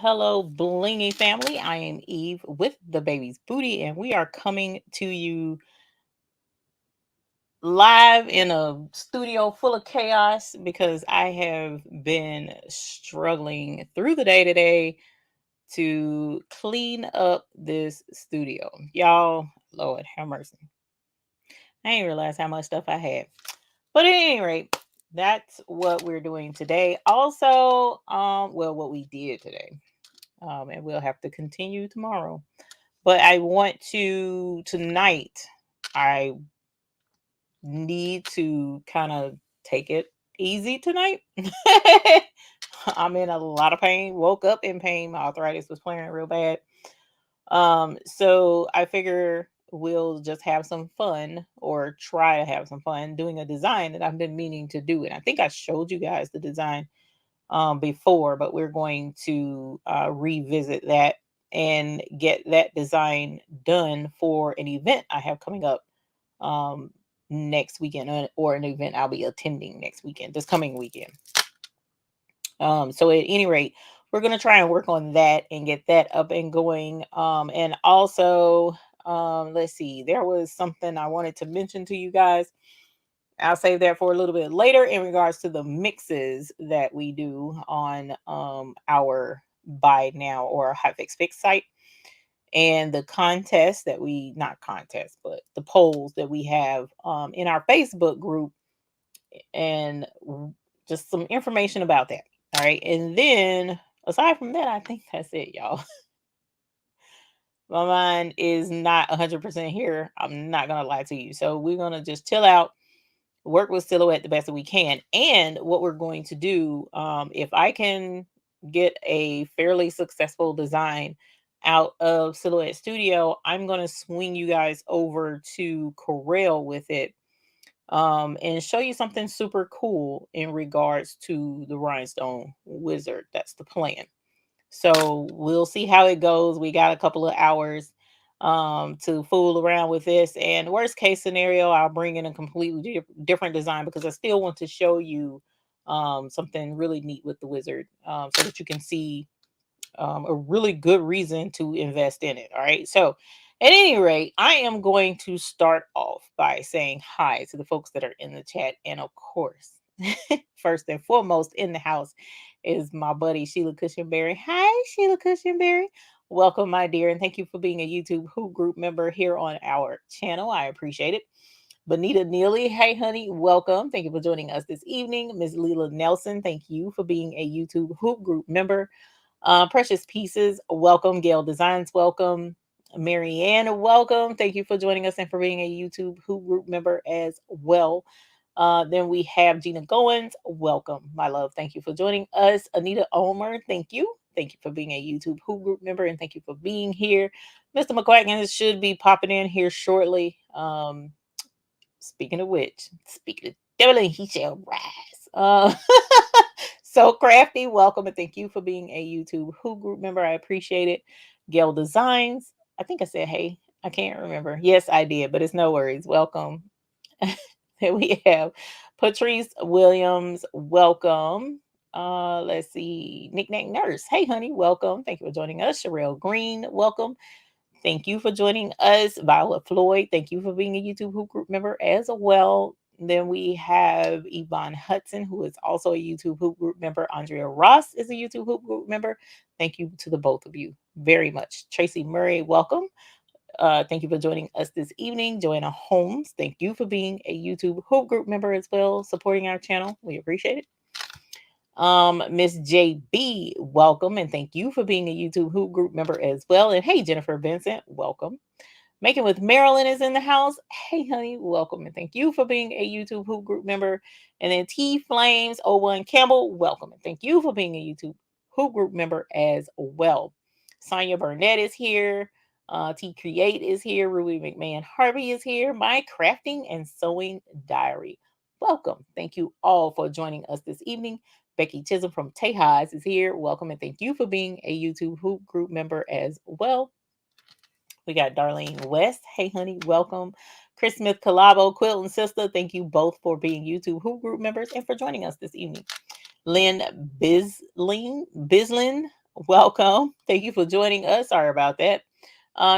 hello, blingy family. I am Eve with the baby's booty, and we are coming to you live in a studio full of chaos because I have been struggling through the day today to clean up this studio. Y'all, Lord have mercy. I didn't realize how much stuff I had. But at any rate, that's what we're doing today. Also, what we did today. And we'll have to continue tomorrow. But I want to tonight. I need to kind of take it easy tonight. I'm in a lot of pain. Woke up in pain. My arthritis was playing real bad. So I figure we'll just have some fun or try to have some fun doing a design that I've been meaning to do. And I think I showed you guys the design before, but we're going to revisit that and get that design done for an event I have coming up um, next weekend, or an event I'll be attending next weekend, this coming weekend. So at any rate, we're going to try and work on that and get that up and going. And also, let's see, there was something I wanted to mention to you guys. I'll save that for a little bit later in regards to the mixes that we do on our Buy Now or Hot Fix Fix site, and the contest that we, not contest, but the polls that we have in our Facebook group, and just some information about that. All right. And then aside from that, I think that's it, y'all. My mind is not 100% here. I'm not going to lie to you. So we're going to just chill out, work with Silhouette the best that we can. And what we're going to do, if I can get a fairly successful design out of Silhouette Studio, I'm going to swing you guys over to Corel with it, and show you something super cool in regards to the Rhinestone Wizard. That's the plan. So we'll see how it goes. We got a couple of hours to fool around with this, and worst case scenario, I'll bring in a completely different design because I still want to show you something really neat with the wizard, so that you can see a really good reason to invest in it. All right. So, at any rate, I am going to start off by saying hi to the folks that are in the chat. And of course, first and foremost in the house is my buddy Sheila Cushionberry. Hi, Sheila Cushionberry. Welcome, my dear. And thank you for being a YouTube Who group member here on our channel. I appreciate it. Bonita Neely, hey honey, welcome. Thank you for joining us this evening. Ms. Leela Nelson, thank you for being a YouTube Hoop group member. Precious Pieces, welcome. Gail Designs, welcome. Marianne, welcome. Thank you for joining us and for being a YouTube Who group member as well. Then we have Gina Goins, welcome, my love. Thank you for joining us. Anita Omer, thank you. Thank you for being a YouTube Who group member, and thank you for being here. Mr. McQuacken should be popping in here shortly. Speaking of which, speaking of devil, he shall rise. So crafty, welcome, and thank you for being a YouTube Who group member. I appreciate it. Gail Designs, I think I said hey. I can't remember. Yes, I did, but it's no worries. Welcome. Then we have Patrice Williams, welcome. Let's see, Knickknack Nurse, hey honey, welcome. Thank you for joining us. Sherelle Green, welcome. Thank you for joining us. Violet Floyd, thank you for being a YouTube Who group member as well. Then we have Yvonne Hudson, who is also a YouTube Who group member. Andrea Ross is a YouTube Who group member. Thank you to the both of you very much. Tracy Murray, welcome. Thank you for joining us this evening. Joanna Holmes, thank you for being a YouTube Who group member as well, supporting our channel. We appreciate it. Miss JB, welcome, and thank you for being a YouTube Who group member as well. And hey, Jennifer Vincent, welcome. Making with Marilyn is in the house. Hey, honey, welcome, and thank you for being a YouTube Who group member. And then T Flames 01 Campbell, welcome, and thank you for being a YouTube Who group member as well. Sonia Burnett is here. T Create is here. Ruby McMahon Harvey is here. My crafting and sewing diary. Welcome. Thank you all for joining us this evening. Becky Chisholm from Tejas is here. Welcome, and thank you for being a YouTube Who group member as well. We got Darlene West. Hey, honey, welcome. Chris Smith Collabo, Quilt and Sister, thank you both for being YouTube Who group members and for joining us this evening. Lynn Bislin, welcome. Thank you for joining us. Sorry about that.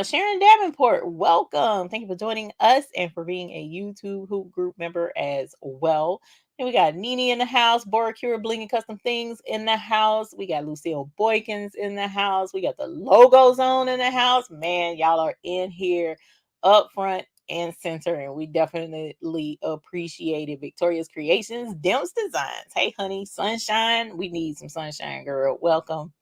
Sharon Davenport, welcome. Thank you for joining us and for being a YouTube Hoop Group member as well. And we got Nene in the house, Boracura Bling and Custom Things in the house. We got Lucille Boykins in the house. We got the Logo Zone in the house. Man, y'all are in here up front and center, and we definitely appreciate it. Victoria's Creations, Dimps Designs. Hey, honey, sunshine. We need some sunshine, girl. Welcome.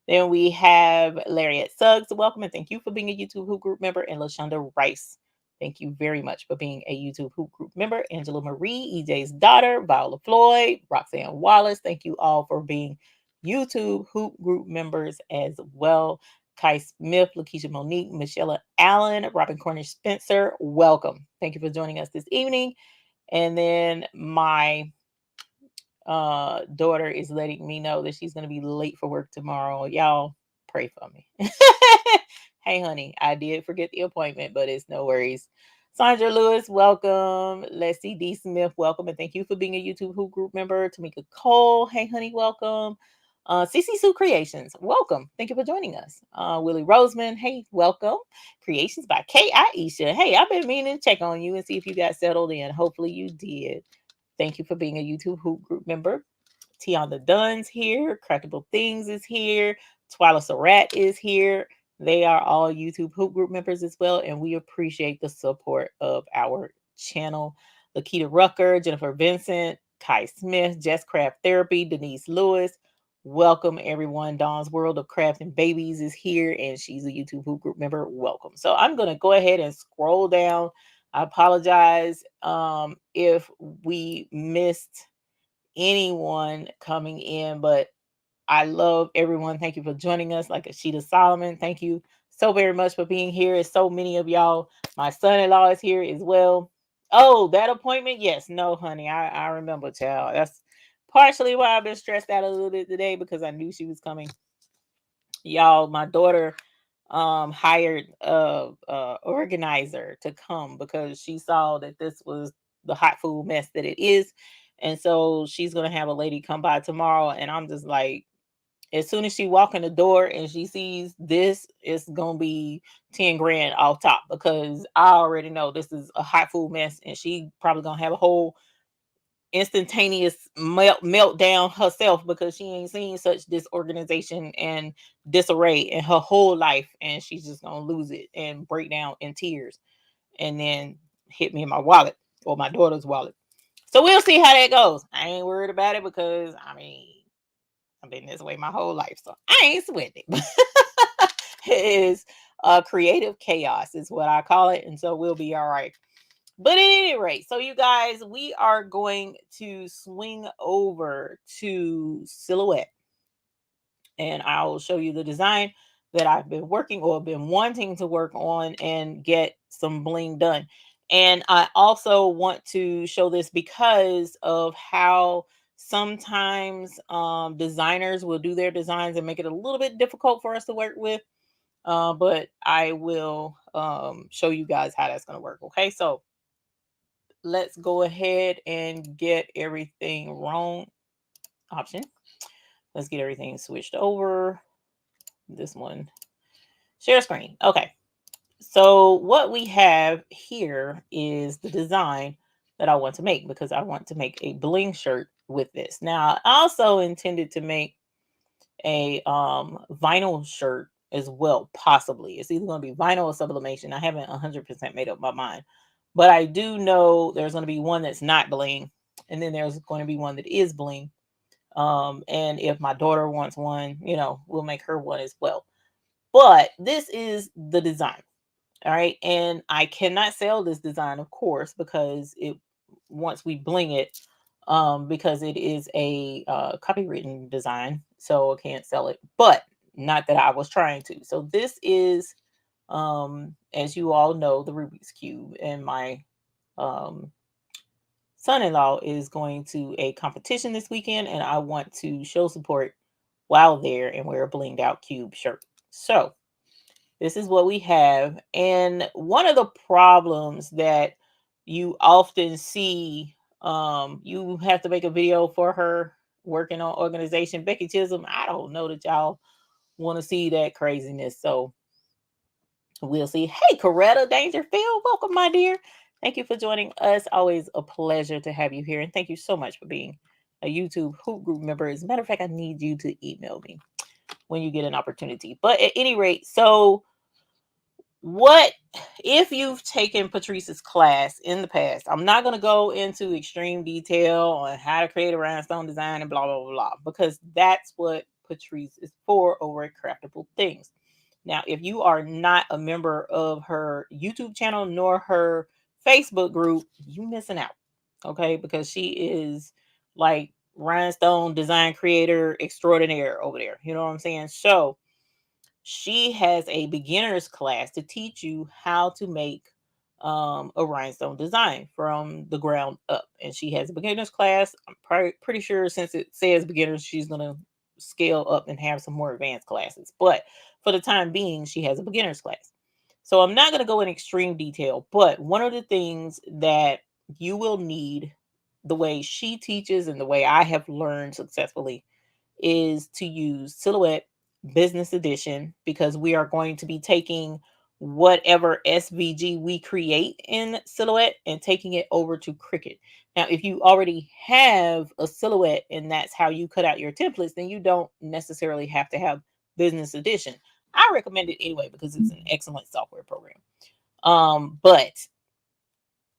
Then we have Lariat Suggs. Welcome and thank you for being a YouTube Hoop Group member. And LaShonda Rice. Thank you very much for being a YouTube Hoop Group member. Angela Marie, EJ's daughter, Viola Floyd, Roxanne Wallace. Thank you all for being YouTube Hoop Group members as well. Kai Smith, Lakeisha Monique, Michelle Allen, Robin Cornish Spencer. Welcome. Thank you for joining us this evening. And then my daughter is letting me know that she's going to be late for work tomorrow. Y'all pray for me. Hey, honey, I did forget the appointment, but it's no worries. Sandra Lewis, welcome. Leslie D. Smith, welcome. And thank you for being a YouTube Who Group member. Tamika Cole, hey, honey, welcome. CC Sue Creations, welcome. Thank you for joining us. Willie Roseman, hey, welcome. Creations by K. Aisha. Hey, I've been meaning to check on you and see if you got settled in. Hopefully you did. Thank you for being a YouTube Hoop Group member. Tiana Dunn's here. Crackable Things is here. Twyla Surratt is here. They are all YouTube Hoop Group members as well, and we appreciate the support of our channel. Lakita Rucker, Jennifer Vincent, Kai Smith, Jess Craft Therapy, Denise Lewis. Welcome, everyone. Dawn's World of Craft and Babies is here, and she's a YouTube Hoop Group member. Welcome. So I'm going to go ahead and scroll down. I apologize if we missed anyone coming in, but I love everyone. Thank you for joining us. Like Ashita Solomon, thank you so very much for being here. It's so many of y'all. My son-in-law is here as well. Oh, that appointment? Yes. No, honey. I remember, child. That's partially why I've been stressed out a little bit today because I knew she was coming. Y'all, my daughter hired a organizer to come because she saw that this was the hot food mess that it is. And so she's gonna have a lady come by tomorrow. And I'm just like, as soon as she walk in the door and she sees this, it's gonna be 10 grand off top because I already know this is a hot food mess, and she probably gonna have a whole instantaneous meltdown herself because she ain't seen such disorganization and disarray in her whole life, and she's just gonna lose it and break down in tears and then hit me in my wallet or my daughter's wallet. So we'll see how that goes. I ain't worried about it because I mean I've been this way my whole life, so I ain't sweating it. It is creative chaos is what I call it, and so we'll be all right. But at any rate, so you guys, we are going to swing over to Silhouette, and I'll show you the design that I've been working or been wanting to work on and get some bling done. And I also want to show this because of how sometimes designers will do their designs and make it a little bit difficult for us to work with. But I will show you guys how that's going to work. Okay, so let's go ahead and get everything wrong. Option. Let's get everything switched over. This one. Share screen. Okay. So what we have here is the design that I want to make because I want to make a bling shirt with this. Now, I also intended to make a vinyl shirt as well, possibly. It's either going to be vinyl or sublimation. I haven't 100% made up my mind. But I do know there's going to be one that's not bling, and then there's going to be one that is bling. And if my daughter wants one, we'll make her one as well. But this is the design. All right. And I cannot sell this design, of course, because once we bling it, because it is a copywritten design, so I can't sell it. But not that I was trying to. So this is, as you all know, the Rubik's Cube, and my son-in-law is going to a competition this weekend, and I want to show support while there and wear a blinged out cube shirt. So this is what we have. And one of the problems that you often see, you have to make a video for her working on organization. Becky Chisholm, I don't know that y'all want to see that craziness. So we'll see. Hey, Coretta Dangerfield, welcome, my dear. Thank you for joining us. Always a pleasure to have you here. And thank you so much for being a YouTube Hoop Group member. As a matter of fact, I need you to email me when you get an opportunity. But at any rate, so what if you've taken Patrice's class in the past? I'm not going to go into extreme detail on how to create a rhinestone design and blah, blah, blah, blah, because that's what Patrice is for over at Craftable Things. Now, if you are not a member of her YouTube channel nor her Facebook group, you missing out. Okay, because she is like rhinestone design creator extraordinaire over there. You know what I'm saying? So she has a beginner's class to teach you how to make a rhinestone design from the ground up. And she has a beginner's class. I'm pretty sure since it says beginners, she's going to scale up and have some more advanced classes. But for the time being, she has a beginner's class. So I'm not going to go in extreme detail, but one of the things that you will need, the way she teaches and the way I have learned successfully, is to use Silhouette Business Edition, because we are going to be taking whatever SVG we create in Silhouette and taking it over to Cricut. Now, if you already have a Silhouette and that's how you cut out your templates, then you don't necessarily have to have Business Edition. I recommend it anyway because it's an excellent software program. But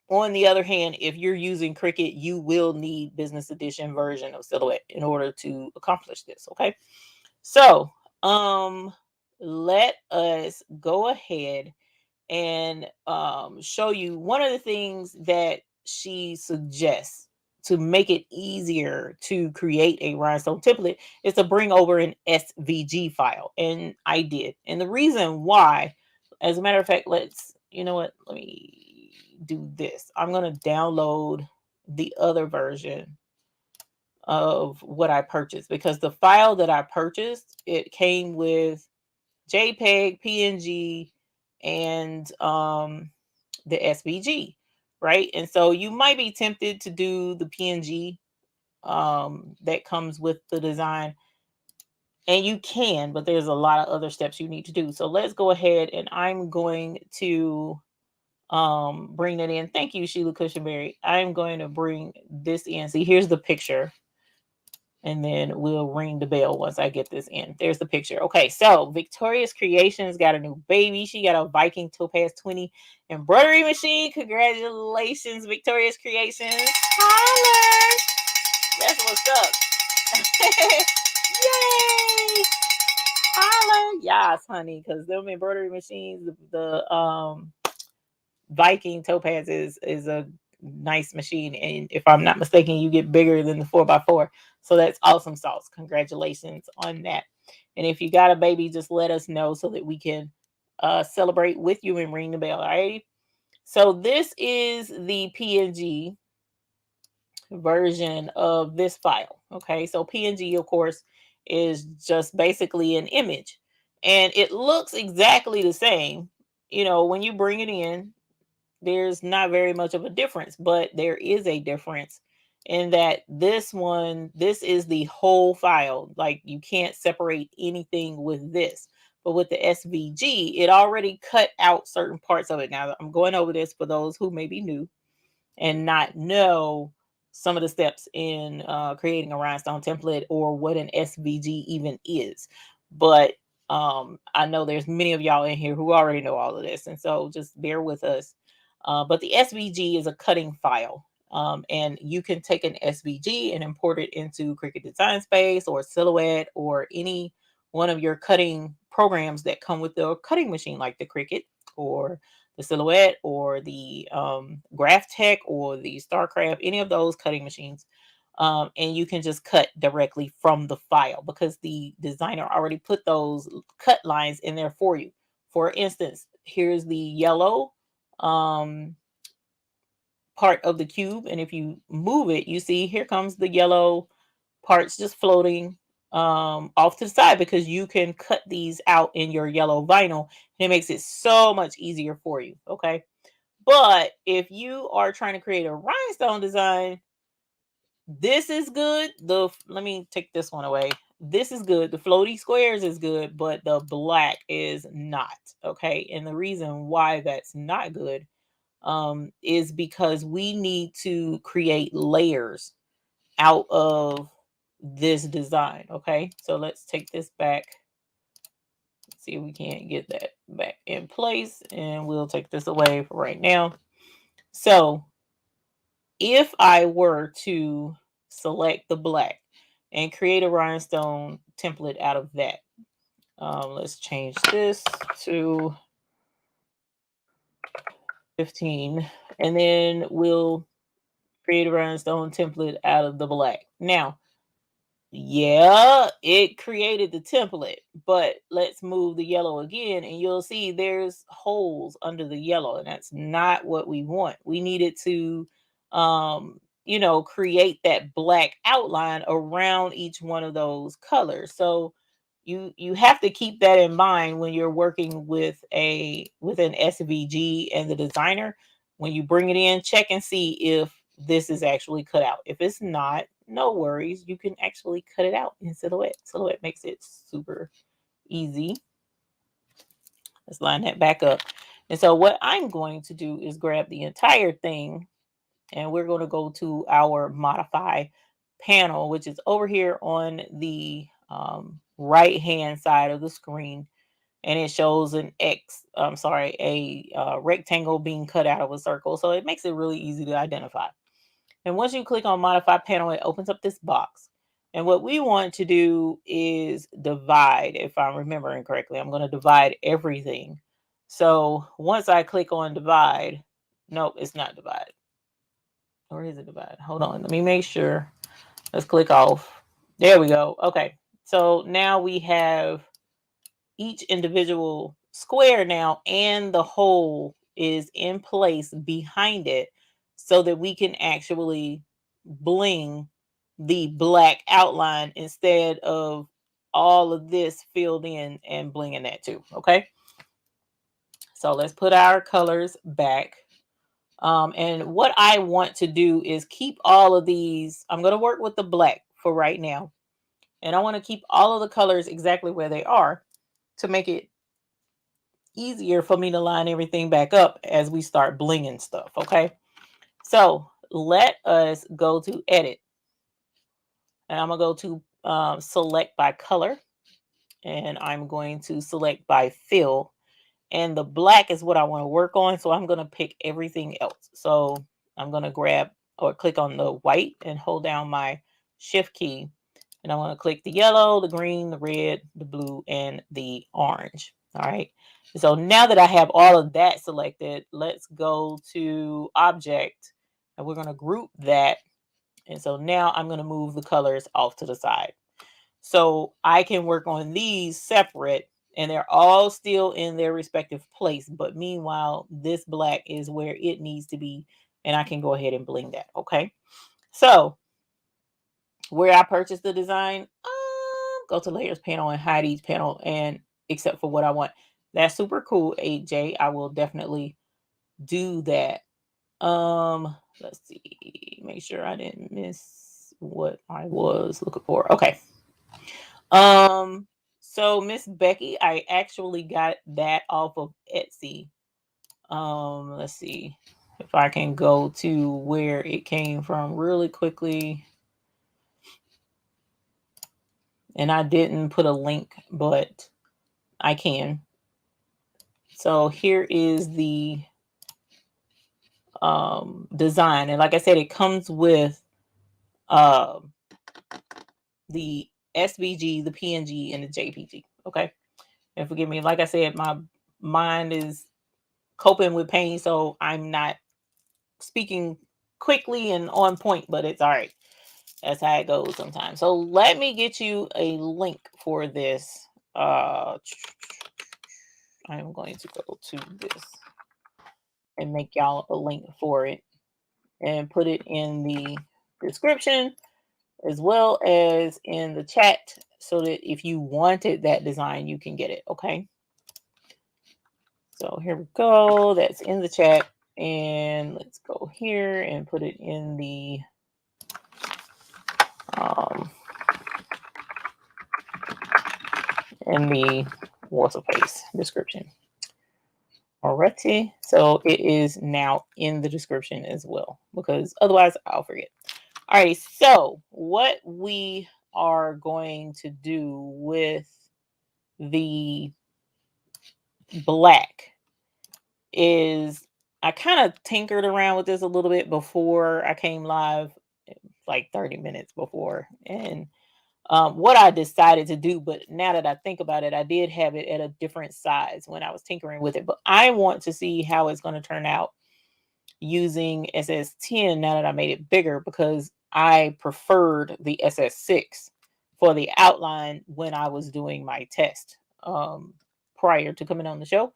on the other hand, if you're using Cricut, you will need Business Edition version of Silhouette in order to accomplish this. Okay. So, let us go ahead and show you one of the things that she suggests to make it easier to create a rhinestone template is to bring over an SVG file. And I did. And the reason why, as a matter of fact, you know what? Let me do this. I'm going to download the other version of what I purchased, because the file that I purchased, it came with JPEG, PNG, and the SVG, right? And so you might be tempted to do the PNG that comes with the design, and you can, but there's a lot of other steps you need to do. So let's go ahead, and I'm going to bring that in. Thank you, Sheila Cushionberry. I'm going to bring this in. See, here's the picture, and then we'll ring the bell once I get this in. There's the picture. Okay, so Victoria's Creations got a new baby. She got a Viking Topaz 20 embroidery machine. Congratulations, Victoria's Creations. Holler! That's what's up. Yay! Holler! Yes, honey, because them embroidery machines, the Viking Topaz is a nice machine, and if I'm not mistaken, you get bigger than the 4x4. So that's awesome sauce. Congratulations on that. And if you got a baby, just let us know so that we can celebrate with you and ring the bell. All right. So this is the PNG version of this file. Okay. So PNG, of course, is just basically an image, and it looks exactly the same. You know, when you bring it in, there's not very much of a difference, but there is a difference in that this is the whole file. Like, you can't separate anything with this. But with the SVG, it already cut out certain parts of it. Now, I'm going over this for those who may be new and not know some of the steps in creating a rhinestone template or what an SVG even is. But I know there's many of y'all in here who already know all of this, and so just bear with us. But the SVG is a cutting file, and you can take an SVG and import it into Cricut Design Space or Silhouette or any one of your cutting programs that come with the cutting machine, like the Cricut or the Silhouette or the Graph Tech or the StarCraft, any of those cutting machines. And you can just cut directly from the file because the designer already put those cut lines in there for you. For instance, here's the yellow part of the cube, and if you move it, you see here comes the yellow parts just floating off to the side, because you can cut these out in your yellow vinyl, and it makes it so much easier for you. Okay. But if you are trying to create a rhinestone design, this is good. Let me take this one away. this is good. The floaty squares is good, but the black is not. Okay. And the reason why that's not good is because we need to create layers out of this design. Okay. So let's take this back. See if we can't get that back in place, and we'll take this away for right now. So if I were to select the black and create a rhinestone template out of that, let's change this to 15, and then we'll create a rhinestone template out of the black. Now, yeah, it created the template, but let's move the yellow again, and you'll see there's holes under the yellow, and that's not what we want. We needed to, create that black outline around each one of those colors. So you have to keep that in mind when you're working with an SVG and the designer. When you bring it in, check and see if this is actually cut out. If it's not, no worries. You can actually cut it out in Silhouette. Silhouette makes it super easy. Let's line that back up. And so what I'm going to do is grab the entire thing, and we're going to go to our modify panel, which is over here on the right hand side of the screen. And it shows a rectangle being cut out of a circle. So it makes it really easy to identify. And once you click on modify panel, it opens up this box. And what we want to do is divide. If I'm remembering correctly, I'm going to divide everything. So once I click on divide, nope, it's not divide. Or is it divide? Hold on, let me make sure. Let's click off. There we go. Okay. So now we have each individual square now, and the hole is in place behind it so that we can actually bling the black outline instead of all of this filled in and blinging that too. Okay. So let's put our colors back. And what I want to do is keep all of these. I'm going to work with the black for right now. And I want to keep all of the colors exactly where they are to make it easier for me to line everything back up as we start blinging stuff. Okay. So let us go to edit. And I'm going to go to select by color. And I'm going to select by fill. And the black is what I want to work on. So I'm going to pick everything else. So I'm going to grab or click on the white and hold down my shift key. And I want to click the yellow, the green, the red, the blue, and the orange. All right. So now that I have all of that selected, let's go to object, and we're going to group that. And so now I'm going to move the colors off to the side. So I can work on these separate, and they're all still in their respective place. But meanwhile, this black is where it needs to be, and I can go ahead and bling that. Okay. So where I purchased the design, go to layers panel and hide each panel, and except for what I want. That's super cool, 8J. I will definitely do that. Let's see, make sure I didn't miss what I was looking for. Okay. So Miss Becky, I actually got that off of Etsy. Let's see if I can go to where it came from really quickly. And I didn't put a link, but I can. So here is the design. And like I said, it comes with the SVG, the PNG, and the JPG. Okay. And forgive me, like I said, my mind is coping with pain, so I'm not speaking quickly and on point, but it's all right. That's how it goes sometimes. So let me get you a link for this. I am going to go to this and make y'all a link for it and put it in the description as well as in the chat so that if you wanted that design, you can get it. Okay. So here we go. That's in the chat. And let's go here and put it in the in the what's a face description. Alrighty. So it is now in the description as well, because otherwise I'll forget. All right. So what we are going to do with the black is I kind of tinkered around with this a little bit before I came live, like 30 minutes before. And what I decided to do, but now that I think about it, I did have it at a different size when I was tinkering with it. But I want to see how it's going to turn out using SS10 now that I made it bigger, because I preferred the SS6 for the outline when I was doing my test prior to coming on the show.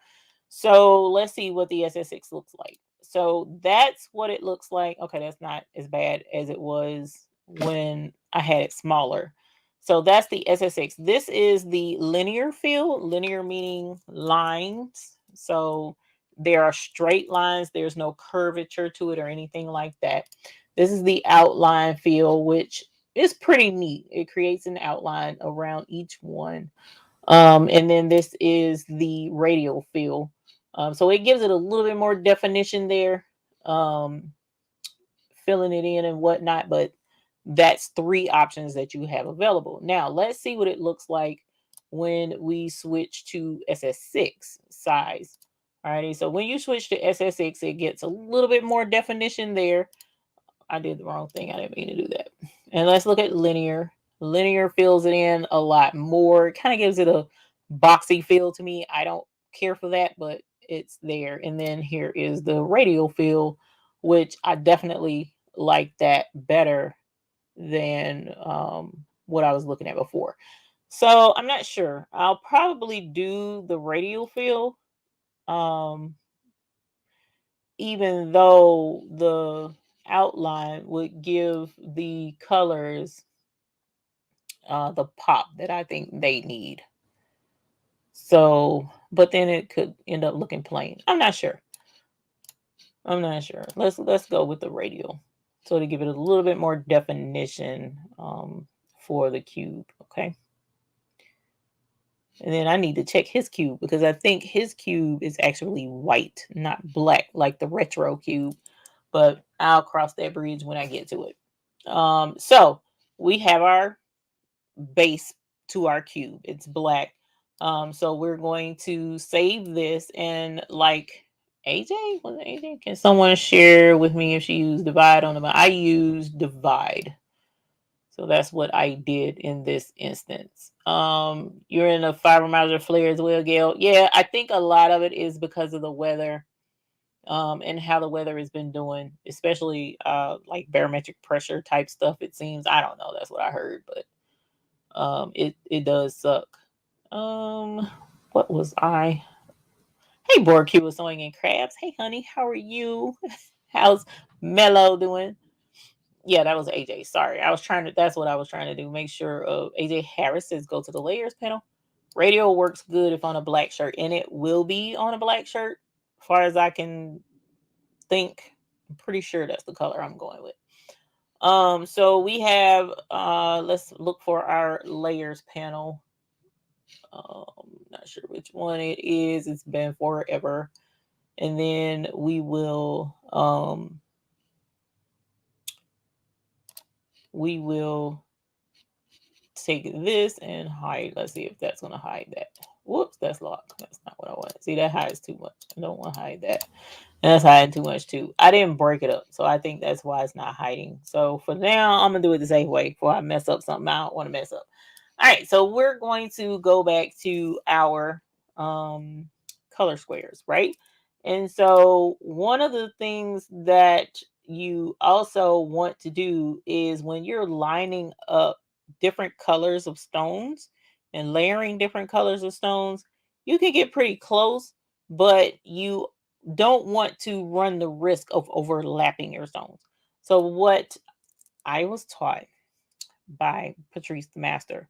So let's see what the SS6 looks like. So that's what it looks like. Okay, that's not as bad as it was when I had it smaller. So that's the SS6. This is the linear fill, linear meaning lines. So there are straight lines. There's no curvature to it or anything like that. This is the outline fill, which is pretty neat. It creates an outline around each one. And then this is the radial fill. So it gives it a little bit more definition there, filling it in and whatnot. But that's three options that you have available. Now, let's see what it looks like when we switch to SS6 size. Alrighty, so when you switch to SS6, it gets a little bit more definition there. I did the wrong thing. I didn't mean to do that. And let's look at linear. Linear fills it in a lot more. It kind of gives it a boxy feel to me. I don't care for that, but it's there. And then here is the radial fill, which I definitely like that better than what I was looking at before. So I'm not sure. I'll probably do the radial fill, um, even though the outline would give the colors the pop that I think they need. So, but then it could end up looking plain. I'm not sure. I'm not sure. Let's go with the radial. So to give it a little bit more definition for the cube. Okay. And then I need to check his cube, because I think his cube is actually white, not black, like the retro cube. But I'll cross that bridge when I get to it. So we have our base to our cube. It's black. So we're going to save this, and like AJ, was it AJ? Can someone share with me if she used divide on the? I used divide. So that's what I did in this instance. You're in a fibromyalgia flare as well, Gail. Yeah, I think a lot of it is because of the weather, and how the weather has been doing, especially like barometric pressure type stuff. It seems, I don't know. That's what I heard, but it does suck. What was I? Hey, Borq was sewing in crabs. Hey, honey, how are you? How's Mello doing? Yeah, that was AJ. Sorry. I was trying to, that's what I was trying to do. Make sure AJ Harris says go to the layers panel. Radio works good if on a black shirt, and it will be on a black shirt, as far as I can think. I'm pretty sure that's the color I'm going with. So we have let's look for our layers panel. Not sure which one it is. It's been forever. And then we will take this and hide. Let's see if that's going to hide that. Whoops, that's locked. That's not what I want. See, that hides too much. I don't want to hide that. And that's hiding too much too. I didn't break it up, so I think that's why it's not hiding. So for now, I'm going to do it the same way before I mess up something I don't want to mess up. All right, so we're going to go back to our color squares, right? And so one of the things that you also want to do is when you're lining up different colors of stones and layering different colors of stones, you can get pretty close, but you don't want to run the risk of overlapping your stones. So what I was taught by Patrice the Master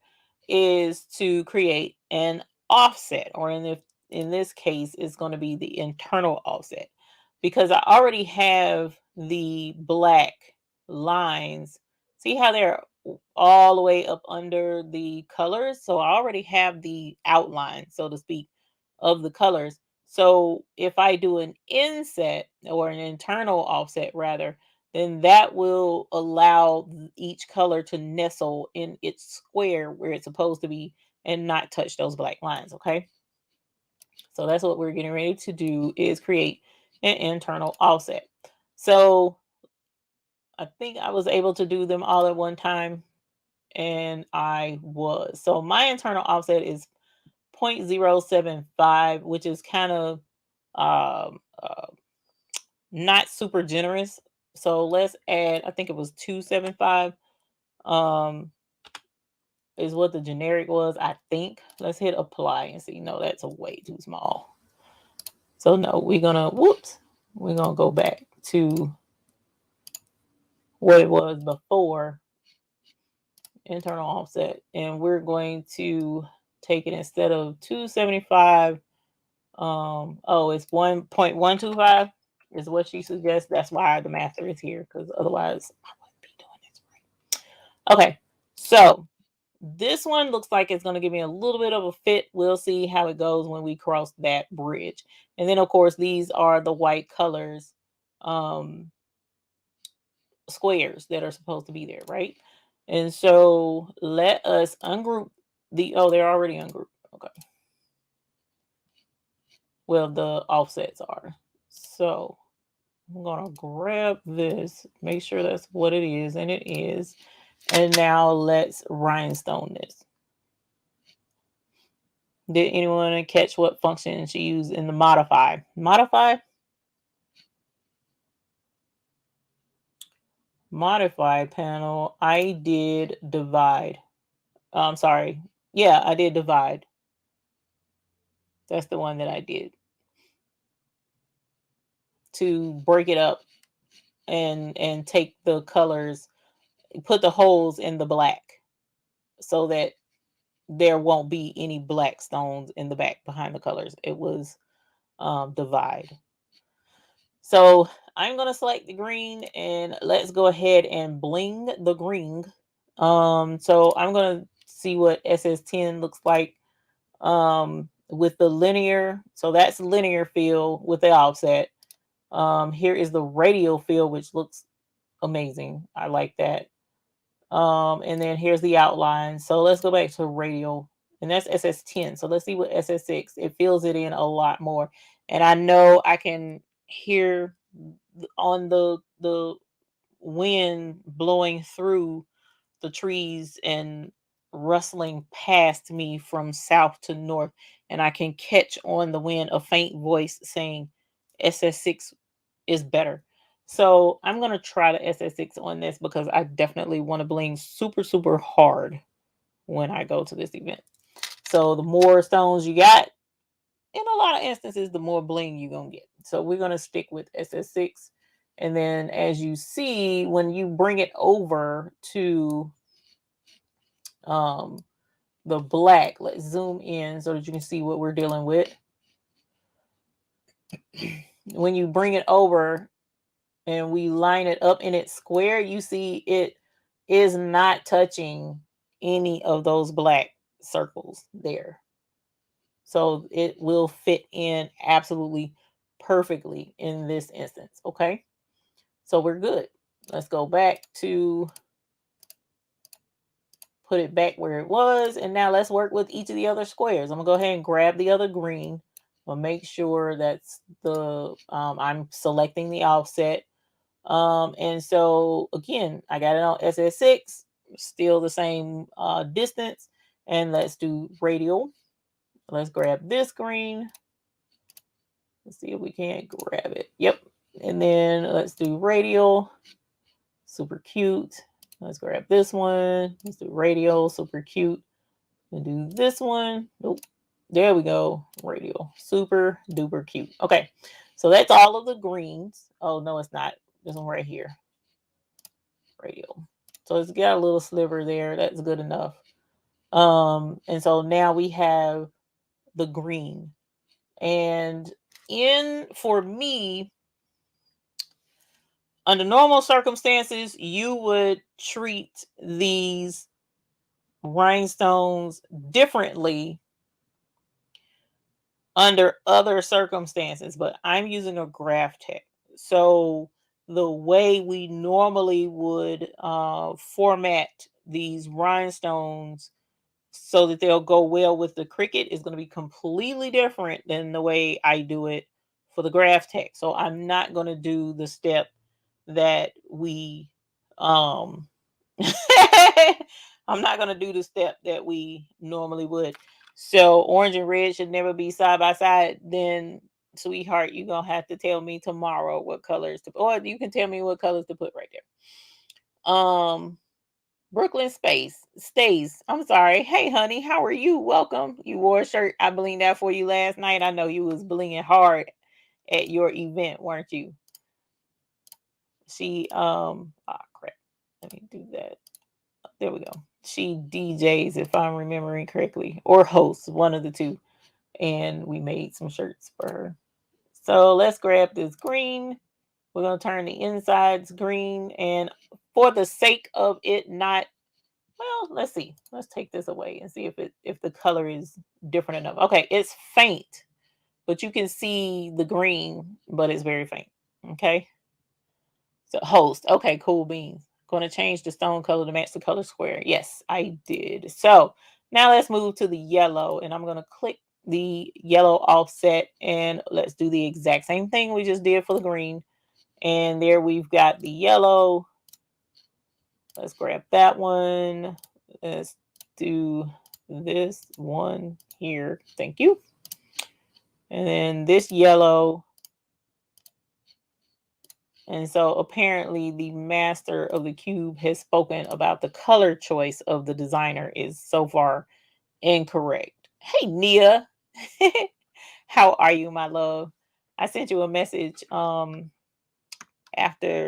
is to create an offset, or in this case, it's going to be the internal offset, because I already have the black lines. See how they're all the way up under the colors. So I already have the outline, so to speak, of the colors. So if I do an inset or an internal offset rather, then that will allow each color to nestle in its square where it's supposed to be and not touch those black lines. Okay. So that's what we're getting ready to do, is create an internal offset. So I think I was able to do them all at one time, and I was. So my internal offset is 0.075, which is kind of um, uh, not super generous. So let's add, I think it was 275 um, is what the generic was, I think. Let's hit apply and see. No, that's a way too small. So no, we're gonna, whoops, we're gonna go back to what it was before internal offset, and we're going to take it, instead of 275, oh, it's 1.125 is what she suggests. That's why the mather is here, because otherwise I wouldn't be doing this right. Okay, so this one looks like it's going to give me a little bit of a fit. We'll see how it goes when we cross that bridge. And then of course these are the white colors, um squares that are supposed to be there, right? And so let us ungroup the, oh, they're already ungrouped. Okay. Well, the offsets are. So I'm gonna grab this, make sure that's what it is, and it is. And now let's rhinestone this. Did anyone catch what function she used in the modify? Modify panel. I did divide. I'm sorry. Yeah, I did divide. That's the one that I did, to break it up and take the colors, put the holes in the black so that there won't be any black stones in the back behind the colors. It was divide. So I'm going to select the green, and let's go ahead and bling the green. So I'm going to see what SS10 looks like with the linear. So that's linear fill with the offset. Here is the radial fill, which looks amazing. I like that. And then here's the outline. So let's go back to radial, and that's SS10. So let's see what SS6. It fills it in a lot more. And I know I can hear on the wind blowing through the trees and rustling past me from south to north, and I can catch on the wind a faint voice saying SS6 is better. So I'm going to try the SS6 on this, because I definitely want to bling super, super hard when I go to this event. So the more stones you got, in a lot of instances, the more bling you're going to get. So we're going to stick with SS6. And then as you see, when you bring it over to um, the black, let's zoom in so that you can see what we're dealing with. When you bring it over and we line it up in its square, you see it is not touching any of those black circles there. So it will fit in absolutely perfectly in this instance. Okay. So we're good. Let's go back to put it back where it was. And now let's work with each of the other squares. I'm gonna go ahead and grab the other green. I'll make sure that's the, I'm selecting the offset. And so again, I got it on SS6, still the same distance. And let's do radial. Let's grab this green. Let's see if we can't grab it. Yep. And then let's do radial. Super cute. Let's grab this one. Let's do radial. Super cute. And do this one. Nope. There we go. Radial. Super duper cute. Okay. So that's all of the greens. Oh, no, it's not. This one right here. Radial. So it's got a little sliver there. That's good enough. And so now we have the green. And in, for me, Under normal circumstances, you would treat these rhinestones differently under other circumstances, but I'm using a graph tech. So the way we normally would format these rhinestones so that they'll go well with the Cricut is going to be completely different than the way I do it for the graph tech. So I'm not going to do the step that we um I'm not going to do the step that we normally would. So orange and red should never be side by side. Then, sweetheart, you're going to have to tell me tomorrow what colors to, or you can tell me what colors to put right there. Brooklyn Space stays. I'm sorry. Hey, honey, how are you? Welcome. You wore a shirt. I blinged that for you last night. I know you was blinging hard at your event, weren't you? She crap. Let me do that. There we go. She DJs, if I'm remembering correctly, or hosts, one of the two. And we made some shirts for her. So let's grab this green. We're gonna turn the insides green, and for the sake of it not, well, let's see. Let's take this away and see if the color is different enough. Okay, it's faint, but you can see the green, but it's very faint. Okay. So host. Okay, cool beans. Going to change the stone color to match the color square. Yes, I did. So now let's move to the yellow, and I'm going to click the yellow offset, and let's do the exact same thing we just did for the green. And there we've got the yellow. Let's grab that one. Let's do this one here. Thank you. And then this yellow. And so apparently the master of the cube has spoken about the color choice of the designer is so far incorrect. Hey Nia. How are you, my love? I sent you a message after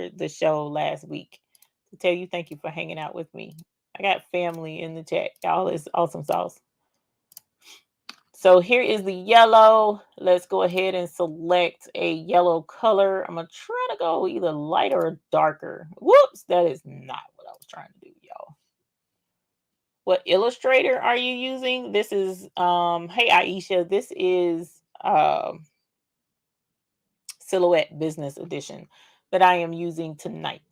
the show last week to tell you thank you for hanging out with me. I got family in the chat. Y'all is awesome sauce. So here is the yellow. Let's go ahead and select a yellow color. I'm going to try to go either lighter or darker. Whoops, that is not what I was trying to do, y'all. What Illustrator are you using? This is, hey Aisha, this is Silhouette Business Edition that I am using tonight,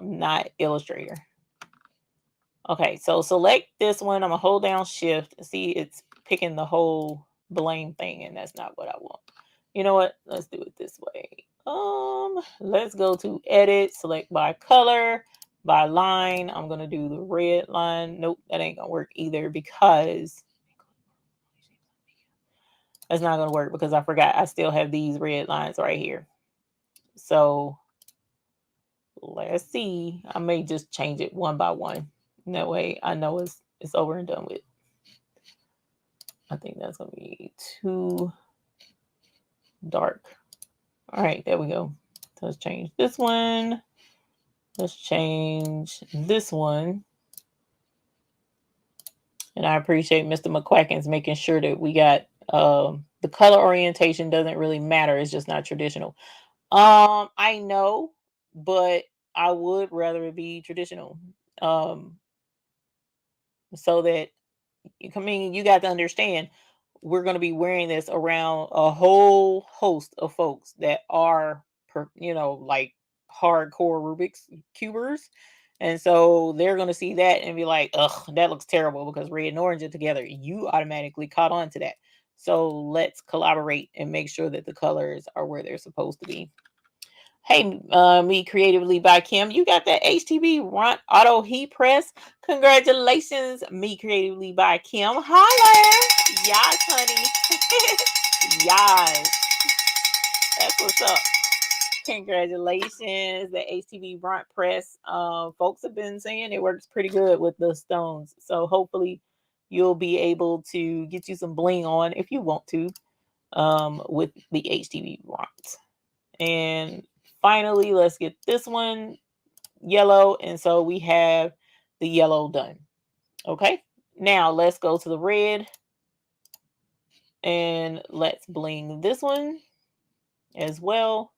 not Illustrator. Okay, so select this one. I'm going to hold down Shift. See, it's picking the whole blame thing, and that's not what I want. You know what? Let's do it this way. Let's go to Edit, select by color, by line. I'm going to do the red line. Nope, that ain't going to work either because that's not going to work because I forgot I still have these red lines right here. So let's see. I may just change it one by one. That way I know it's over and done with. I think that's going to be too dark. All right, there we go. So let's change this one. Let's change this one. And I appreciate Mr. McQuacken's making sure that we got the color orientation doesn't really matter. It's just not traditional. I know, but I would rather it be traditional. So that, I mean, you got to understand, we're going to be wearing this around a whole host of folks that are, like hardcore Rubik's cubers. And so they're going to see that and be like, ugh, that looks terrible because red and orange are together. You automatically caught on to that. So let's collaborate and make sure that the colors are where they're supposed to be. Hey, Me Creatively by Kim. You got that HTV Auto Heat Press. Congratulations, Me Creatively by Kim. Holla. Yes, honey. Yes. That's what's up. Congratulations. The HTV Brunt Press. Folks have been saying it works pretty good with the stones. So hopefully you'll be able to get you some bling on if you want to with the HTV Brunt. And finally, let's get this one yellow. And so we have the yellow done. Okay. Now let's go to the red and let's bling this one as well.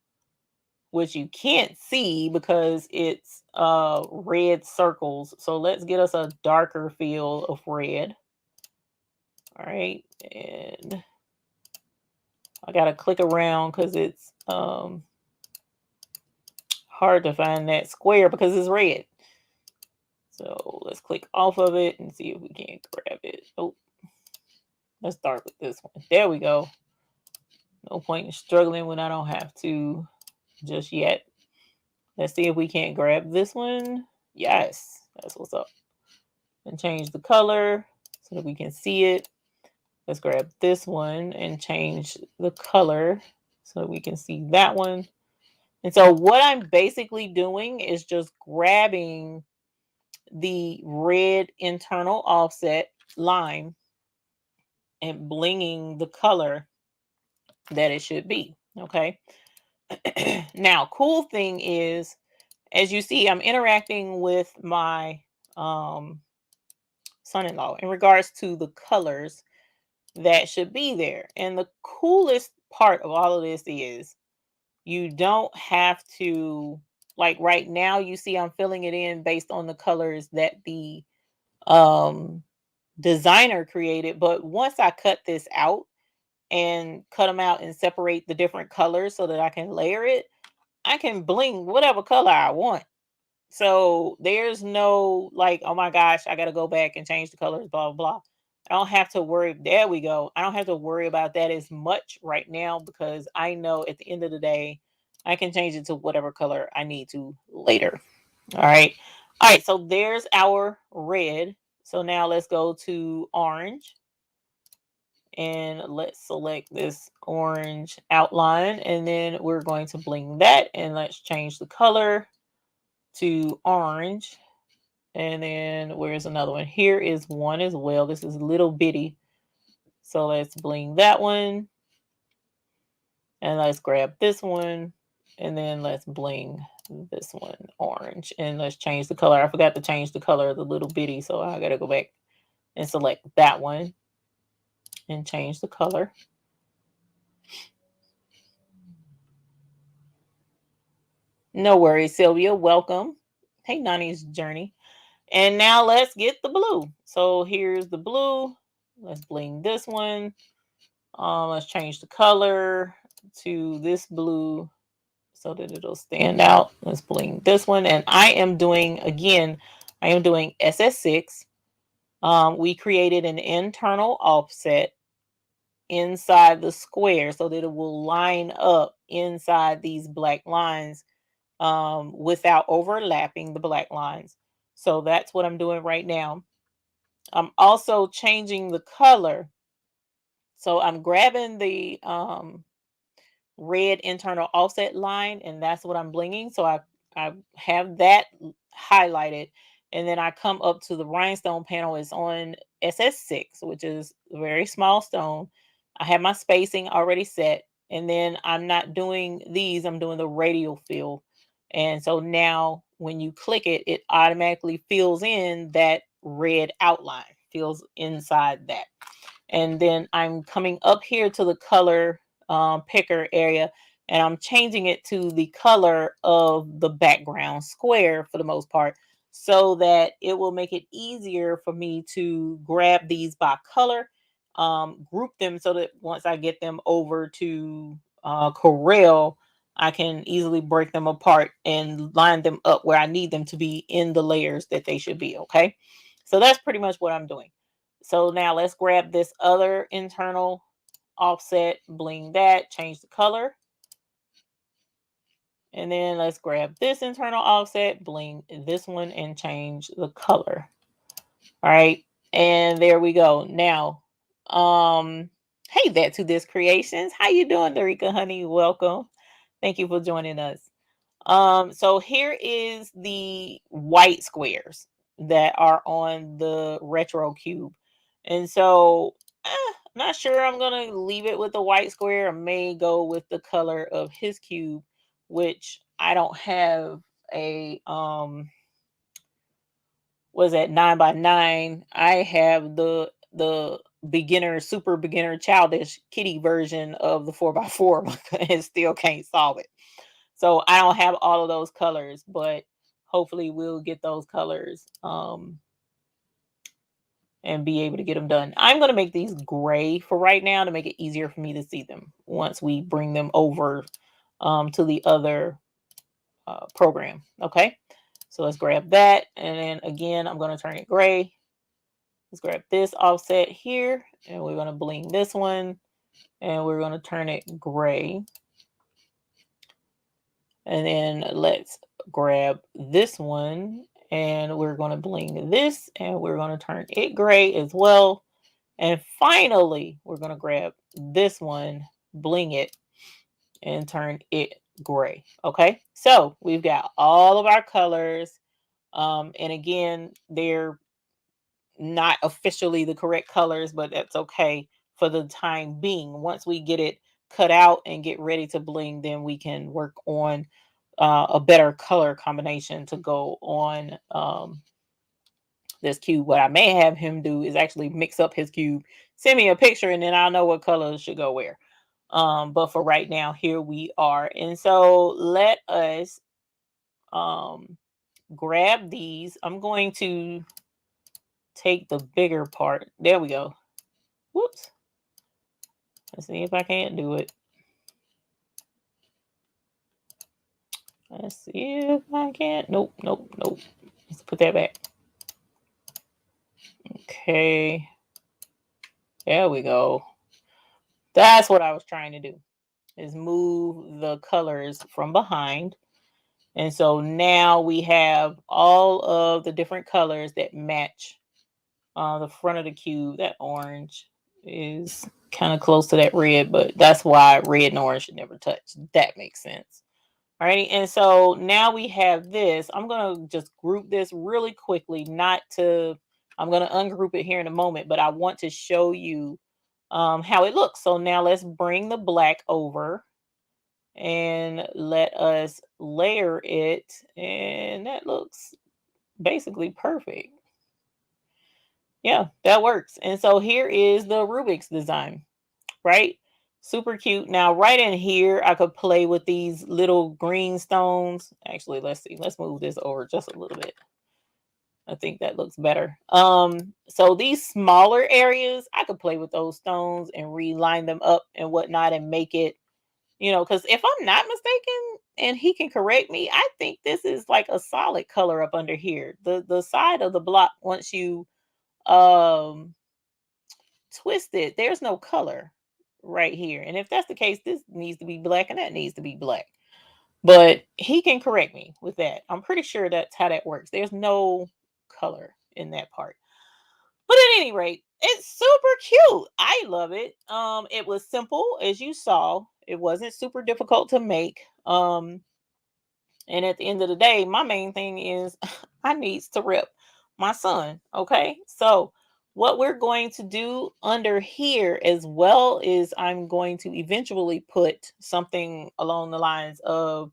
which you can't see because it's red circles. So let's get us a darker feel of red. All right, and I gotta click around because it's hard to find that square because it's red. So let's click off of it and see if we can grab it. Oh, let's start with this one. There we go. No point in struggling when I don't have to just yet. Let's see if we can't grab this one. Yes, that's what's up. And change the color so that we can see it. Let's grab this one and change the color so that we can see that one. And so what I'm basically doing is just grabbing the red internal offset line and blinging the color that it should be. Okay. Now, cool thing is, as you see, I'm interacting with my um, son-in-law in regards to the colors that should be there. And the coolest part of all of this is you don't have to, like right now, you see I'm filling it in based on the colors that the um, designer created. But once I cut this out and cut them out and separate the different colors so that I can layer it, I can bling whatever color I want. So there's no like, oh my gosh, I got to go back and change the colors, blah, blah, blah. I don't have to worry. There we go. I don't have to worry about that as much right now because I know at the end of the day, I can change it to whatever color I need to later. All right. All right. So there's our red. So now let's go to orange and let's select this orange outline and then we're going to bling that and let's change the color to orange. And then where's another one? Here is one as well. This is little bitty. So let's bling that one. And let's grab this one. And then let's bling this one orange. And let's change the color. I forgot to change the color of the little bitty. So I got to go back and select that one and change the color. No worries, Sylvia. Welcome. Hey, Nani's Journey. And now let's get the blue. So here's the blue. Let's bling this one. Let's change the color to this blue so that it'll stand out. Let's bling this one. And I am doing, again, I am doing SS6. We created an internal offset inside the square so that it will line up inside these black lines without overlapping the black lines. So that's what I'm doing right now. I'm also changing the color. So I'm grabbing the red internal offset line and that's what I'm blinging. So I have that highlighted and then I come up to the rhinestone panel. It's on SS6, which is a very small stone. I have my spacing already set and then I'm not doing these, I'm doing the radial fill. And so now when you click it, it automatically fills in that red outline, fills inside that. And then I'm coming up here to the color picker area and I'm changing it to the color of the background square for the most part so that it will make it easier for me to grab these by color, group them so that once I get them over to Corel, I can easily break them apart and line them up where I need them to be in the layers that they should be. Okay. So that's pretty much what I'm doing. So now let's grab this other internal offset, bling that, change the color. And then let's grab this internal offset, bling this one and change the color. All right. And there we go. Now, hey, that's who this creations. How you doing, Dorica honey? Welcome. Thank you for joining us. So here is the white squares that are on the retro cube. And so I'm not sure I'm gonna leave it with the white square. I may go with the color of his cube, which I don't have a was that 9x9. I have the beginner, super beginner, childish kitty version of the 4x4 and still can't solve it. So I don't have all of those colors, but hopefully we'll get those colors and be able to get them done. I'm going to make these gray for right now to make it easier for me to see them once we bring them over to the other program. Okay, so let's grab that, and then again I'm going to turn it gray. Let's grab this offset here, and we're going to bling this one, and we're going to turn it gray. And then let's grab this one, and we're going to bling this, and we're going to turn it gray as well. And finally, we're going to grab this one, bling it, and turn it gray. Okay, so we've got all of our colors. And again, they're not officially the correct colors, but that's okay for the time being. Once we get it cut out and get ready to bling, then we can work on a better color combination to go on this cube. What I may have him do is actually mix up his cube, send me a picture, and then I'll know what colors should go where. But for right now, here we are. And so let us grab these. I'm going to take the bigger part. There we go. Whoops. Let's see if I can't do it. Let's see if I can't. Nope, nope, nope. Let's put that back. Okay. There we go. That's what I was trying to do, is move the colors from behind. And so now we have all of the different colors that match the front of the cube. That orange is kind of close to that red, but that's why red and orange should never touch. That makes sense. All right. And so now we have this. I'm going to just group this really quickly, I'm going to ungroup it here in a moment, but I want to show you how it looks. So now let's bring the black over and let us layer it. And that looks basically perfect. Yeah, that works. And so here is the Rubik's design, right? Super cute. Now, right in here, I could play with these little green stones. Actually, let's see. Let's move this over just a little bit. I think that looks better. So these smaller areas, I could play with those stones and reline them up and whatnot and make it, because if I'm not mistaken, and he can correct me, I think this is like a solid color up under here. The side of the block, once you um twist it, there's no color right here. And if that's the case, this needs to be black and that needs to be black. But he can correct me with that. I'm pretty sure that's how that works. There's no color in that part. But at any rate, it's super cute. I love it. It was simple, as you saw. It wasn't super difficult to make. And at the end of the day, my main thing is I needs to rep my son. Okay. So what we're going to do under here as well is I'm going to eventually put something along the lines of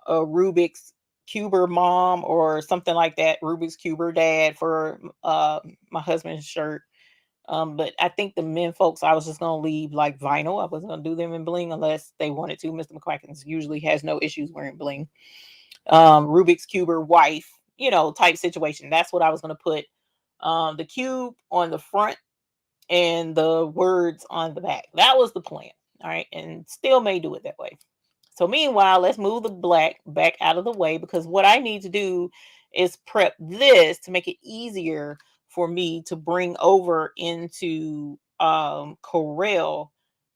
a Rubik's Cuber mom or something like that. Rubik's Cuber dad for my husband's shirt. But I think the men folks, I was just gonna leave like vinyl. I wasn't gonna do them in bling unless they wanted to. Mr. McQuackins usually has no issues wearing bling. Rubik's Cuber wife, type situation. That's what I was going to put. The cube on the front and the words on the back. That was the plan. All right. And still may do it that way. So meanwhile, let's move the black back out of the way, because what I need to do is prep this to make it easier for me to bring over into Corel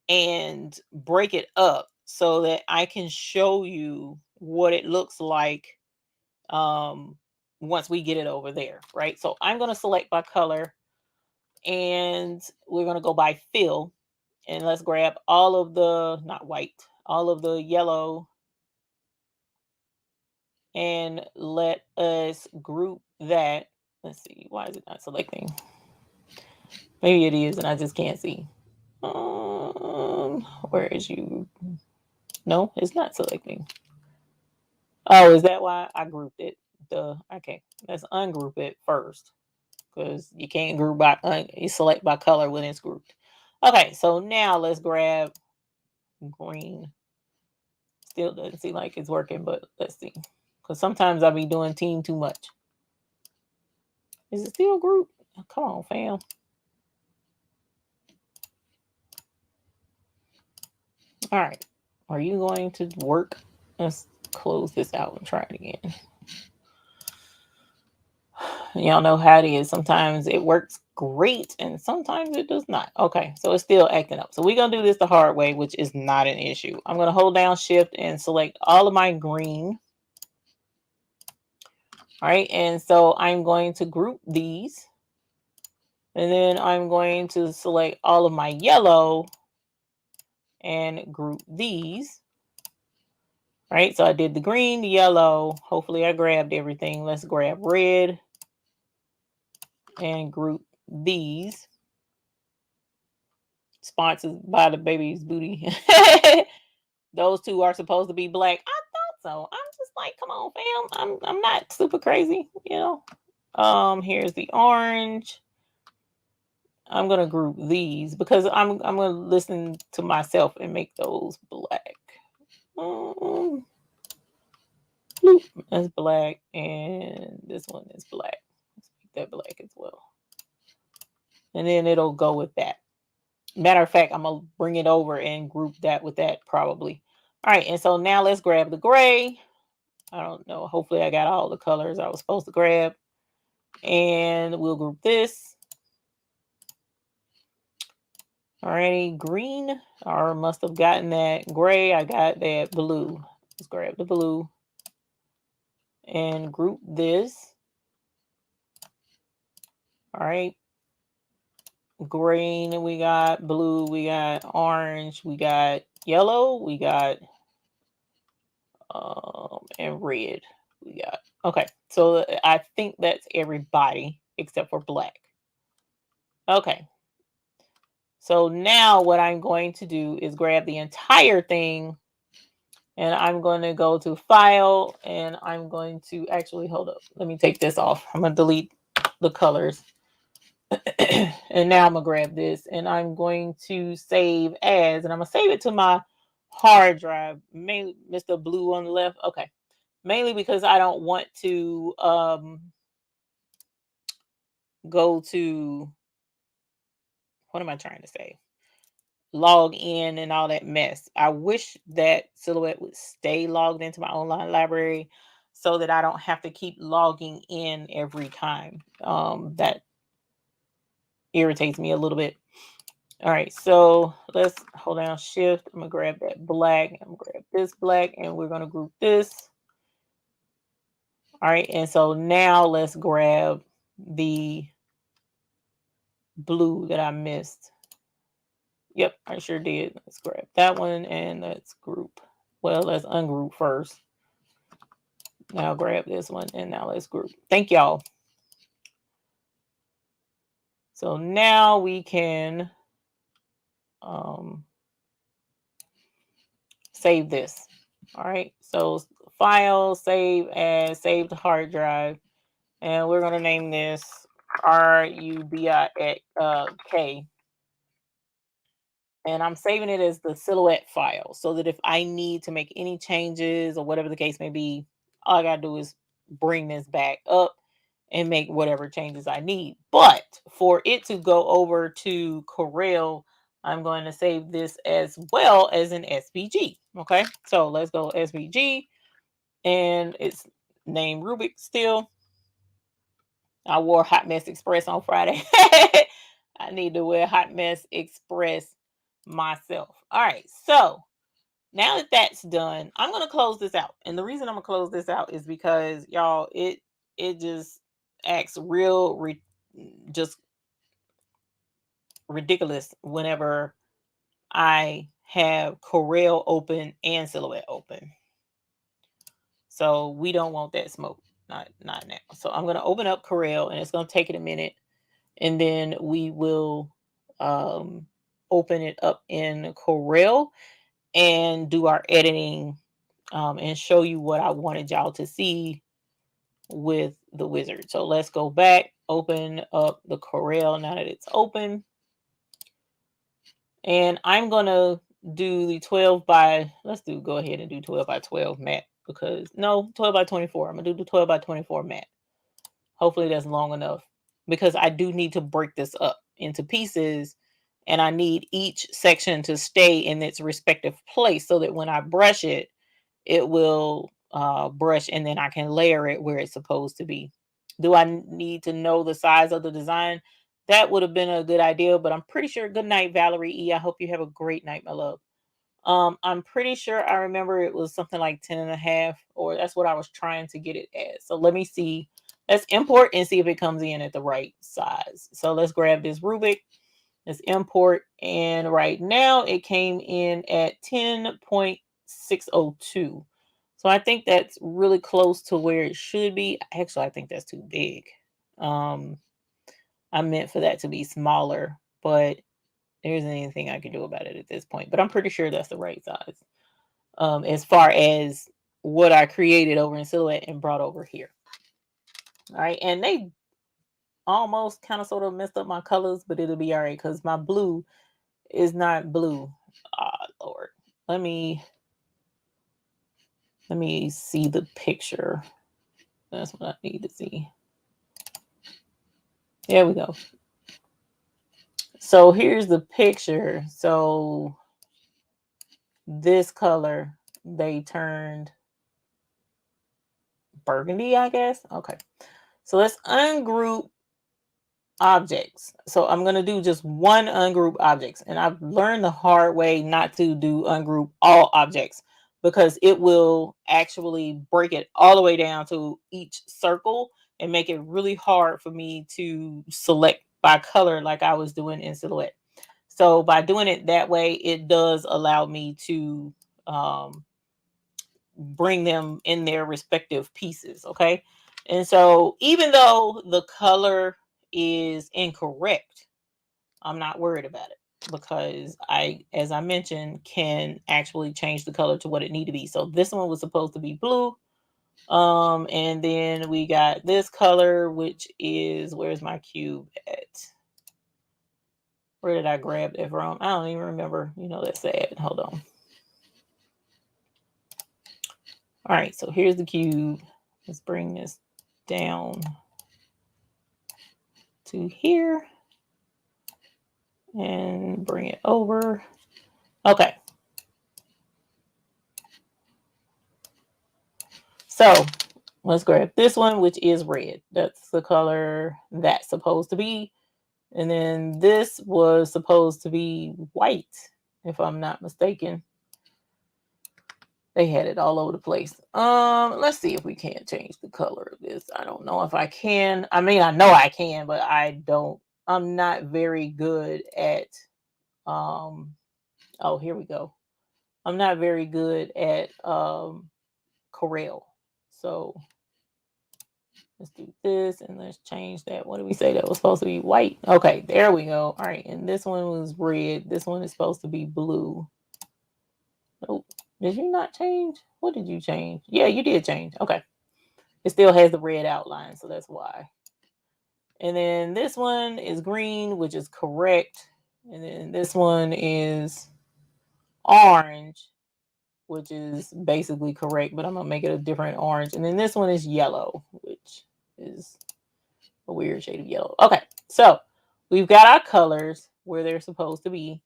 and break it up so that I can show you what it looks like um once we get it over there, right? So I'm going to select by color, and we're going to go by fill, and let's grab all of the, not white, all of the yellow, and let us group that. Let's see, why is it not selecting? Maybe it is and I just can't see. Where is you? No, it's not selecting. Oh, is that why I grouped it? Okay, let's ungroup it first, because you can't group by you select by color when it's grouped. Okay, so now let's grab green. Still doesn't seem like it's working, but let's see. Because sometimes I'll be doing team too much. Is it still group? Oh, come on, fam. All right. Are you going to work? Let's close this out and try it again. Y'all know how it is. Sometimes it works great and sometimes it does not. Okay, so it's still acting up. So we're going to do this the hard way, which is not an issue. I'm going to hold down shift and select all of my green. All right, and so I'm going to group these. And then I'm going to select all of my yellow and group these. All right, so I did the green, the yellow. Hopefully I grabbed everything. Let's grab red and group these. Sponsored by the baby's booty. Those two are supposed to be black. I thought so. I'm just like, come on, fam. I'm not super crazy, you know. Here's the orange. I'm gonna group these because I'm gonna listen to myself and make those black. Bloop, that's black, and this one is black. Let's make that black as well. And then it'll go with that. Matter of fact, I'm gonna bring it over and group that with that probably. All right, and so now let's grab the gray. I don't know. Hopefully I got all the colors I was supposed to grab. And we'll group this. Alrighty, green. Or must have gotten that gray. I got that blue. Let's grab the blue. And group this. Alright. Green, we got blue, we got orange, we got yellow, we got and red. We got okay. So I think that's everybody except for black. Okay. So now what I'm going to do is grab the entire thing and I'm going to go to file and I'm going to actually hold up. Let me take this off. I'm going to delete the colors. And now I'm going to grab this and I'm going to save as, and I'm going to save it to my hard drive. Mainly Mr. Blue on the left. Okay. Mainly because I don't want to go to, what am I trying to say? Log in and all that mess. I wish that Silhouette would stay logged into my online library so that I don't have to keep logging in every time. That irritates me a little bit. All right, so let's hold down shift. I'm gonna grab that black. I'm gonna grab this black and we're gonna group this. All right, and so now let's grab the blue that I missed. Yep, I sure did. Let's grab that one and let's group. Well, let's ungroup first. Now grab this one and now let's group. Thank y'all. So now we can save this. All right, so file, save as, save to hard drive. And we're going to name this RUBIK. And I'm saving it as the Silhouette file so that if I need to make any changes or whatever the case may be, all I got to do is bring this back up and make whatever changes I need. But for it to go over to Corel, I'm going to save this as well as an SVG. Okay, so let's go SVG and it's named Rubik still. I wore Hot Mess Express on Friday. I need to wear Hot Mess Express myself. All right, so now that that's done, I'm going to close this out. And the reason I'm going to close this out is because y'all, it just acts real just ridiculous whenever I have Corel open and Silhouette open. So we don't want that smoke. Not now. So I'm going to open up Corel and it's going to take it a minute. And then we will open it up in Corel and do our editing and show you what I wanted y'all to see with the wizard. So let's go back, open up the Corel now that it's open. And I'm going to do the 12 by, go ahead and do 12 by 12 matte, because no, 12 by 24. I'm gonna do the 12 by 24 matte. Hopefully that's long enough, because I do need to break this up into pieces, and I need each section to stay in its respective place so that when I brush it, it will brush, and then I can layer it where it's supposed to be. Do I need to know the size of the design? That would have been a good idea, but I'm pretty sure. Good night, Valerie E. I hope you have a great night, my love. I'm pretty sure I remember it was something like 10 and a half, or that's what I was trying to get it at. So let me see. Let's import and see if it comes in at the right size. So let's grab this Rubik. Let's import. And right now it came in at 10.602. So I think that's really close to where it should be. Actually, I think that's too big. I meant for that to be smaller, but there isn't anything I can do about it at this point. But I'm pretty sure that's the right size. As far as what I created over in Silhouette and brought over here. All right. And they almost kind of sort of messed up my colors, but it'll be all right because my blue is not blue. Ah, Lord. Let me see the picture. That's what I need to see. There we go. So here's the picture. So this color, they turned burgundy, I guess. Okay. So let's ungroup objects. So I'm going to do just one ungroup objects. And I've learned the hard way not to do ungroup all objects, because it will actually break it all the way down to each circle and make it really hard for me to select by color like I was doing in Silhouette. So by doing it that way, it does allow me to bring them in their respective pieces. Okay. And so even though the color is incorrect, I'm not worried about it, because I, as I mentioned, can actually change the color to what it need to be. So this one was supposed to be blue. And then we got this color, which is, where's my cube at? Where did I grab that from? I don't even remember. You know, that's sad. Hold on. All right, so here's the cube. Let's bring this down to here and bring it over. Okay. So let's grab this one, which is red. That's the color that's supposed to be. And then this was supposed to be white, if I'm not mistaken. They had it all over the place. Let's see if we can't change the color of this. I don't know if I can. I mean, I know I can, but I'm not very good at oh, here we go. I'm not very good at Corel. So let's do this and let's change that. What did we say that was supposed to be? White. Okay, there we go. All right, and this one was red. This one is supposed to be blue. Oh, did you not change? What did you change? Yeah, you did change. Okay. It still has the red outline, so that's why. And then this one is green, which is correct. And then this one is orange, which is basically correct, but I'm going to make it a different orange. And then this one is yellow, which is a weird shade of yellow. Okay, so we've got our colors where they're supposed to be.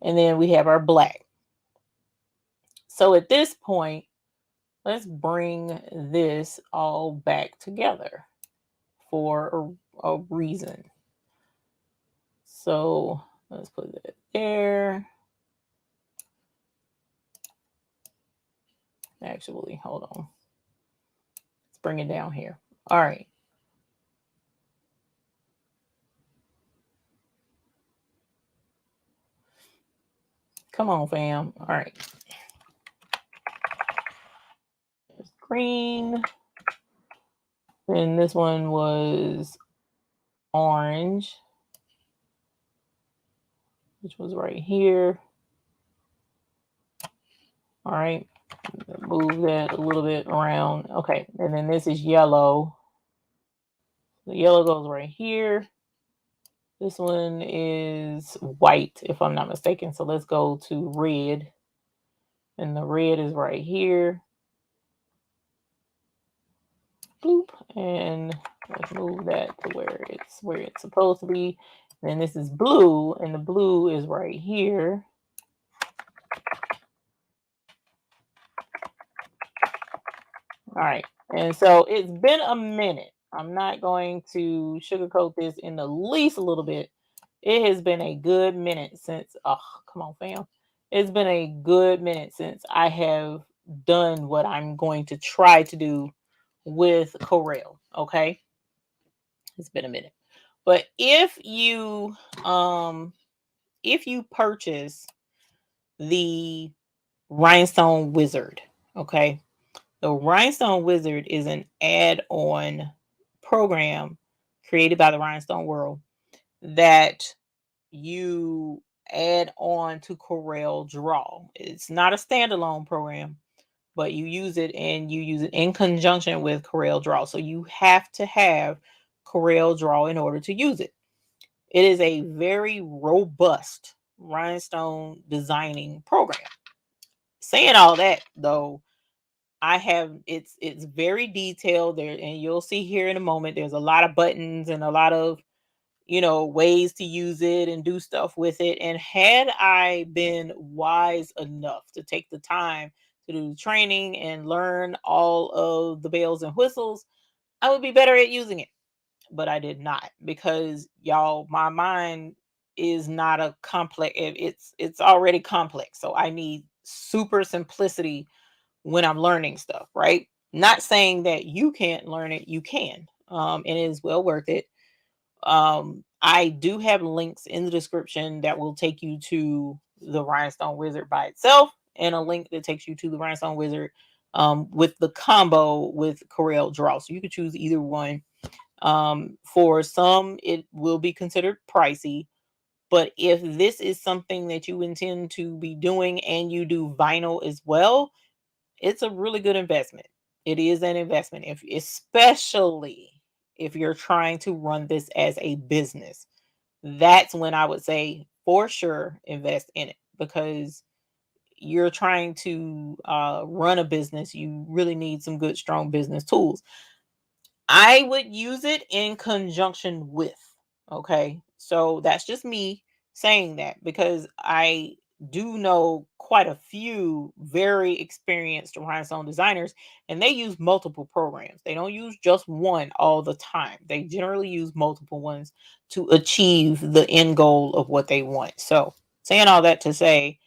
And then we have our black. So at this point, let's bring this all back together for a reason. So let's put that there. Actually, hold on. Let's bring it down here. All right. Come on, fam. All right. There's green. And this one was orange, which was right here. All right. Move that a little bit around. Okay. And then this is yellow. The yellow goes right here. This one is white, if I'm not mistaken. So let's go to red. And the red is right here. Bloop. And let's move that to where it's supposed to be. Then this is blue, and the blue is right here. All right. And so it's been a minute. I'm not going to sugarcoat this in the least a little bit. It has been a good minute since, oh, come on, fam. It's been a good minute since I have done what I'm going to try to do with Corel. Okay. It's been a minute. But if you purchase the Rhinestone Wizard, okay, the Rhinestone Wizard is an add-on program created by the Rhinestone World that you add on to Corel Draw. It's not a standalone program, but you use it in conjunction with Corel Draw. So you have to have Corel Draw in order to use it. It is a very robust rhinestone designing program. Saying all that though, it's very detailed there, and you'll see here in a moment there's a lot of buttons and a lot of ways to use it and do stuff with it. And had I been wise enough to take the time to do the training and learn all of the bells and whistles, I would be better at using it. But I did not, because y'all, my mind is not a complex. It's already complex, so I need super simplicity when I'm learning stuff, right? Not saying that you can't learn it, you can. And it is well worth it. I do have links in the description that will take you to the Rhinestone Wizard by itself, and a link that takes you to the Rhinestone Wizard with the combo with Corel Draw. So you could choose either one. For some, it will be considered pricey, but if this is something that you intend to be doing and you do vinyl as well, it's a really good investment. It is an investment, if especially if you're trying to run this as a business. That's when I would say for sure invest in it, because you're trying to run a business. You really need some good, strong business tools. I would use it in conjunction with. Okay. So that's just me saying that, because I do know quite a few very experienced rhinestone designers, and they use multiple programs. They don't use just one all the time. They generally use multiple ones to achieve the end goal of what they want. So, saying all that to say,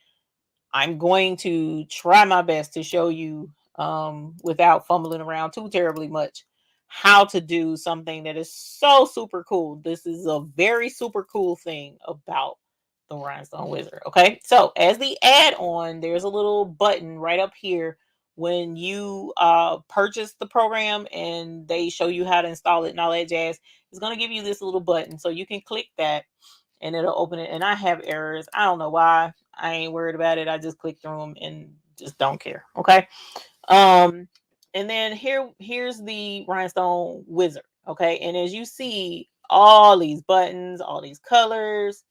I'm going to try my best to show you, without fumbling around too terribly much, how to do something that is so super cool. This is a very super cool thing about the Rhinestone Wizard. Okay, so as the add-on, there's a little button right up here when you purchase the program, and they show you how to install it and all that jazz. It's going to give you this little button, so you can click that and it'll open it. And I have errors. I don't know why. I ain't worried about it. I just click through them and just don't care. Okay. Um, and then here's the Rhinestone Wizard. Okay. And as you see, all these buttons, all these colors,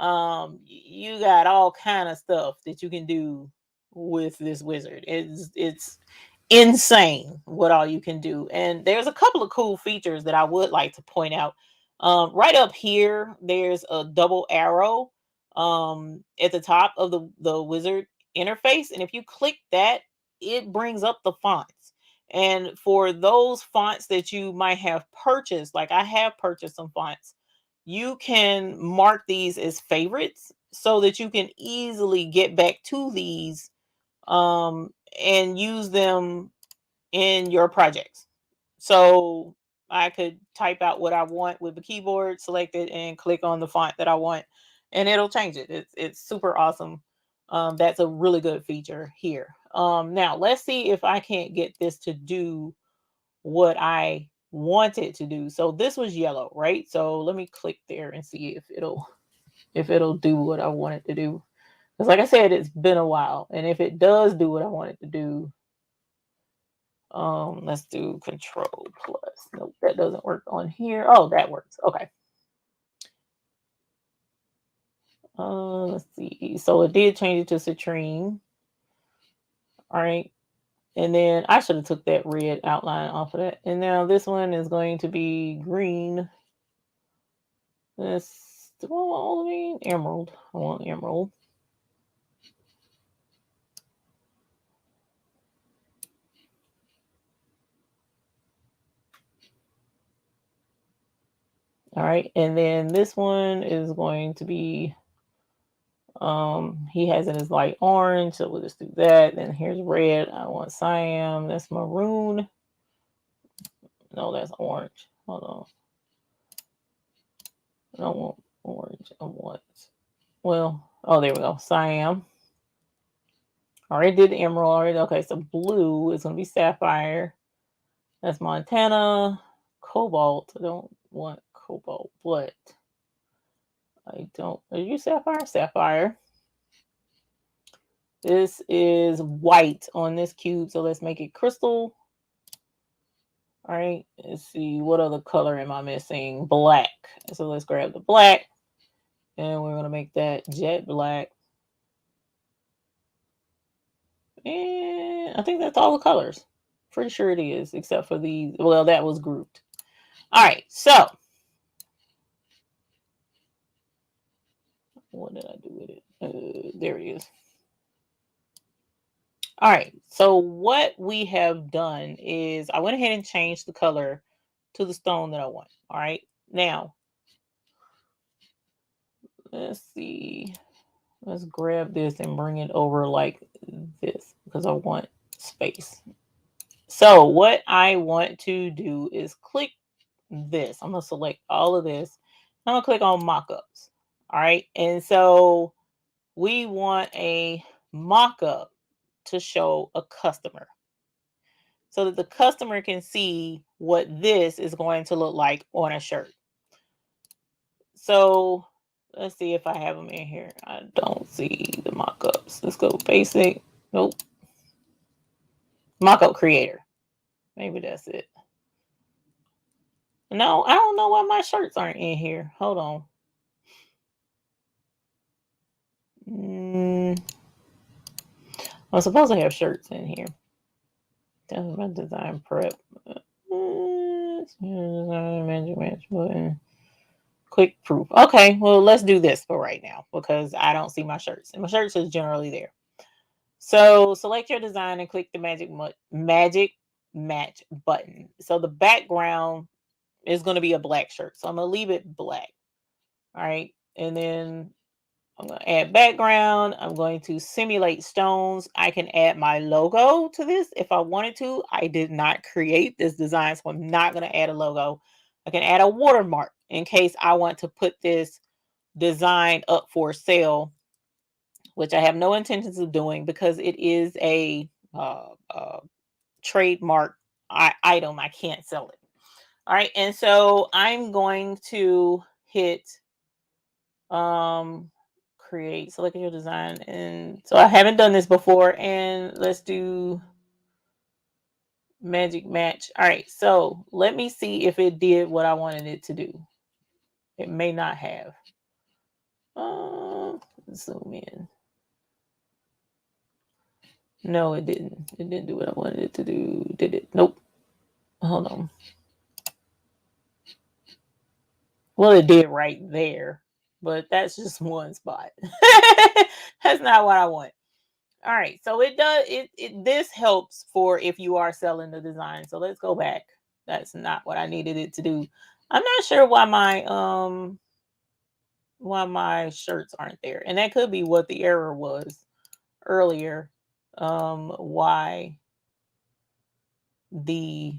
you got all kind of stuff that you can do with this wizard. It's insane what all you can do. And there's a couple of cool features that I would like to point out. Right up here, there's a double arrow at the top of the wizard interface. And if you click that, it brings up the fonts. And for those fonts that you might have purchased, like I have purchased some fonts, you can mark these as favorites so that you can easily get back to these um, and use them in your projects. So I could type out what I want with the keyboard, select it, and click on the font that I want, and it'll change it. It's super awesome. That's a really good feature here. Now let's see if I can't get this to do what I want it to do. So this was yellow, right? So let me click there and see if it'll do what I want it to do. Because like I said, it's been a while, and if it does do what I want it to do, let's do control plus. Nope, that doesn't work on here. Oh, that works. Okay. Let's see. So it did change it to citrine. All right. And then I should have took that red outline off of that. And now this one is going to be green. This, what I mean? Emerald. I want emerald. All right. And then this one is going to be, he has it as light orange. So we'll just do that. Then here's red. I want cyan. That's maroon. No, that's orange. Hold on. I don't want orange. I want, well, oh, there we go. Cyan. Already did the emerald already. Okay, so blue is going to be sapphire. That's Montana. Cobalt. I don't want cobalt, but I don't. Are you sapphire? Sapphire. This is white on this cube, so let's make it crystal. All right, let's see. What other color am I missing? Black. So let's grab the black, and we're going to make that jet black. And I think that's all the colors. Pretty sure it is, except for the, well, that was grouped. All right, so what did I do with it? There it is. All right, so what we have done is I went ahead and changed the color to the stone that I want. All right, now let's see. Let's grab this and bring it over like this because I want space. So what I want to do is click this. I'm going to select all of this. I'm going to click on mockups. All right. And so we want a mockup to show a customer so that the customer can see what this is going to look like on a shirt. So let's see if I have them in here. I don't see the mockups. Let's go basic. Nope. Mockup creator. Maybe that's it. No, I don't know why my shirts aren't in here. Hold on. I'm supposed to have shirts in here. That's my design prep. Match button. Quick proof. Okay, well, let's do this for right now because I don't see my shirts. And my shirts is generally there. So select your design and click the magic match button. So the background is going to be a black shirt. So I'm going to leave it black. All right. And then I'm going to add background. I'm going to simulate stones. I can add my logo to this if I wanted to. I did not create this design, so I'm not going to add a logo. I can add a watermark in case I want to put this design up for sale, which I have no intentions of doing because it is a trademark item. I can't sell it. All right. And so I'm going to hit create, select your design. And so I haven't done this before, and let's do magic match. All right, so let me see if it did what I wanted it to do. It may not have. Zoom in. No, it didn't. It didn't do what I wanted it to do. Did it? Nope. Hold on. Well, it did right there, but that's just one spot. That's not what I want. All right, so it does it this helps for if you are selling the design. So let's go back. That's not what I needed it to do. I'm not sure why my shirts aren't there. And that could be what the error was earlier. Why the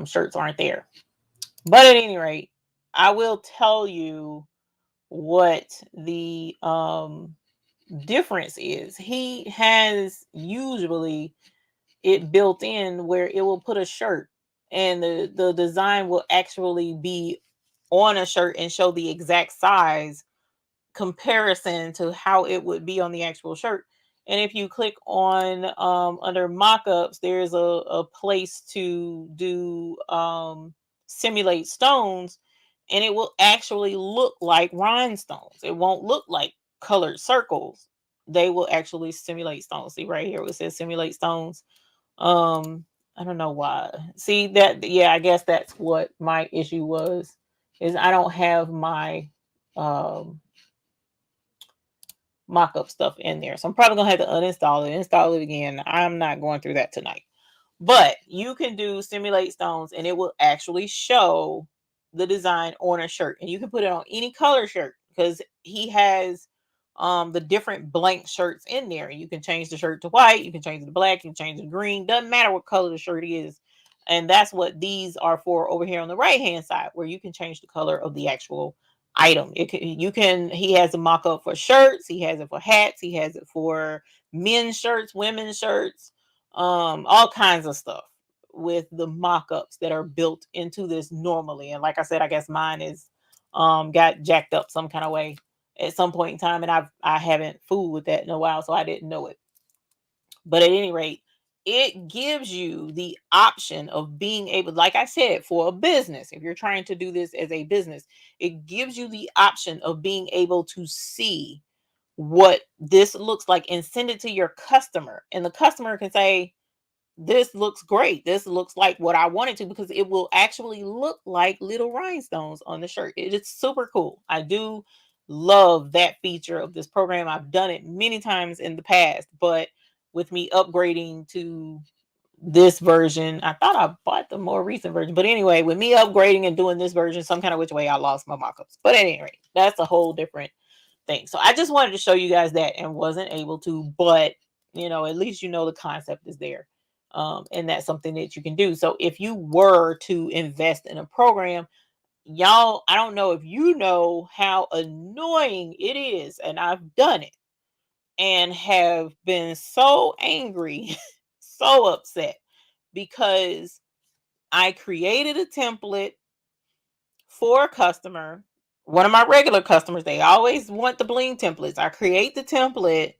shirts aren't there. But at any rate, I will tell you what the difference is. He has usually it built in where it will put a shirt and the design will actually be on a shirt and show the exact size comparison to how it would be on the actual shirt. And if you click on under mockups, there's a place to do simulate stones, and it will actually look like rhinestones. It won't look like colored circles. They will actually simulate stones. See right here, it says simulate stones. Um, I don't know why. See that? Yeah, I guess that's what my issue was. Is I don't have my um mock-up stuff in there, so I'm probably gonna have to uninstall it, install it again. I'm not going through that tonight. But you can do simulate stones and it will actually show the design on a shirt. And you can put it on any color shirt because he has the different blank shirts in there. You can change the shirt to white, you can change it to black, you can change it to green. Doesn't matter what color the shirt is. And that's what these are for over here on the right hand side, where you can change the color of the actual item. He has a mock-up for shirts, he has it for hats, he has it for men's shirts, women's shirts, all kinds of stuff with the mock-ups that are built into this normally. And like I said, I guess mine is got jacked up some kind of way at some point in time, and I haven't fooled with that in a while, so I didn't know it. But at any rate, it gives you the option of being able, like I said, for a business, if you're trying to do this as a business, it gives you the option of being able to see what this looks like and send it to your customer. And the customer can say, this looks great. This looks like what I wanted to, because it will actually look like little rhinestones on the shirt. It is super cool. I do love that feature of this program. I've done it many times in the past, but with me upgrading to this version, I thought I bought the more recent version. But anyway, with me upgrading and doing this version, some kind of which way, I lost my mockups. But anyway, that's a whole different thing. So I just wanted to show you guys that and wasn't able to, but at least the concept is there. And that's something that you can do. So if you were to invest in a program, y'all, I don't know if you know how annoying it is, and I've done it and have been so angry, so upset, because I created a template for a customer. One of my regular customers, they always want the bling templates. I create the template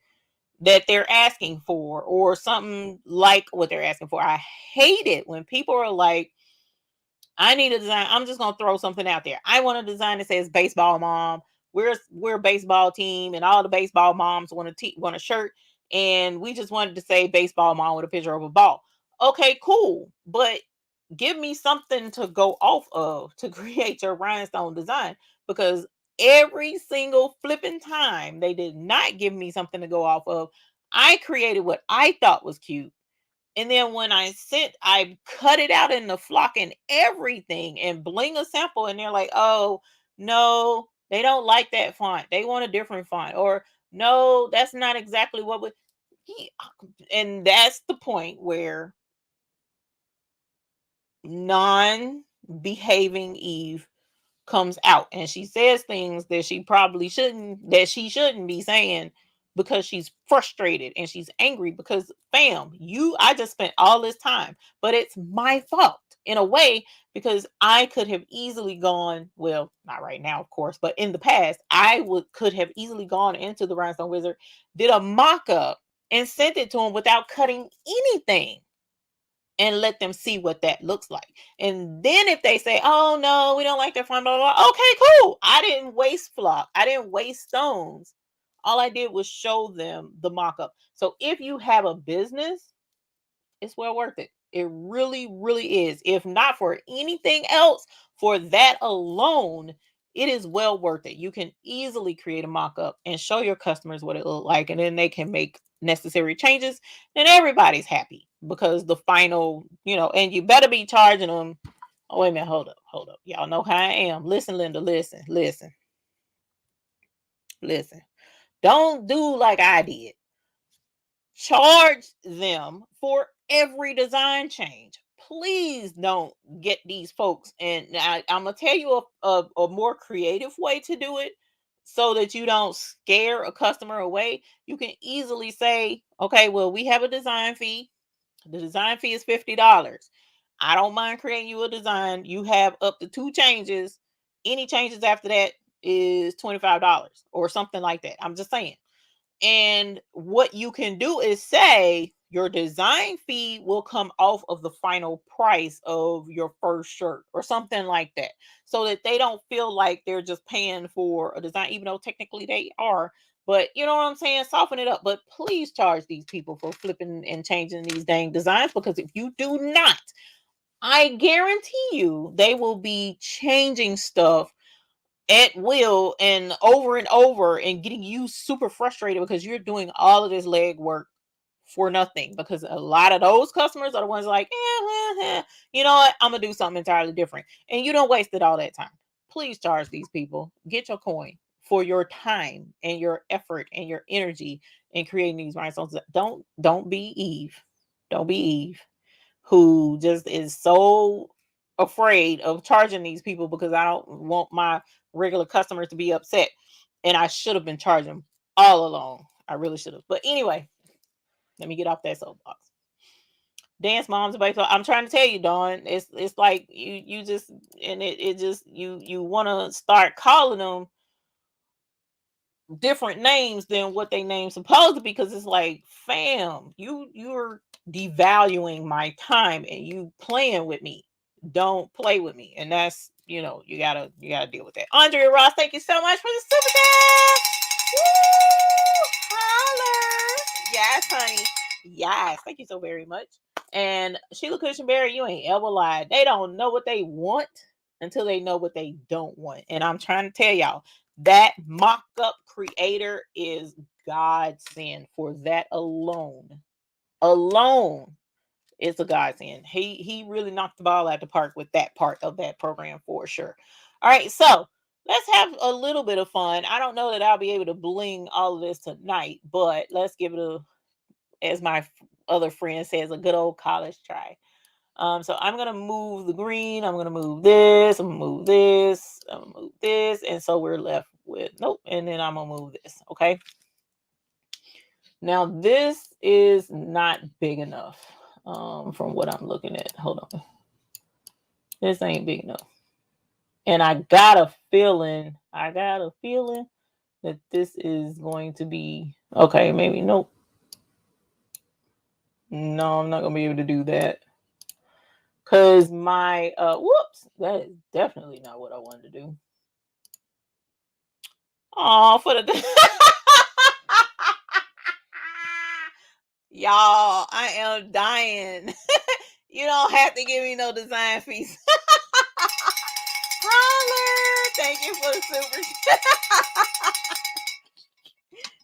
that they're asking for, or something like what they're asking for. I hate it when people are like, I need a design. I'm just gonna throw something out there. I want a design that says baseball mom. We're a baseball team, and all the baseball moms want a shirt, and we just wanted to say baseball mom with a picture of a ball. Okay, cool, but give me something to go off of to create your rhinestone design, because every single flipping time they did not give me something to go off of. I created what I thought was cute, and then when I cut it out in the flock and everything and bling a sample, and they're like, oh, no, they don't like that font. They want a different font. Or no, that's not exactly what we. And that's the point where non behaving Eve comes out, and she says things that she shouldn't be saying, because she's frustrated and she's angry, because fam, I just spent all this time, but it's my fault in a way, because I could have easily gone, well, not right now of course, but in the past I would could have easily gone into the Rhinestone Wizard, did a mock-up, and sent it to him without cutting anything, and let them see what that looks like. And then if they say, oh no, we don't like that font, blah, blah, blah, okay, cool. I didn't waste flock. I didn't waste stones. All I did was show them the mock-up. So if you have a business, it's well worth it. It really, really is. If not for anything else, for that alone, it is well worth it. You can easily create a mock-up and show your customers what it look like, and then they can make necessary changes, and everybody's happy, because the final, and you better be charging them. Oh, wait a minute, hold up. Y'all know how I am. Listen, Linda, listen. Don't do like I did. Charge them for every design change. Please don't get these folks. And I'm gonna tell you a more creative way to do it, so that you don't scare a customer away. You can easily say, okay, well, we have a design fee. The design fee is $50. I don't mind creating you a design. You have up to 2 changes. Any changes after that is $25 or something like that. I'm just saying. And what you can do is say, your design fee will come off of the final price of your first shirt or something like that, so that they don't feel like they're just paying for a design, even though technically they are. But you know what I'm saying? Soften it up. But please charge these people for flipping and changing these dang designs, because if you do not, I guarantee you they will be changing stuff at will and over and getting you super frustrated because you're doing all of this leg work for nothing, because a lot of those customers are the ones like, you know what, I'm gonna do something entirely different, and you don't wasted all that time. Please charge these people, get your coin for your time and your effort and your energy in creating these rhinestones. Don't be Eve. Don't be Eve, who just is so afraid of charging these people because I don't want my regular customers to be upset. And I should have been charging all along. I really should have. But anyway, let me get off that soapbox. Dance moms, basically, I'm trying to tell you, Dawn. It's like you just, and it just, you want to start calling them different names than what they name supposed to be, because it's like, fam, you're devaluing my time and you playing with me. Don't play with me. And that's, you gotta deal with that. Andrea Ross, thank you so much for the super chat. Woo! Holler. Yes, honey. Yes, thank you so very much. And Sheila Cushionberry, you ain't ever lied. They don't know what they want until they know what they don't want. And I'm trying to tell y'all, that mock-up creator is godsend. For that alone, it's a godsend. He really knocked the ball out the park with that part of that program for sure. All right, so let's have a little bit of fun. I don't know that I'll be able to bling all of this tonight, but let's give it a, as my other friend says, a good old college try. So I'm gonna move the green. I'm gonna move this. I'm gonna move this. I'm gonna move this, and so we're left with nope. And then I'm gonna move this. Okay. Now this is not big enough. From what I'm looking at. Hold on. This ain't big enough. And I got a feeling. That this is going to be okay. Maybe nope. No, I'm not gonna be able to do that. Cause my whoops, that is definitely not what I wanted to do. Oh, for the y'all, I am dying. You don't have to give me no design fees. Holler! Thank you for the super chat.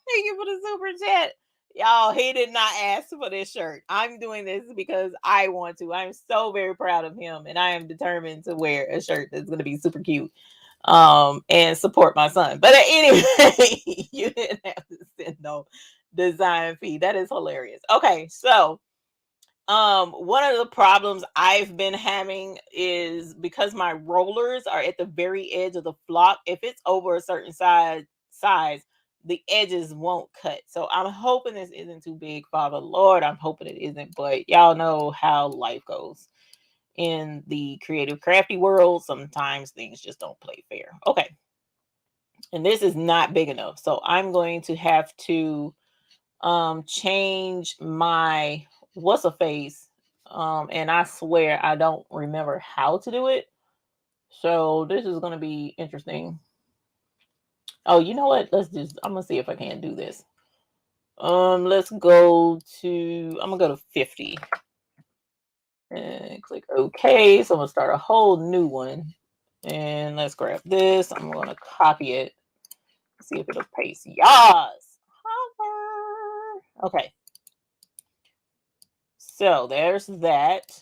Thank you for the super chat. Y'all, he did not ask for this shirt. I'm doing this because I want to. I'm so very proud of him, and I am determined to wear a shirt that's going to be super cute and support my son. But anyway, you didn't have to send no design fee. That is hilarious. Okay, so one of the problems I've been having is because my rollers are at the very edge of the flock. If it's over a certain size, the edges won't cut. So I'm hoping this isn't too big, Father Lord. I'm hoping it isn't, but y'all know how life goes in the creative crafty world. Sometimes things just don't play fair. Okay. And this is not big enough. So I'm going to have to change my what's a face. And I swear I don't remember how to do it. So this is gonna be interesting. Oh, you know what? I'm gonna see if I can do this. Let's go to I'm gonna go to 50 and click OK. So I'm gonna start a whole new one. And let's grab this. I'm gonna copy it. See if it'll paste. Yes. Okay. So there's that.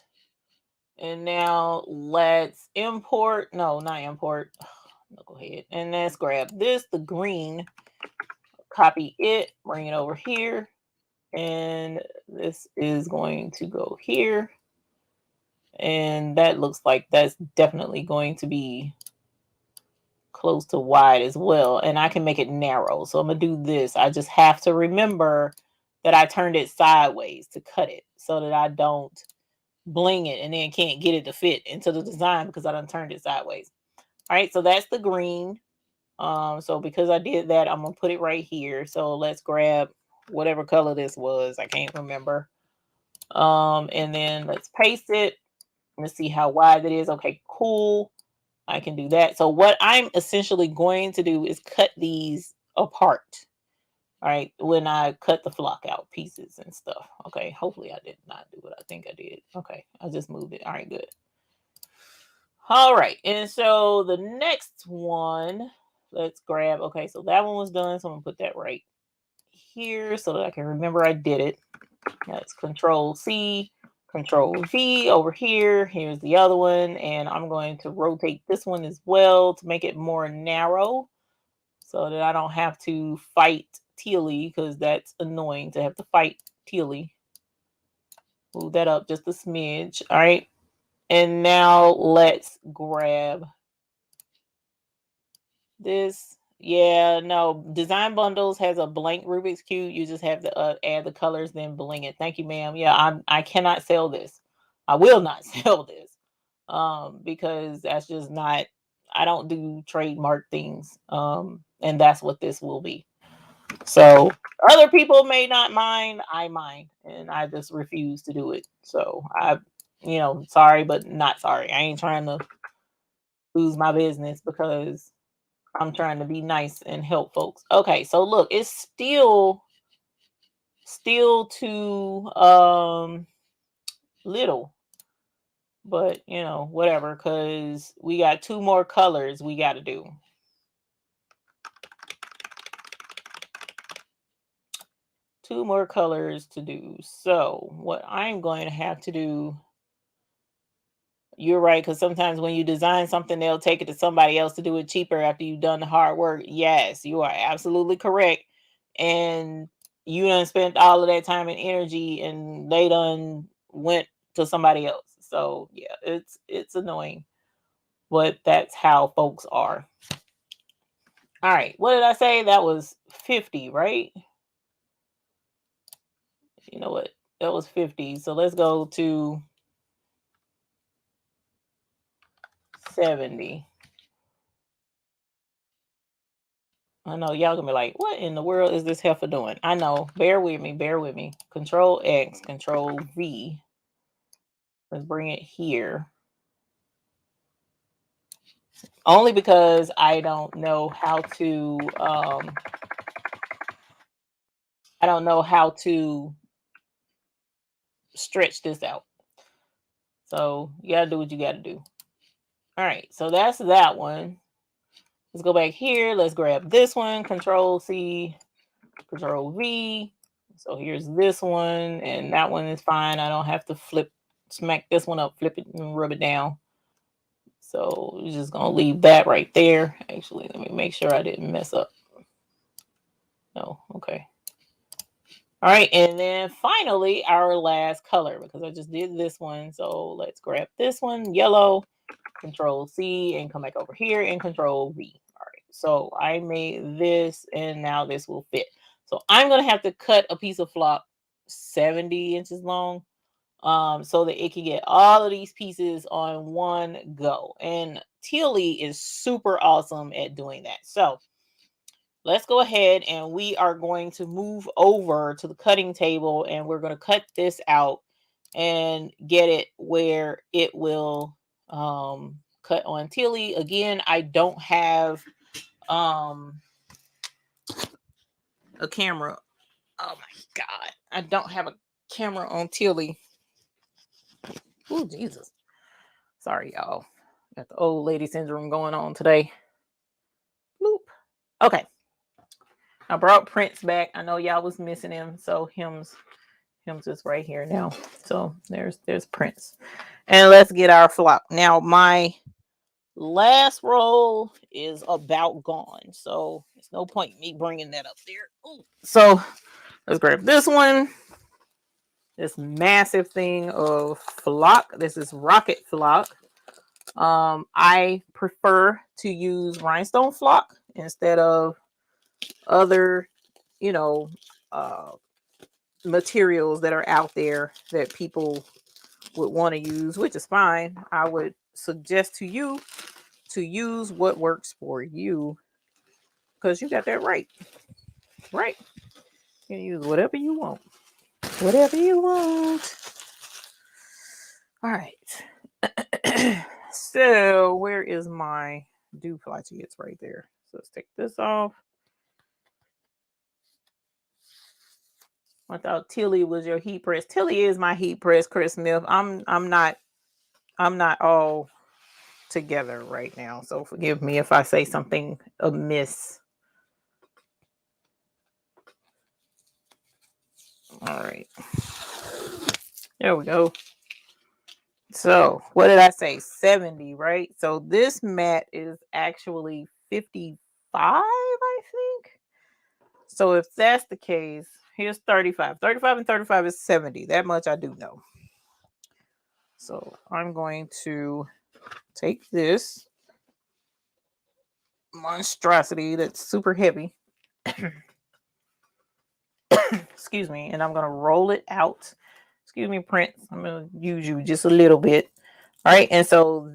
And now let's import. No, not import. Go ahead. And let's grab this, the green. Copy it. Bring it over here. And this is going to go here. And that looks like that's definitely going to be close to wide as well. And I can make it narrow. So I'm going to do this. I just have to remember that I turned it sideways to cut it so that I don't bling it and then can't get it to fit into the design because I done turned it sideways. All right, so that's the green. So because I did that, I'm gonna put it right here. So let's grab whatever color this was. I can't remember. And then let's paste it. Let's see how wide it is. Okay, cool. I can do that. So what I'm essentially going to do is cut these apart. All right, when I cut the flock out pieces and stuff. Okay, hopefully I did not do what I think I did. Okay, I just moved it. All right, good. All right, and so the next one, let's grab. Okay, so that one was done. So I'm gonna put that right here so that I can remember I did it. That's Control C, Control V over here. Here's the other one, and I'm going to rotate this one as well to make it more narrow so that I don't have to fight Tealy because that's annoying to have to fight Tealy. Move that up just a smidge. All right. And now let's grab this. Yeah, no. Design Bundles has a blank Rubik's Cube. You just have to add the colors, then bling it. Thank you, ma'am. Yeah, I cannot sell this. I will not sell this. Because that's just not, I don't do trademark things. And that's what this will be. So other people may not mind, I mind, and I just refuse to do it. So sorry, but not sorry. I ain't trying to lose my business because I'm trying to be nice and help folks. Okay, so look, it's still too little, but whatever, because we got two more colors we got to do. Two more colors to do. So what I'm going to have to do, you're right, because sometimes when you design something, they'll take it to somebody else to do it cheaper after you've done the hard work. Yes, you are absolutely correct. And you done spent all of that time and energy and they done went to somebody else. So yeah, it's annoying. But that's how folks are. All right. What did I say? That was 50, right? You know what? That was 50. So let's go to 70. I know y'all gonna be like, what in the world is this heifer doing? I know. Bear with me. Bear with me. Control X, Control V. Let's bring it here. Only because I don't know how to stretch this out. So you gotta do what you gotta do. All right, so that's that one. Let's go back here. Let's grab this one. Control C, Control V. So here's this one, and that one is fine. I don't have to smack this one up, flip it, and rub it down. So we're just gonna leave that right there. Actually, let me make sure I didn't mess up. No, okay. All right, and then finally our last color, because I just did this one. So let's grab this one, yellow, Control C, and come back over here and Control V. All right, so I made this, and now this will fit. So I'm gonna have to cut a piece of flock 70 inches long, so that it can get all of these pieces on one go. And Tilly is super awesome at doing that. So let's go ahead and we are going to move over to the cutting table, and we're going to cut this out and get it where it will cut on Tilly. Again, I don't have a camera. Oh my God. I don't have a camera on Tilly. Oh, Jesus. Sorry, y'all. Got the old lady syndrome going on today. Bloop. Okay. I brought Prince back. I know y'all was missing him. So him's just right here now. So there's Prince. And let's get our flock. Now my last roll is about gone. So there's no point in me bringing that up there. Ooh. So let's grab this one. This massive thing of flock. This is rocket flock. I prefer to use rhinestone flock instead of other, materials that are out there that people would want to use, which is fine. I would suggest to you to use what works for you, because you got that right. Right. You can use whatever you want. Whatever you want. All right. So where is my duplicate? It's right there. So let's take this off. I thought Tilly was your heat press. Tilly is my heat press, Chris Smith. I'm not all together right now. So forgive me if I say something amiss. All right. There we go. So what did I say? 70, right? So this mat is actually 55, I think. So if that's the case, here's 35. 35 and 35 is 70. That much I do know. So I'm going to take this monstrosity that's super heavy. Excuse me. And I'm going to roll it out. Excuse me, Prince. I'm going to use you just a little bit. All right. And so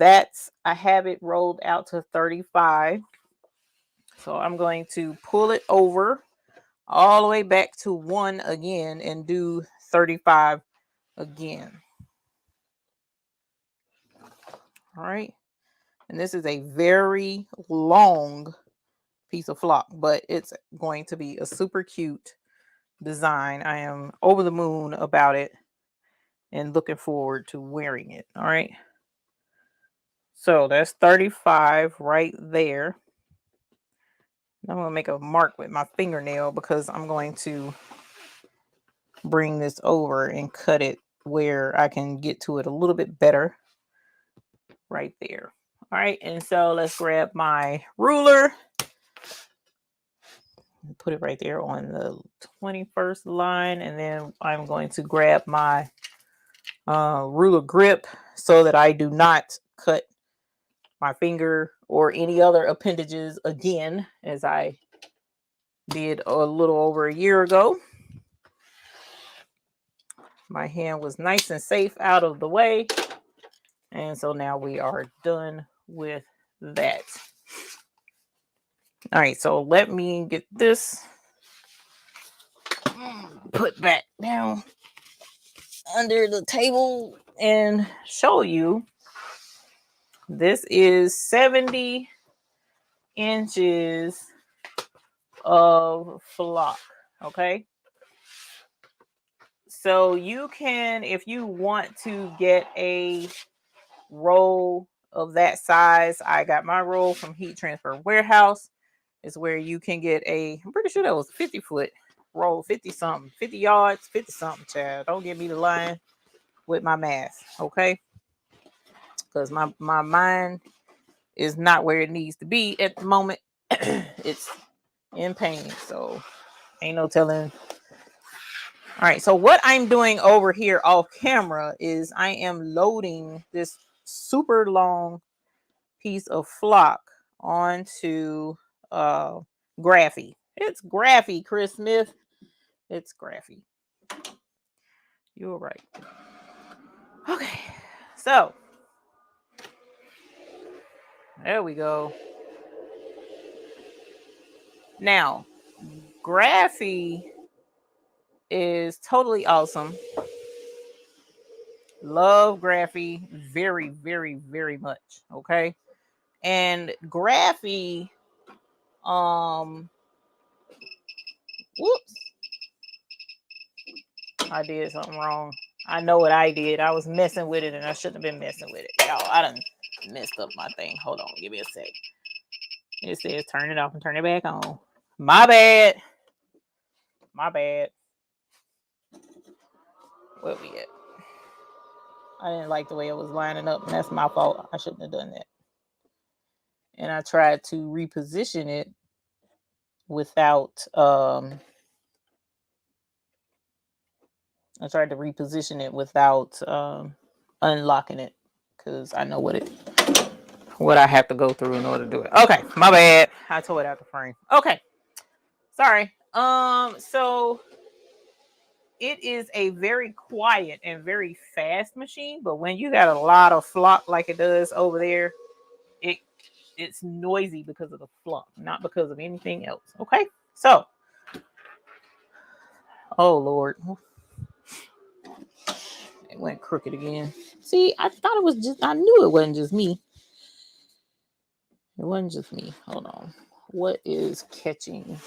I have it rolled out to 35. So I'm going to pull it over all the way back to 1 again and do 35 again. All right. And this is a very long piece of flock, but it's going to be a super cute design. I am over the moon about it and looking forward to wearing it. All right. So that's 35 right there. I'm going to make a mark with my fingernail because I'm going to bring this over and cut it where I can get to it a little bit better. Right there. All right. And so let's grab my ruler. Put it right there on the 21st line. And then I'm going to grab my ruler grip so that I do not cut my finger or any other appendages again, as I did a little over a year ago. My hand was nice and safe out of the way. And so now we are done with that. All right, so let me get this put back down under the table and show you. This is 70 inches of flock. Okay. So you can, if you want to get a roll of that size, I got my roll from Heat Transfer Warehouse. Is where you can get I'm pretty sure that was 50 foot roll, 50 something, 50 yards, 50 something, child. Don't get me the line with my math, okay? Because my mind is not where it needs to be at the moment. It's in pain, so ain't no telling. All right, so what I'm doing over here off camera is I am loading this super long piece of flock onto Graphy. It's Graphy, Chris Smith. It's Graphy. You were right. Okay, so there we go. Now, Graphy is totally awesome. Love Graphy very, very, very much. Okay. And Graphy, whoops. I did something wrong. I know what I did. I was messing with it and I shouldn't have been messing with it. Y'all, I done messed up my thing. Hold on. Give me a sec. It says turn it off and turn it back on. My bad. My bad. Where we at? I didn't like the way it was lining up, and that's my fault. I shouldn't have done that. And I tried to reposition it without unlocking it, because I know what I have to go through in order to do it. Okay, my bad. I tore it out the frame. Okay. Sorry. So it is a very quiet and very fast machine, but when you got a lot of flock like it does over there, it's noisy because of the flock, not because of anything else. Okay, so, oh Lord, It went crooked again. See, I thought it was just, I knew it wasn't just me. It wasn't just me. Hold on. What is catching?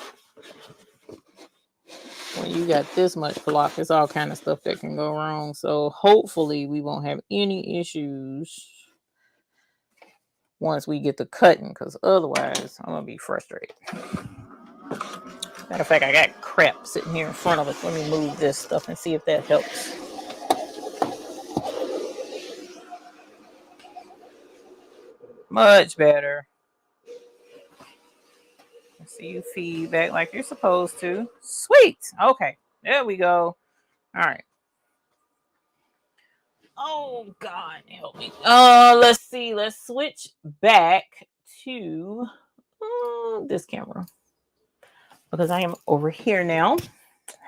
When you got this much block, there's all kind of stuff that can go wrong. So hopefully we won't have any issues once we get to cutting, because otherwise I'm gonna be frustrated. Matter of fact, I got crap sitting here in front of us. Let me move this stuff and see if that helps. Much better. See you feedback like you're supposed to. Sweet. Okay, there we go. All right. Oh God, help me. Let's see. Let's switch back to this camera because I am over here now.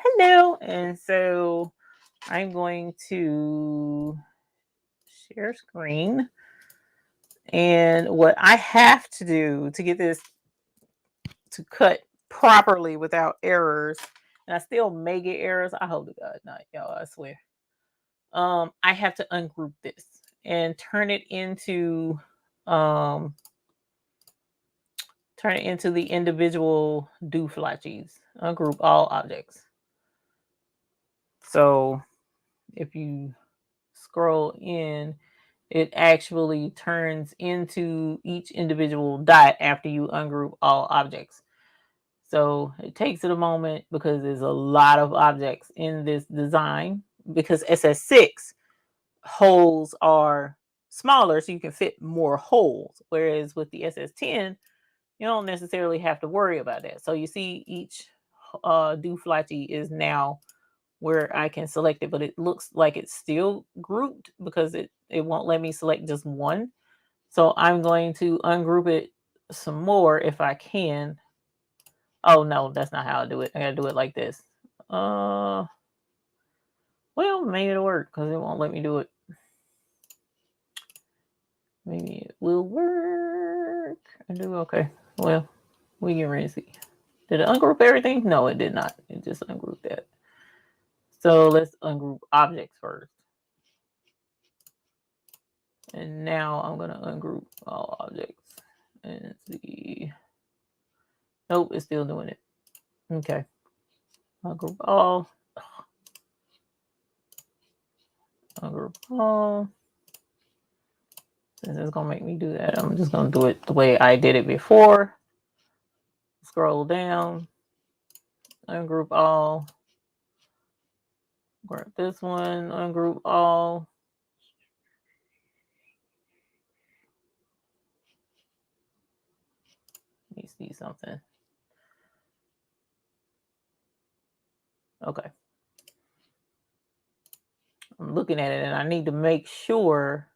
Hello, and so I'm going to share screen. And what I have to do to get this to cut properly without errors, and I still may get errors. I hope to God not, y'all. I swear. I have to ungroup this and turn it into the individual dooflachies. Ungroup all objects. So if you scroll in, it actually turns into each individual dot after you ungroup all objects. So it takes it a moment because there's a lot of objects in this design, because SS6 holes are smaller so you can fit more holes, whereas with the SS10 you don't necessarily have to worry about that. So you see each dooflachi is now where I can select it, but it looks like it's still grouped because it won't let me select just one. So I'm going to ungroup it some more if I can. Oh no, that's not how I do it. I gotta do it like this. Well, maybe it'll work because it won't let me do it. Maybe it will work. I do okay. Well, we get ready to see. Did it ungroup everything? No, it did not. It just ungrouped that. So let's ungroup objects first. And now I'm gonna ungroup all objects and see. Nope, it's still doing it. Okay. Ungroup all. Ungroup all. Since it's gonna make me do that, I'm just gonna do it the way I did it before. Scroll down. Ungroup all. Grab this one. Ungroup all. Let me see something. Okay. I'm looking at it and I need to make sure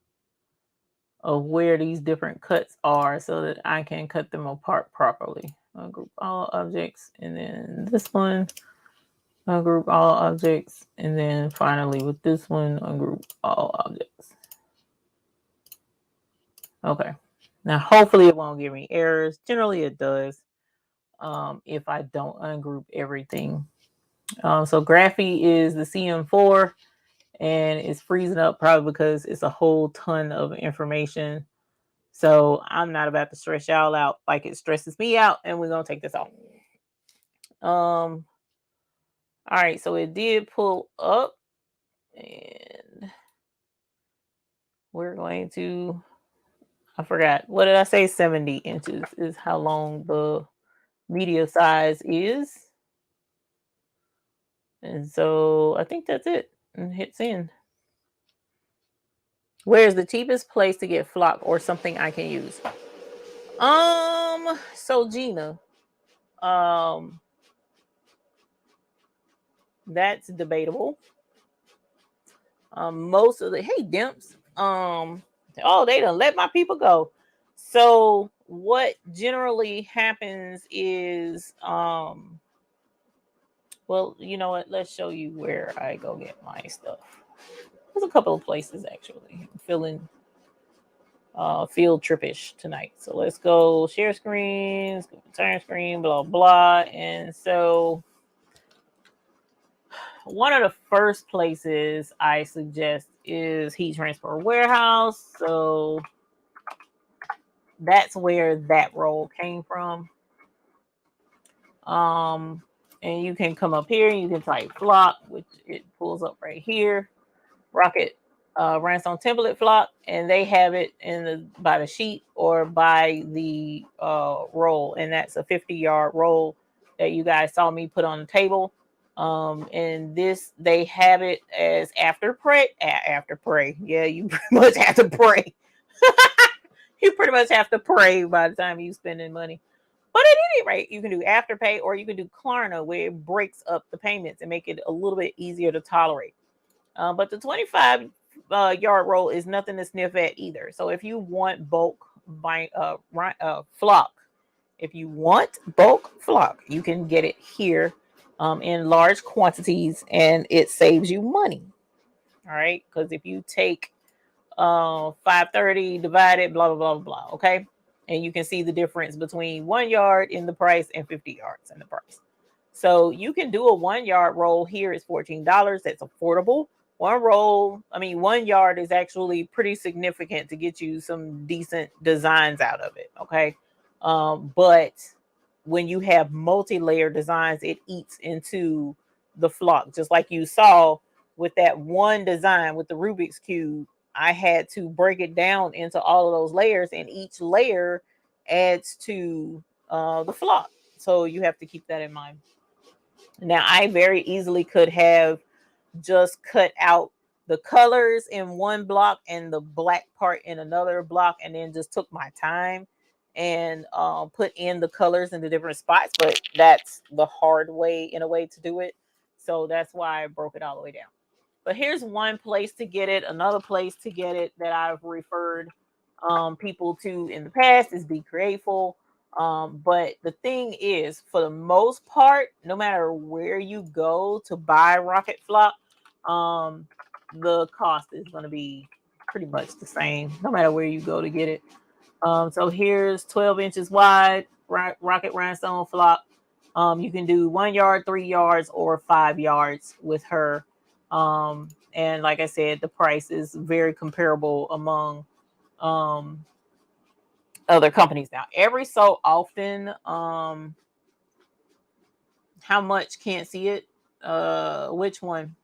of where these different cuts are so that I can cut them apart properly. Ungroup all objects, and then this one, ungroup all objects, and then finally with this one, ungroup all objects. Okay. Now hopefully it won't give me errors. Generally it does if I don't ungroup everything. So Graphy is the CM4 and it's freezing up probably because it's a whole ton of information. So I'm not about to stress y'all out like it stresses me out, and we're gonna take this off. All right, so it did pull up, and we're going to, I forgot, what did I say? 70 inches is how long the media size is. And so I think that's it. And hit send. Where's the cheapest place to get flock or something I can use? So Gina, that's debatable. Most of the Dimps, they done let my people go. So what generally happens is, well, you know what? Let's show you where I go get my stuff. There's a couple of places actually. I'm feeling field trippish tonight. So let's go share screens, go turn screen, blah blah. And so one of the first places I suggest is Heat Transfer Warehouse. So that's where that roll came from. And you can come up here and you can type flock, which it pulls up right here. Rocket Rhinestone template flock, and they have it in the by the sheet or by the roll, and that's a 50-yard roll that you guys saw me put on the table. And this they have it as after pray. Yeah, you pretty much have to pray. You pretty much have to pray by the time you spending money. But at any rate, you can do Afterpay or you can do Klarna, where it breaks up the payments and make it a little bit easier to tolerate. But the 25 yard roll is nothing to sniff at either. So if you want bulk flock, if you want bulk flock, you can get it here in large quantities, and it saves you money. All right, because if you take 530 divided blah blah blah blah, okay, and you can see the difference between 1 yard in the price and 50 yards in the price. So you can do a 1 yard roll here. It's $14. That's affordable. One yard is actually pretty significant to get you some decent designs out of it. Okay. But when you have multi-layer designs, it eats into the flock, just like you saw with that one design with the Rubik's Cube. I had to break it down into all of those layers, and each layer adds to the flock. So you have to keep that in mind. Now, I very easily could have just cut out the colors in one block and the black part in another block, and then just took my time and put in the colors in the different spots. But that's the hard way, in a way, to do it. So that's why I broke it all the way down. But here's one place to get it. Another place to get it that I've referred people to in the past is Be Createful. But the thing is, for the most part, no matter where you go to buy Rocket Flock, the cost is going to be pretty much the same, no matter where you go to get it. So here's 12 inches wide Rocket Rhinestone Flock. You can do 1 yard, 3 yards, or 5 yards with her. And like I said, the price is very comparable among other companies. Now, every so often, how much, can't see it? Which one?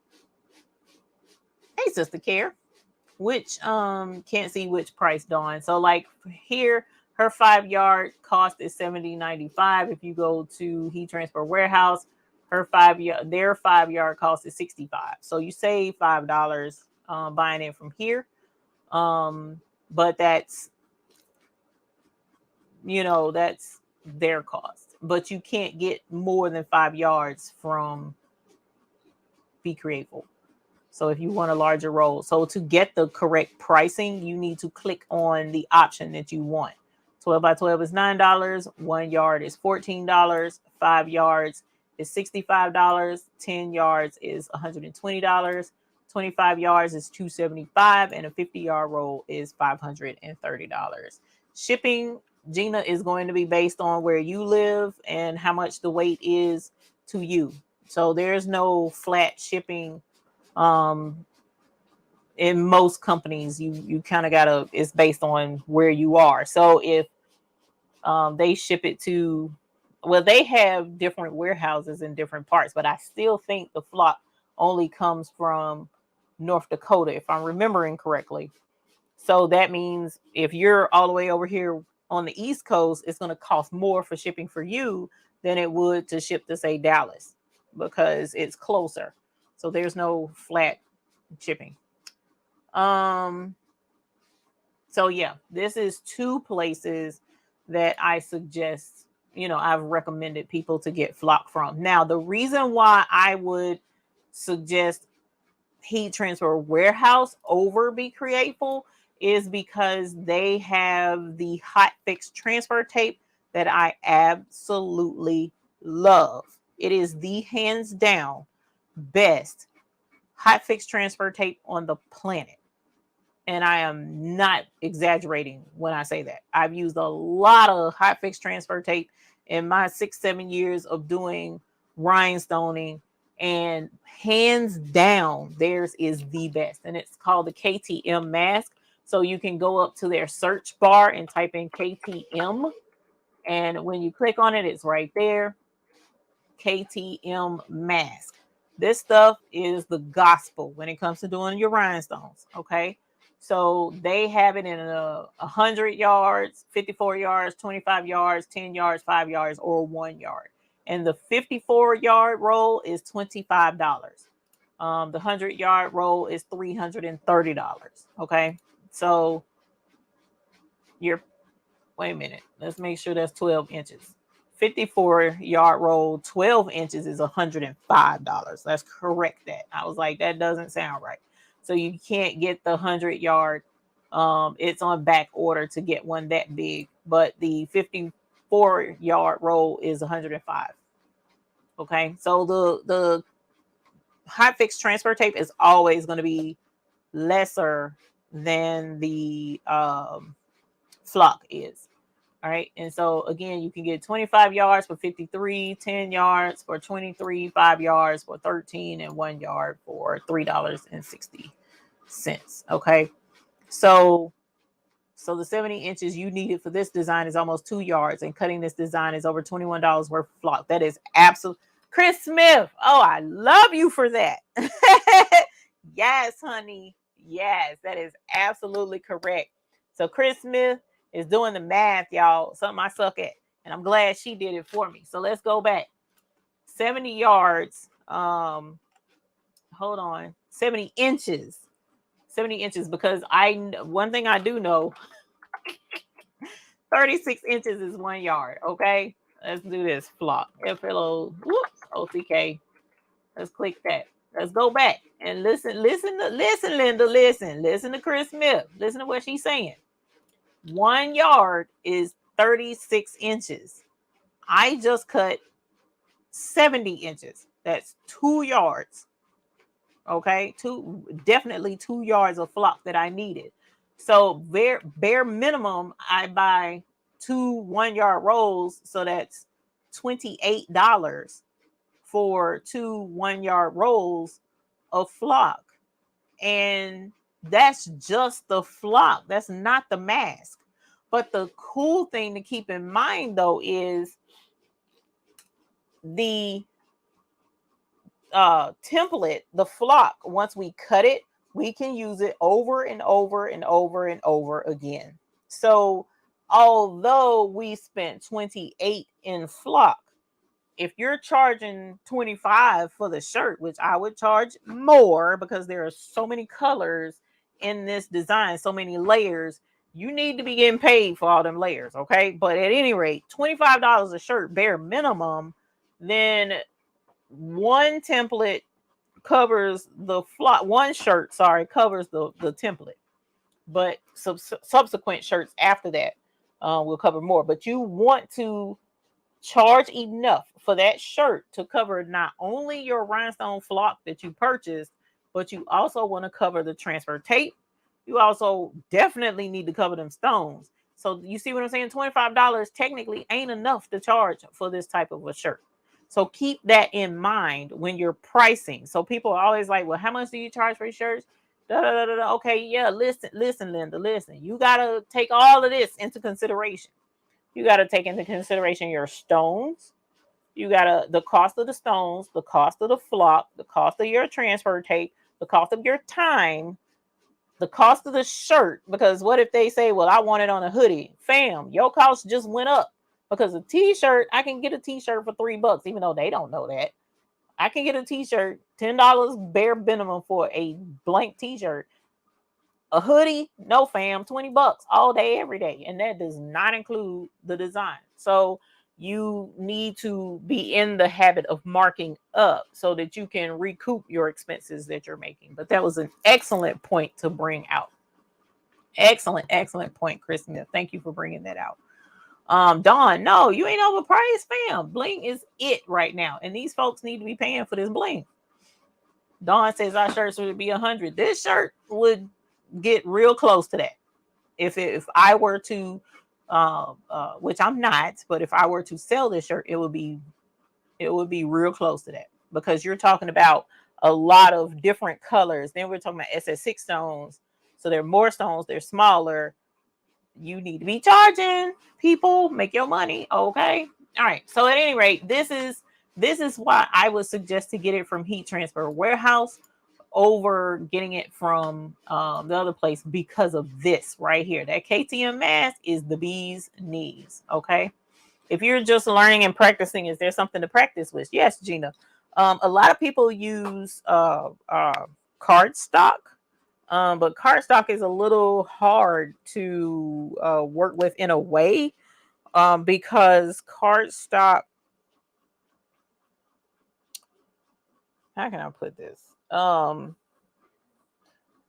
Hey, Sister Care. Which can't see which price, Dawn. So like here, her 5 yard cost is $70.95. If you go to Heat Transfer Warehouse, their 5 yard cost is $65. So you save $5 buying it from here. But that's that's their cost. But you can't get more than 5 yards from Be Createful. So if you want a larger roll, so to get the correct pricing, you need to click on the option that you want. 12 by 12 is $9. 1 yard is $14. 5 yards is $65. 10 yards is $120. 25 yards is $275, and a 50-yard roll is $530. Shipping, Gina, is going to be based on where you live and how much the weight is to you. So there's no flat shipping. In most companies, you kind of gotta, it's based on where you are. So if they ship it to, well, they have different warehouses in different parts, but I still think the flock only comes from North Dakota, if I'm remembering correctly. So that means if you're all the way over here on the East Coast, it's going to cost more for shipping for you than it would to ship to, say, Dallas, because it's closer. So there's no flat shipping. So yeah, this is 2 places that I suggest, I've recommended people to get flock from. Now, the reason why I would suggest Heat Transfer Warehouse over Be Createful is because they have the hot fix transfer tape that I absolutely love. It is the hands down best hot fix transfer tape on the planet. And I am not exaggerating when I say that. I've used a lot of hot fix transfer tape in my 6-7 years of doing rhinestoning, And hands down, theirs is the best. And it's called the KTM mask. So you can go up to their search bar and type in KTM. And when you click on it, it's right there. KTM mask. This stuff is the gospel when it comes to doing your rhinestones. Okay. So they have it in 100 yards, 54 yards, 25 yards, 10 yards, 5 yards, or 1 yard. And the 54-yard roll is $25. The 100-yard roll is $330. Okay. So you're, wait a minute. Let's make sure that's 12 inches. 54-yard roll, 12 inches is $105. Let's correct that. I was like, that doesn't sound right. So you can't get the 100-yard. It's on back order to get one that big, but the 54-yard roll is 105. Okay, so the hot fix transfer tape is always going to be lesser than the flock is. All right. And so again, you can get 25 yards for 53, 10 yards for 23, 5 yards for 13, and 1 yard for $3.60. Okay. So the 70 inches you needed for this design is almost 2 yards, and cutting this design is over $21 worth of flock. That is absolute. Chris Smith. Oh, I love you for that. Yes, honey. Yes, that is absolutely correct. So Chris Smith is doing the math, y'all. Something I suck at. And I'm glad she did it for me. So let's go back. 70 yards. Hold on. 70 inches. 70 inches, because one thing I do know, 36 inches is 1 yard. Okay. Let's do this. Flock. FLO. Whoops. OCK. Let's click that. Let's go back and listen, Linda, listen to Chris Smith. Listen to what she's saying. 1 yard is 36 inches. I just cut 70 inches. That's 2 yards. Okay, definitely 2 yards of flock that I needed. So bare minimum, I buy 2 1-yard rolls. So that's $28 for 2 1-yard rolls of flock. And that's just the flock. That's not the mask. But the cool thing to keep in mind, though, is the template, the flock. Once we cut it, we can use it over and over and over and over again. So although we spent 28 in flock, if you're charging 25 for the shirt, which I would charge more because there are so many colors in this design, so many layers, you need to be getting paid for all them layers. Okay. But at any rate, $25 a shirt, bare minimum, then one template covers the flock. One shirt, covers the template. But subsequent shirts after that will cover more. But you want to charge enough for that shirt to cover not only your rhinestone flock that you purchased, but you also want to cover the transfer tape. You also definitely need to cover them stones. So you see what I'm saying? $25 technically ain't enough to charge for this type of a shirt. So keep that in mind when you're pricing. So people are always like, well, how much do you charge for your shirts? Da, da, da, da. Okay, yeah, listen, Linda, listen. You got to take all of this into consideration. You got to take into consideration your stones. You got to the cost of the stones, the cost of the flock, the cost of your transfer tape, the cost of your time, the cost of the shirt. Because what if they say, well, I want it on a hoodie? Fam, your cost just went up. Because a t-shirt, I can get a t-shirt for $3, even though they don't know that. I can get a t-shirt, $10 bare minimum for a blank t-shirt. A hoodie, no fam, $20 all day, every day. And that does not include the design. So you need to be in the habit of marking up so that you can recoup your expenses that you're making. But that was an excellent point to bring out. Excellent point, Chris Smith. Thank you for bringing that out. Dawn, no, you ain't overpriced, fam. Bling is it right now. And these folks need to be paying for this bling. Dawn says our shirts would be 100. This shirt would get real close to that. If I were to, which I'm not, but if I were to sell this shirt, it would be real close to that. because you're talking about a lot of different colors. Then we're talking about SS6 stones. So they're more stones, they're smaller. You need to be charging people, make your money. Okay. All right. So at any rate, this is why I would suggest to get it from Heat Transfer Warehouse over getting it from the other place because of this right here. That KTM mask is the bee's knees. Okay. If you're just learning and practicing, is there something to practice with? Yes, Gina. A lot of people use cardstock, but cardstock is a little hard to work with in a way, because cardstock, how can I put this?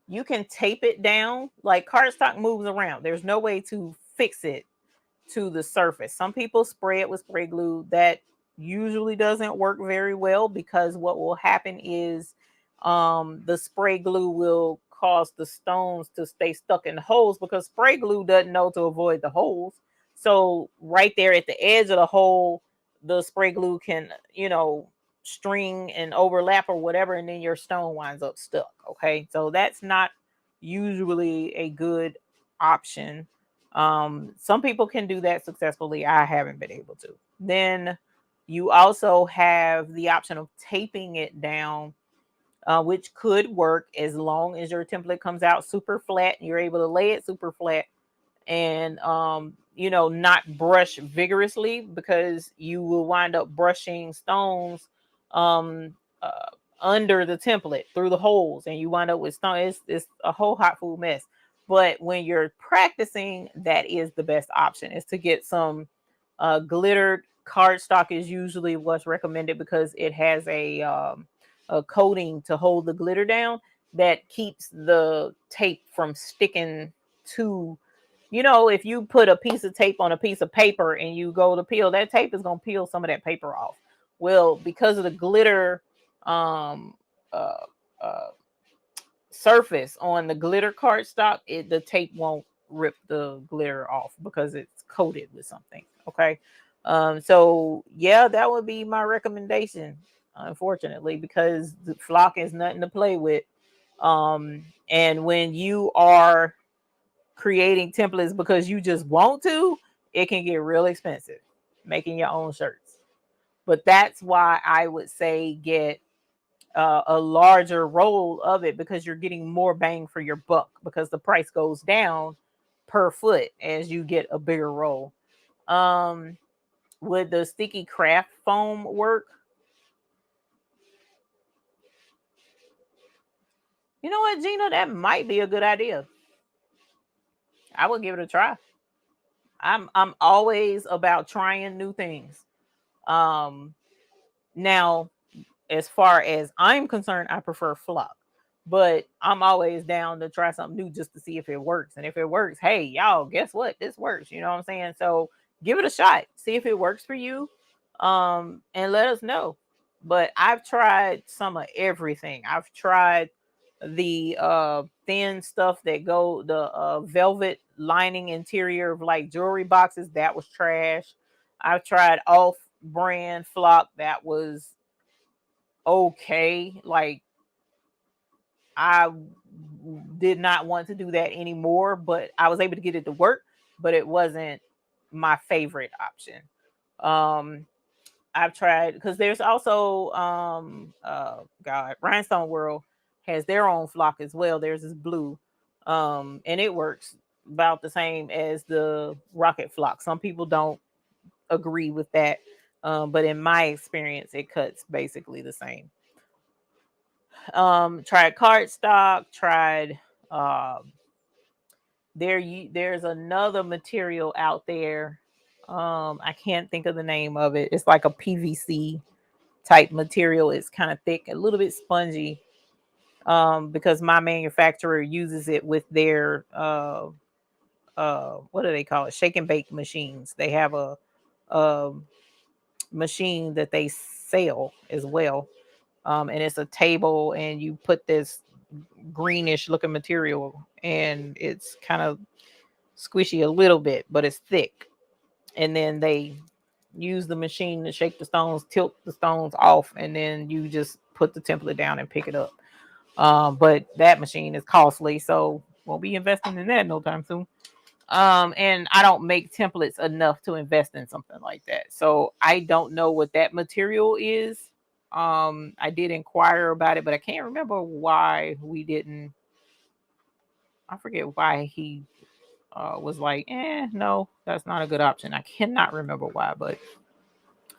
You can tape it down. Like cardstock moves around. There's no way to fix it to the surface. Some people spray it with spray glue. That usually doesn't work very well, because what will happen is the spray glue will cause the stones to stay stuck in the holes, because spray glue doesn't know to avoid the holes. So right there at the edge of the hole, the spray glue can, string and overlap or whatever, and then your stone winds up stuck. Okay. So that's not usually a good option. Some people can do that successfully. I haven't been able to. Then you also have the option of taping it down, which could work as long as your template comes out super flat and you're able to lay it super flat, and not brush vigorously, because you will wind up brushing stones um uh, under the template through the holes, and you wind up with stone. It's a whole hot food mess. But when you're practicing, that is the best option, is to get some glittered cardstock. Is usually what's recommended, because it has a coating to hold the glitter down that keeps the tape from sticking to, if you put a piece of tape on a piece of paper and you go to peel, that tape is going to peel some of that paper off. Well, because of the glitter um, uh, uh, surface on the glitter cardstock, the tape won't rip the glitter off because it's coated with something. Okay. So yeah, that would be my recommendation, unfortunately, because the flock is nothing to play with. And when you are creating templates because you just want to, it can get real expensive making your own shirts. But that's why I would say get a larger roll of it, because you're getting more bang for your buck, because the price goes down per foot as you get a bigger roll. Um, would the sticky craft foam work? You know what, Gina? That might be a good idea. I would give it a try. I'm always about trying new things. Um, Now, as far as I'm concerned, I prefer flock, but I'm always down to try something new just to see if it works. And if it works, hey, y'all, guess what? This works. You know what I'm saying? So give it a shot, see if it works for you, and let us know. But I've tried some of everything. I've tried the thin stuff that go the velvet lining interior of like jewelry boxes. That was trash. I've tried off brand flock. That was okay. Like I did not want to do that anymore, but I was able to get it to work, but it wasn't my favorite option. Um I've tried, because there's also God, Rhinestone World has their own flock as well. Theirs is blue. And it works about the same as the rocket flock. Some people don't agree with that. But in my experience, it cuts basically the same. Tried cardstock, tried there's another material out there. I can't think of the name of it. It's like a PVC type material. It's kind of thick, a little bit spongy. Because my manufacturer uses it with their what do they call it? Shake and bake machines. They have a machine that they sell as well. And it's a table, and you put this greenish looking material, and it's kind of squishy a little bit, but it's thick. And then they use the machine to shake the stones, tilt the stones off, and then you just put the template down and pick it up. But that machine is costly, so won't be investing in that no time soon. And I don't make templates enough to invest in something like that. So I don't know what that material is. I did inquire about it, but I can't remember why we didn't. I forget why he was like, no, that's not a good option. I cannot remember why, but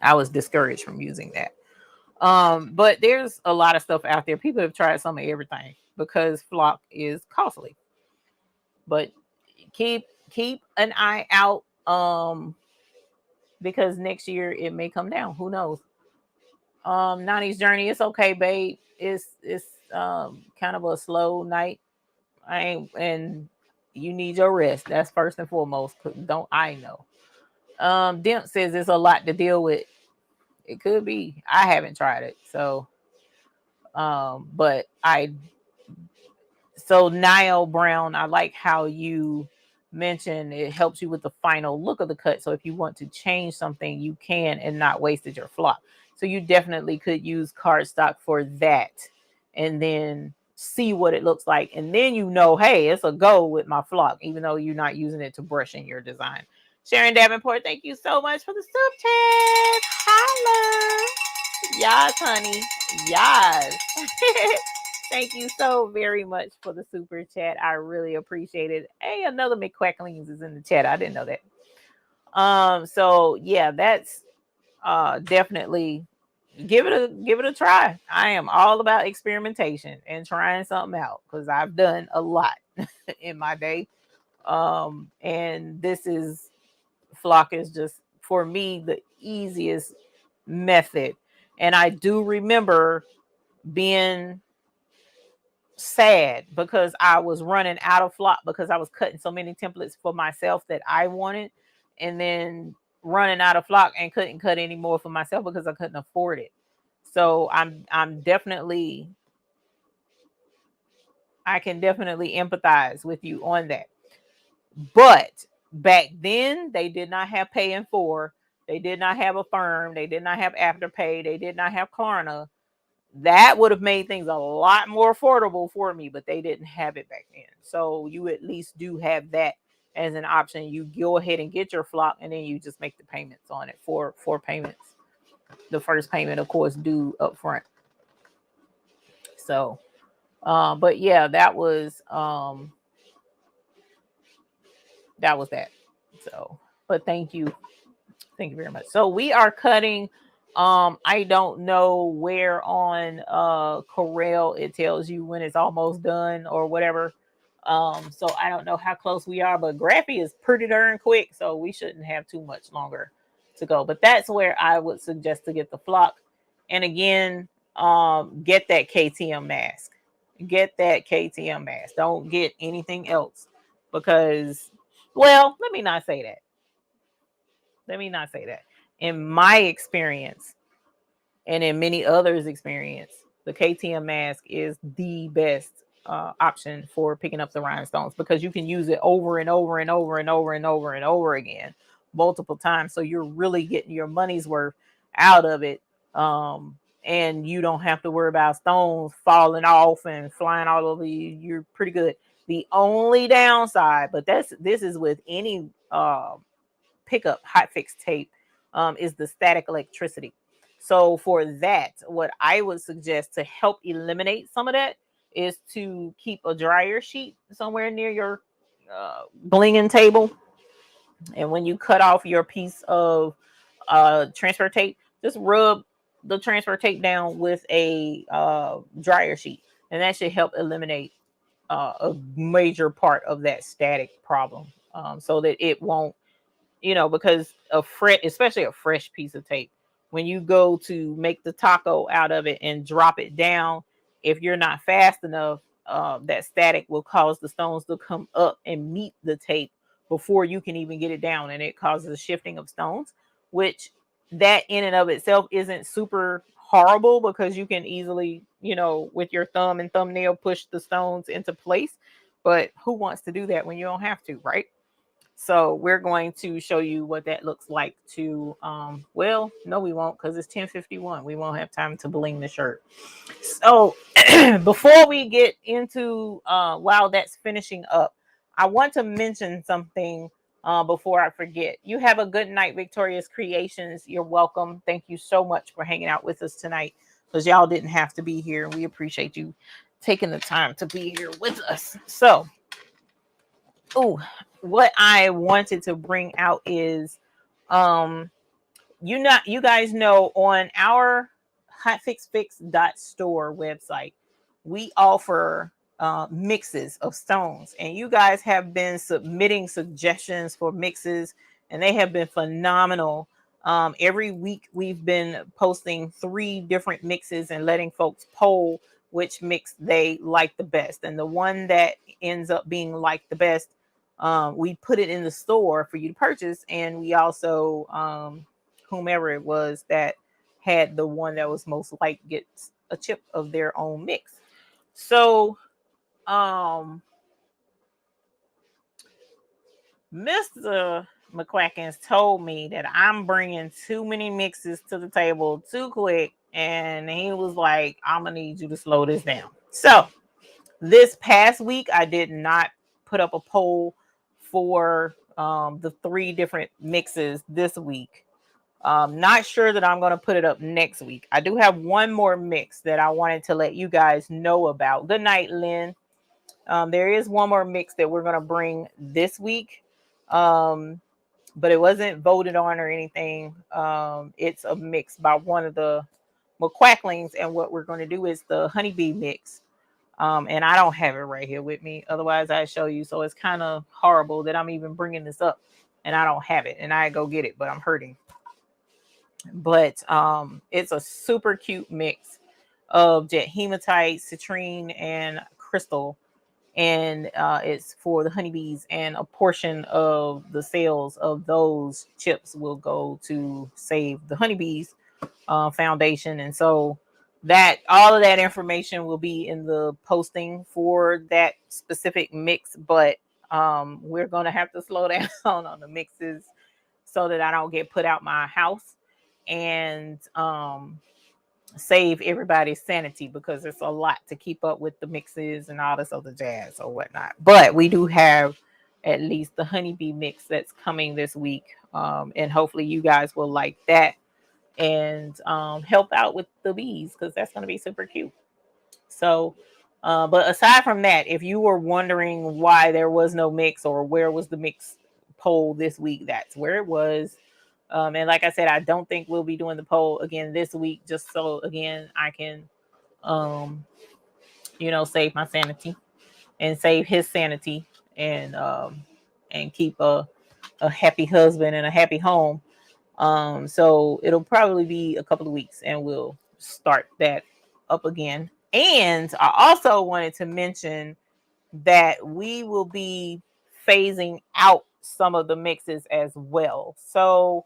I was discouraged from using that. But there's a lot of stuff out there. People have tried some of everything because flock is costly. But keep an eye out. Because next year it may come down. Who knows? Nani's journey, it's okay, babe. It's kind of a slow night. I ain't and you need your rest. That's first and foremost. Don't I know? Demp says it's a lot to deal with. It could be. I haven't tried it, so but Niall Brown, I like how you mentioned it helps you with the final look of the cut. So if you want to change something, you can and not wasted your flock. So you definitely could use cardstock for that and then see what it looks like. And then hey, it's a go with my flock, even though you're not using it to brush in your design. Sharon Davenport, thank you so much for the sub chat. Holla. Yes, honey. Yes. Thank you so very much for the super chat. I really appreciate it. Hey, another McQuacklings is in the chat. I didn't know that. So yeah, that's definitely give it a try. I am all about experimentation and trying something out because I've done a lot in my day. And this is flock is just for me the easiest method. And I do remember being sad because I was running out of flock because I was cutting so many templates for myself that I wanted, and then running out of flock and couldn't cut any more for myself because I couldn't afford it. So I'm definitely I can definitely empathize with you on that. But back then they did not have pay in four, they did not have a firm, they did not have afterpay, they did not have Klarna. That would have made things a lot more affordable for me, but they didn't have it back then. So you at least do have that as an option. You go ahead and get your flock, and then you just make the payments on it. Four payments. The first payment, of course, due up front. So, but yeah, that was that. So, but thank you very much. So we are cutting. I don't know where on Corel it tells you when it's almost done or whatever. So I don't know how close we are, but Graphie is pretty darn quick, so we shouldn't have too much longer to go. But that's where I would suggest to get the flock. And again, get that KTM mask. Get that KTM mask. Don't get anything else because, well, let me not say that. In my experience, and in many others' experience, the KTM mask is the best option for picking up the rhinestones because you can use it over and over and over and over and over and over again multiple times. So you're really getting your money's worth out of it. And you don't have to worry about stones falling off and flying all over you. You're pretty good. The only downside, but this is with any pickup hot fix tape, is the static electricity. So for that, what I would suggest to help eliminate some of that is to keep a dryer sheet somewhere near your blinging table. And when you cut off your piece of transfer tape, just rub the transfer tape down with a dryer sheet, and that should help eliminate a major part of that static problem, so that it won't, because especially a fresh piece of tape, when you go to make the taco out of it and drop it down, if you're not fast enough, that static will cause the stones to come up and meet the tape before you can even get it down, and it causes a shifting of stones, which that in and of itself isn't super horrible because you can easily, with your thumb and thumbnail push the stones into place. But who wants to do that when you don't have to, right? So we're going to show you what that looks like to, well, no, we won't, because it's 10:51. We won't have time to bling the shirt. So before we get into, while that's finishing up, I want to mention something before I forget. You have a good night, Victorious Creations. You're welcome. Thank you so much for hanging out with us tonight, because y'all didn't have to be here. We appreciate you taking the time to be here with us. So, what I wanted to bring out is, um, you guys know, on our hotfixfix.store website, we offer mixes of stones, and you guys have been submitting suggestions for mixes, and they have been phenomenal. Every week we've been posting 3 different mixes and letting folks poll which mix they like the best, and the one that ends up being like the best, we put it in the store for you to purchase, and we also, whomever it was that had the one that was most like, gets a chip of their own mix. So, Mr. McQuackins told me that I'm bringing too many mixes to the table too quick, and he was like, I'm gonna need you to slow this down. So this past week, I did not put up a poll for the 3 different mixes this week. Not sure that I'm going to put it up next week. I do have one more mix that I wanted to let you guys know about. Good night, Lynn. There is one more mix that we're going to bring this week, but it wasn't voted on or anything. It's a mix by one of the McQuacklings, and what we're going to do is the honeybee mix. And I don't have it right here with me. Otherwise, I'd show you. So it's kind of horrible that I'm even bringing this up and I don't have it. And I go get it, but I'm hurting. But it's a super cute mix of jet hematite, citrine, and crystal. And it's for the honeybees, and a portion of the sales of those chips will go to save the honeybees foundation. And so that all of that information will be in the posting for that specific mix, but we're going to have to slow down on the mixes so that I don't get put out my house, and save everybody's sanity, because it's a lot to keep up with the mixes and all this other jazz or whatnot. But we do have at least the honeybee mix that's coming this week, and hopefully you guys will like that and help out with the bees, because that's going to be super cute. So, but aside from that, if you were wondering why there was no mix or where was the mix poll this week, that's where it was. And like I said, I don't think we'll be doing the poll again this week, just so again I can, um, save my sanity and save his sanity, and keep a happy husband and a happy home. So it'll probably be a couple of weeks and we'll start that up again. And I also wanted to mention that we will be phasing out some of the mixes as well. So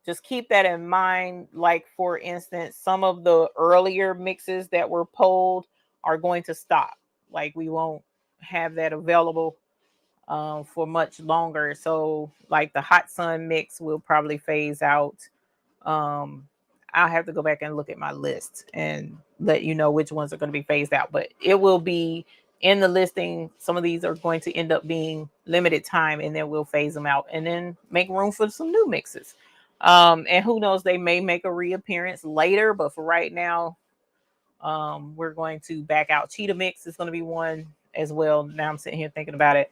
just keep that in mind. Like, for instance, some of the earlier mixes that were polled are going to stop. Like, we won't have that available for much longer. So like the hot sun mix will probably phase out. um I'll have to go back and look at my list and let you know which ones are going to be phased out, but it will be in the listing. Some of these are going to end up being limited time, and then we'll phase them out and then make room for some new mixes. And who knows, they may make a reappearance later, but for right now, we're going to back out. Cheetah mix is going to be one as well. Now I'm sitting here thinking about it,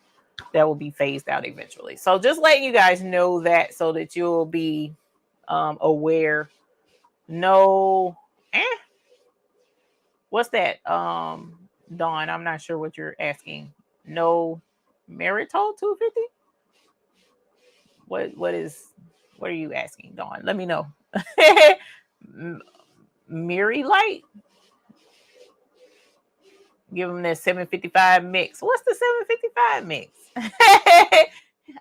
that will be phased out eventually. So just letting you guys know that, so that you'll be aware. No, what's that? Dawn, I'm not sure what you're asking. No Meritol 250? What are you asking, Dawn? Let me know. Miri Light? Give them that 755 mix. What's the 755 mix?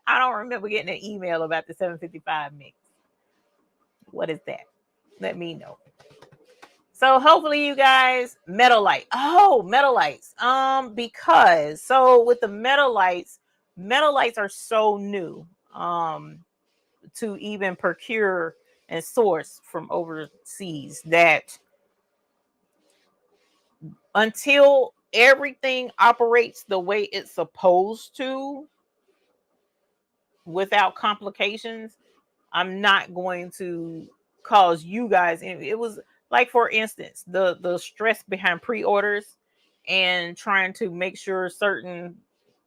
I don't remember getting an email about the 755 mix. What is that? Let me know. So hopefully you guys, metal light. Oh, metal lights. Because so with the metal lights, metal lights are so new to even procure and source from overseas that until everything operates the way it's supposed to without complications, I'm not going to cause you guys. It was like, for instance, the stress behind pre-orders and trying to make sure certain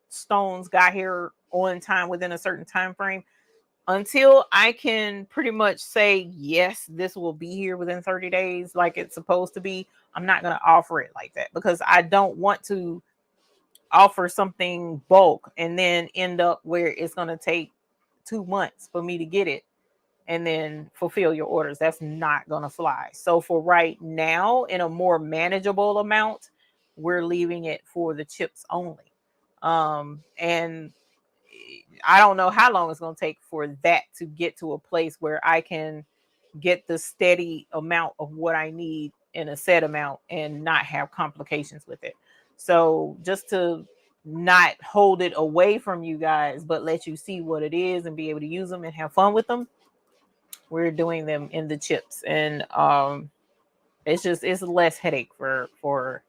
stones got here on time within a certain time frame. Until I can pretty much say yes, this will be here within 30 days like it's supposed to be, I'm not going to offer it like that, because I don't want to offer something bulk and then end up where it's going to take 2 months for me to get it and then fulfill your orders. That's not going to fly. So for right now, in a more manageable amount, we're leaving it for the chips only. And I don't know how long it's going to take for that to get to a place where I can get the steady amount of what I need in a set amount and not have complications with it. So just to not hold it away from you guys, but let you see what it is and be able to use them and have fun with them, we're doing them in the chips. And it's less headache for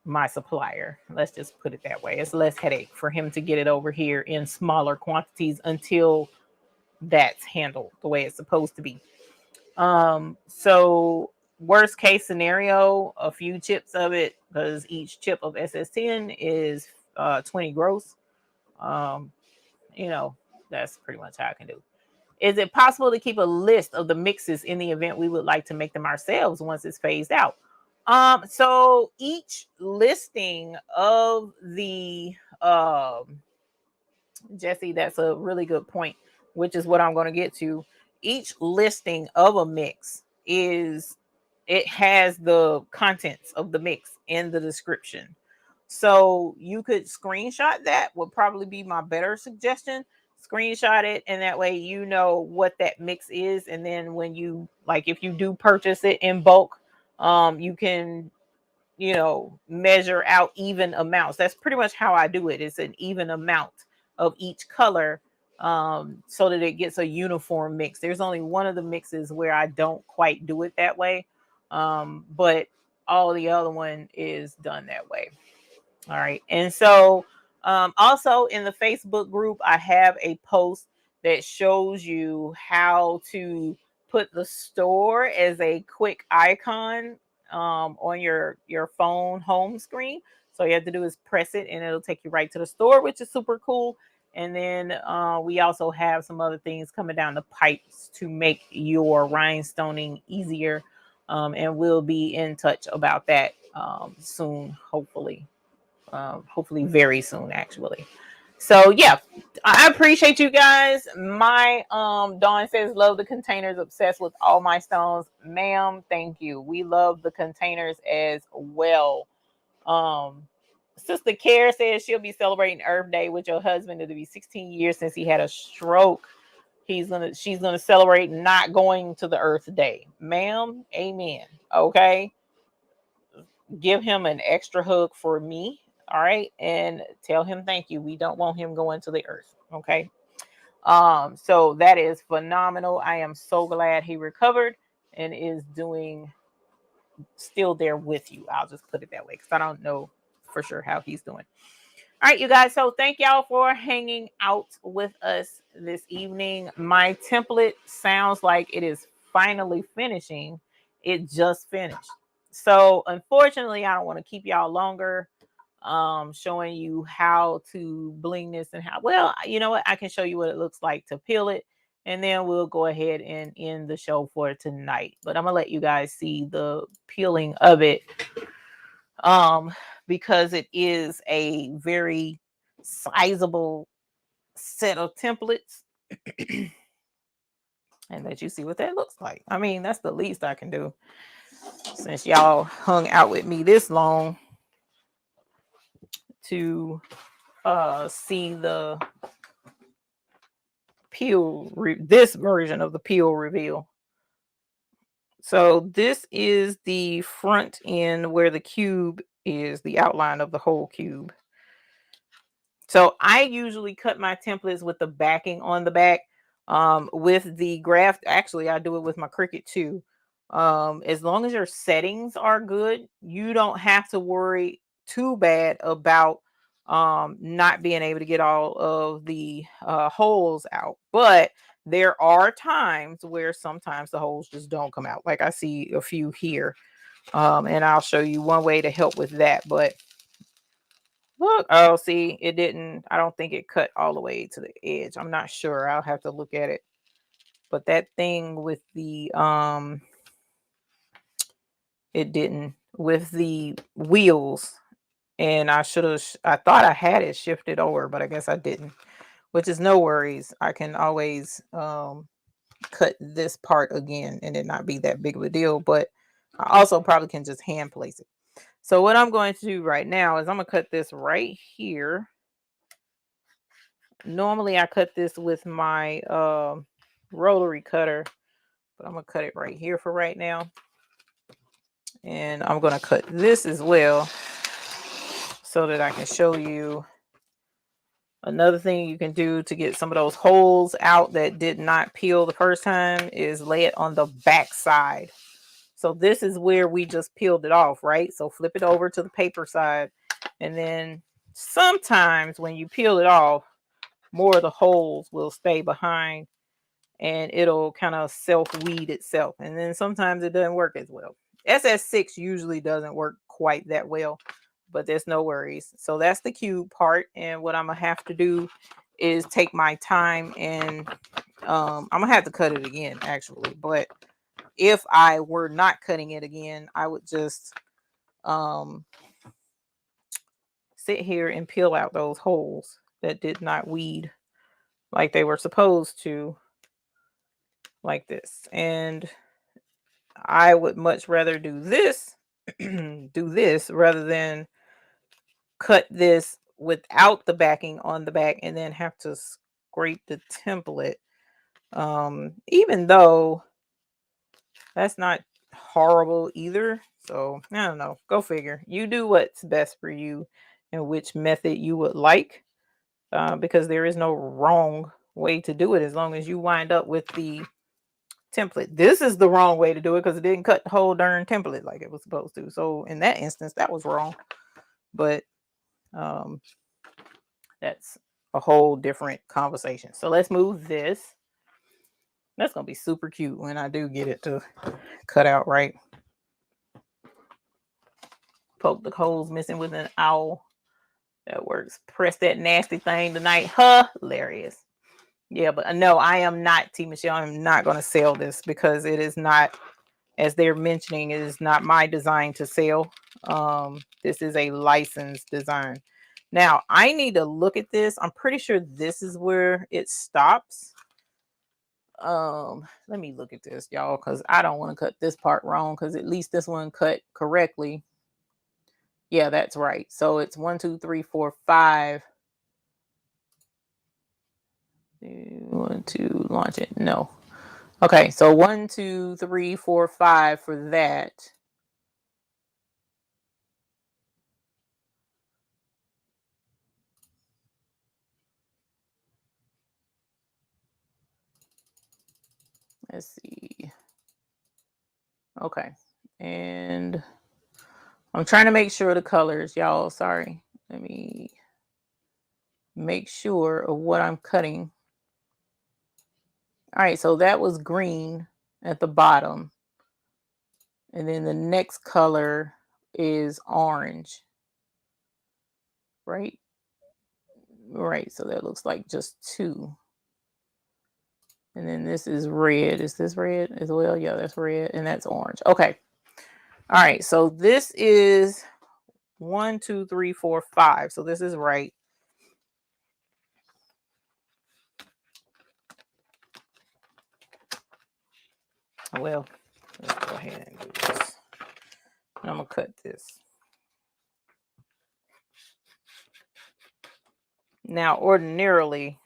my supplier. Let's just put it that way. It's less headache for him to get it over here in smaller quantities until that's handled the way it's supposed to be. So worst case scenario, a few chips of it, because each chip of SS10 is 20 gross. Um, you know, that's pretty much how I can do. Is it possible to keep a list of the mixes in the event we would like to make them ourselves once it's phased out? So each listing of the Jesse, that's a really good point, which is what I'm going to get to. Each listing of a mix it has the contents of the mix in the description. So you could screenshot that, would probably be my better suggestion. Screenshot it, and that way you know what that mix is. And then when you, like, if you do purchase it in bulk, you can, measure out even amounts. That's pretty much how I do it. It's an even amount of each color, so that it gets a uniform mix. There's only one of the mixes where I don't quite do it that way, but all the other one is done that way. All right. And so also in the Facebook group, I have a post that shows you how to put the store as a quick icon on your phone home screen. So you have to do is press it and it'll take you right to the store, which is super cool. And then we also have some other things coming down the pipes to make your rhinestoning easier. And we'll be in touch about that soon, hopefully. Hopefully very soon, actually. So yeah, I appreciate you guys. My Dawn says love the containers, obsessed with all my stones. Ma'am, thank you. We love the containers as well. um Sister Care says she'll be celebrating Earth Day with your husband. It'll be 16 years since he had a stroke. She's gonna celebrate not going to the Earth Day. Ma'am, amen. Okay, give him an extra hug for me. All right. And tell him thank you. We don't want him going to the earth. Okay. So that is phenomenal. I am so glad he recovered and is doing still there with you. I'll just put it that way because I don't know for sure how he's doing. All right, you guys. So thank y'all for hanging out with us this evening. My template sounds like it is finally finishing. It just finished. So unfortunately, I don't want to keep y'all longer showing you how to bling this and how, well, you know what? I can show you what it looks like to peel it. And then we'll go ahead and end the show for tonight. But I'm going to let you guys see the peeling of it. Because it is a very sizable set of templates. And let you see what that looks like. I mean, that's the least I can do since y'all hung out with me this long to see the this version of the peel reveal. So this is the front end where the cube is, the outline of the whole cube. So I usually cut my templates with the backing on the back. With the graph, actually, I do it with my Cricut too. As long as your settings are good, you don't have to worry too bad about not being able to get all of the holes out. But there are times where sometimes the holes just don't come out. Like I see a few here. And I'll show you one way to help with that. But look, oh, see, it didn't, I don't think it cut all the way to the edge. I'm not sure. I'll have to look at it. But that thing with the it didn't with the wheels, and I should have I thought I had it shifted over, but I guess I didn't. Which is no worries. I can always cut this part again and it not be that big of a deal, but I also probably can just hand place it. So what I'm going to do right now is I'm gonna cut this right here. Normally I cut this with my rotary cutter, but I'm gonna cut it right here for right now. And I'm gonna cut this as well so that I can show you another thing you can do to get some of those holes out that did not peel the first time is lay it on the back side. So this is where we just peeled it off, right? So flip it over to the paper side, and then sometimes when you peel it off, more of the holes will stay behind and it'll kind of self-weed itself. And then sometimes it doesn't work as well. SS6 usually doesn't work quite that well, but there's no worries. So that's the cube part. And what I'm gonna have to do is take my time and I'm gonna have to cut it again actually. But if I were not cutting it again, I would just sit here and peel out those holes that did not weed like they were supposed to, like this. And I would much rather do this do this rather than cut this without the backing on the back and then have to scrape the template. Even though that's not horrible either. So I don't know, go figure. You do what's best for you and which method you would like, because there is no wrong way to do it as long as you wind up with the template. This is the wrong way to do it because it didn't cut the whole darn template like it was supposed to. So in that instance, that was wrong. But that's a whole different conversation. So let's move this. That's gonna be super cute when I do get it to cut out right. Poke the holes missing with an owl. That works. Press that nasty thing tonight. Hilarious. Yeah, but no, I am not, T. Michelle. I'm not going to sell this because it is not, as they're mentioning, it is not my design to sell. This is a licensed design. Now, I need to look at this. I'm pretty sure this is where it stops. Let me look at this, y'all, because I don't want to cut this part wrong, because at least this one cut correctly. Yeah, that's right. So it's 1, 2, 3, 4, 5. 1, 2, launch it. No. Okay, so 1, 2, 3, 4, 5 for that. Let's see. Okay. And I'm trying to make sure the colors, y'all. Sorry. Let me make sure of what I'm cutting. All right, so that was green at the bottom. And then the next color is orange. Right? Right, so that looks like just 2. And then this is red. Is this red as well? Yeah, that's red. And that's orange. Okay. All right. So this is 1, 2, 3, 4, 5. So this is right. Well, let's go ahead and do this. And I'm going to cut this. Now, ordinarily,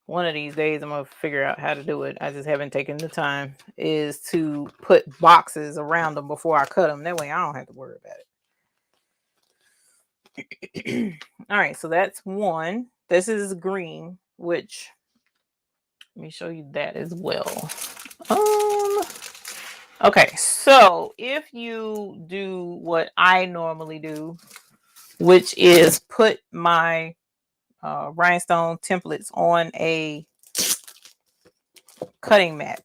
one of these days I'm going to figure out how to do it. I just haven't taken the time, is to put boxes around them before I cut them. That way I don't have to worry about it. All right, so that's one. This is green, which let me show you that as well. Um, okay, so if you do what I normally do, which is put my rhinestone templates on a cutting mat.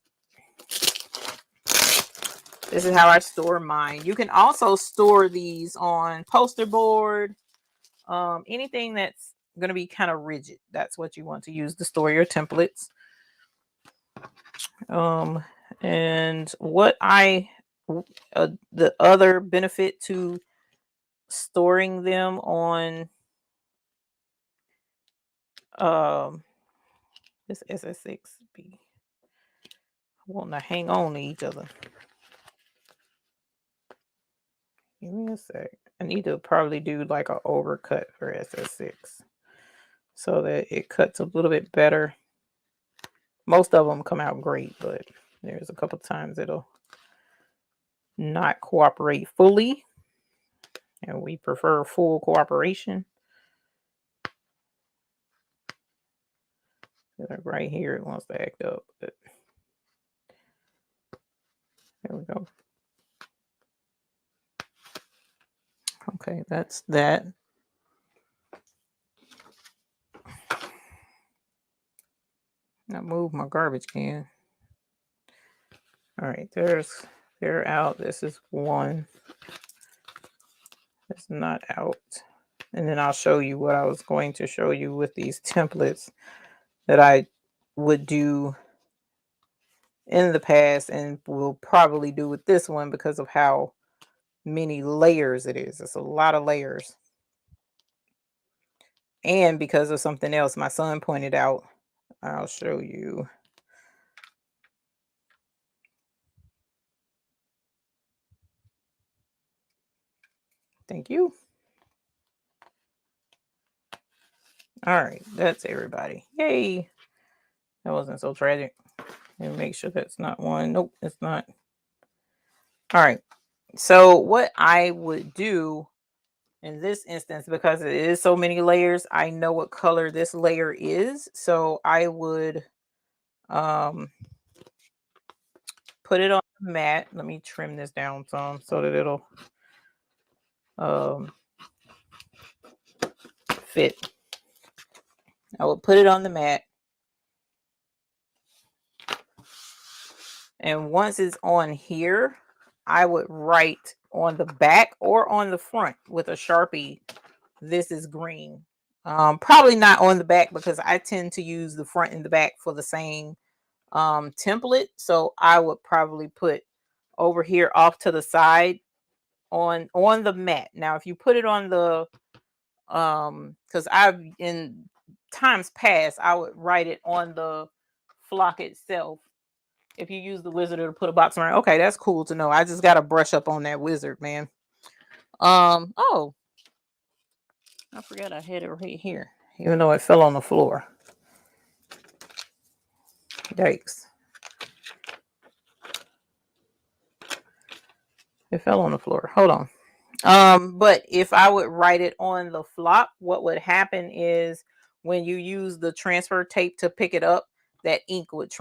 This is how I store mine. You can also store these on poster board, anything that's going to be kind of rigid. That's what you want to use to store your templates. And what the other benefit to storing them on this SS6B, want to hang on to each other. Give me a sec. I need to probably do like an overcut for SS6 so that it cuts a little bit better. Most of them come out great, but there's a couple times it'll not cooperate fully, and we prefer full cooperation. Right here it wants to act up, but there we go. Okay, that's that. I moved my garbage can. All right, they're out. This is one. It's not out. And then I'll show you what I was going to show you with these templates that I would do in the past and will probably do with this one because of how many layers it is. It's a lot of layers. And because of something else my son pointed out, I'll show you. Thank you. All right, that's everybody. Yay. That wasn't so tragic. And make sure that's not one. Nope, it's not. All right. So what I would do in this instance, because it is so many layers, I know what color this layer is. So I would put it on the mat. Let me trim this down some so that it'll fit. I would put it on the mat. And once it's on here, I would write on the back or on the front with a Sharpie, this is green. Probably not on the back because I tend to use the front and the back for the same template. So I would probably put over here off to the side on the mat. Now, if you put it on the because I've in times past I would write it on the flock itself. If you use the wizard to put a box around, okay, that's cool to know. I just got to brush up on that wizard, man. Oh, I forgot I had it right here, even though it fell on the floor. Yikes. It fell on the floor. Hold on. But if I would write it on the flop, what would happen is when you use the transfer tape to pick it up, that ink would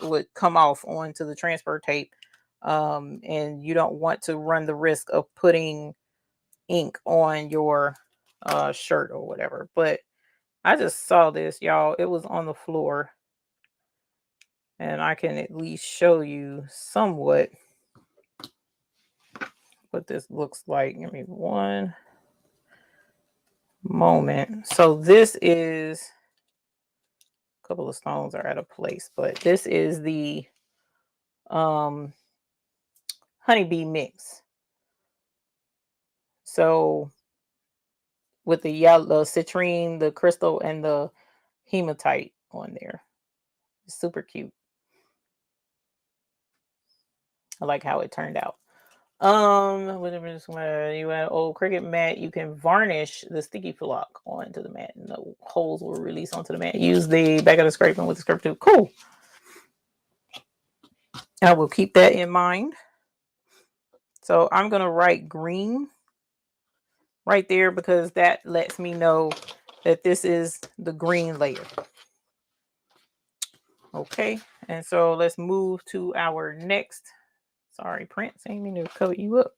would come off onto the transfer tape. And you don't want to run the risk of putting ink on your shirt or whatever. But I just saw this, y'all. It was on the floor. And I can at least show you somewhat what this looks like. Give me one moment. So this is a couple of stones are out of place, but this is the honeybee mix. So with the yellow citrine, the crystal, and the hematite on there. It's super cute. I like how it turned out. Whatever you add old cricket mat, you can varnish the sticky flock onto the mat, and the holes will release onto the mat. Use the back of the scraping with the scraper too. Cool. I will keep that in mind. So I'm gonna write green right there, because that lets me know that this is the green layer. Okay, and so let's move to our next. Sorry, Prince, I didn't mean to cover you up.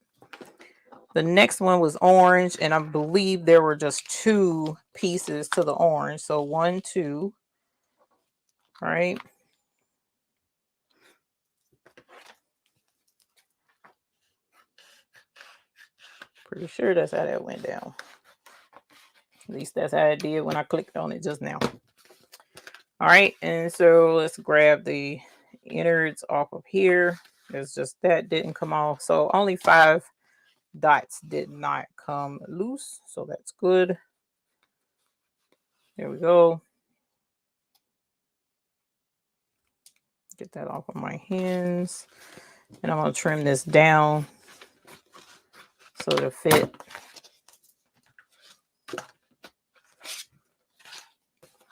The next one was orange, and I believe there were just 2 pieces to the orange. So 1, 2, right? Pretty sure that's how that went down. At least that's how it did when I clicked on it just now. All right, and so let's grab the innards off of here. It's just that didn't come off. So only 5 dots did not come loose. So that's good. There we go. Get that off of my hands. And I'm going to trim this down so it'll fit.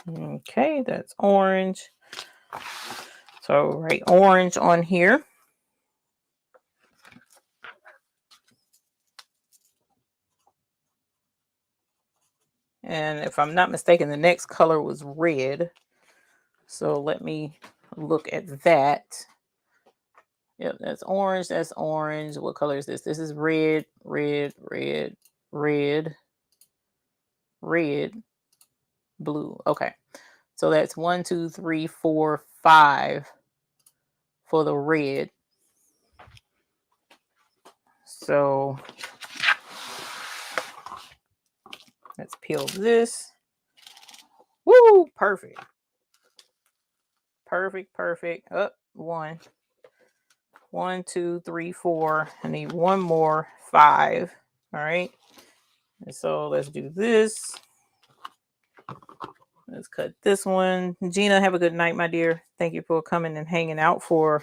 Okay, that's orange. So write orange on here. And if I'm not mistaken, the next color was red. So let me look at that. Yep, that's orange. That's orange. What color is this? This is red, red, red, red, red, blue. Okay. So that's 1, 2, 3, 4, 5 for the red. So let's peel this. Woo! Perfect. Perfect, perfect. Up, 1. 1, 2, 3, 4. I need 1 more, 5. All right. And so let's do this. Let's cut this one. Gina, have a good night, my dear. Thank you for coming and hanging out for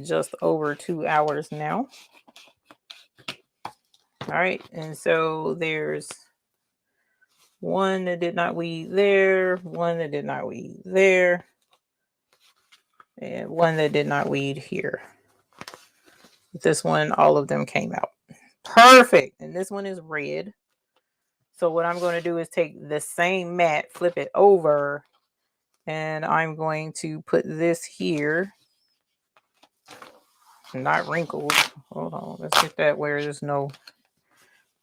just over 2 hours now. All right. And so there's 1 that did not weed there, 1 that did not weed there, and 1 that did not weed here. This one, all of them came out. Perfect. And this one is red. So what I'm going to do is take the same mat, flip it over, and I'm going to put this here. Not wrinkled. Hold on. Let's get that where there's no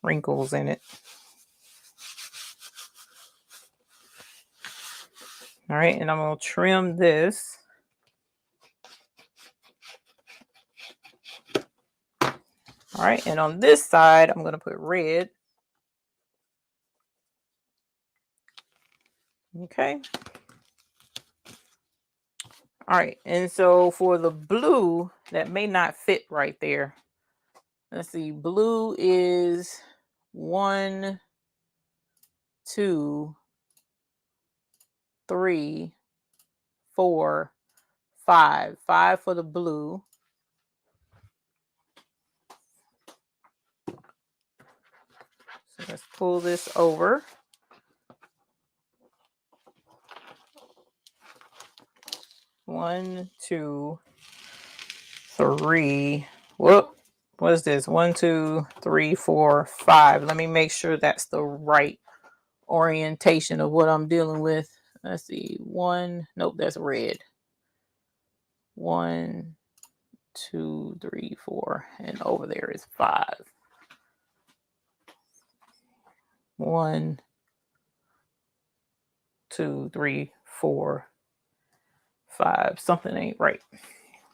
wrinkles in it. All right. And I'm going to trim this. All right. And on this side, I'm going to put red. Okay. All right. And so for the blue, that may not fit right there. Let's see. Blue is 1, 2, 3, 4, 5. 5 for the blue. So let's pull this over. One, 2, 3. Whoop. What is this? 1, 2, 3, 4, 5. Let me make sure that's the right orientation of what I'm dealing with. Let's see. 1. Nope, that's red. 1, 2, 3, 4. And over there is 5. 1, 2, 3, 4, 5. Something ain't right.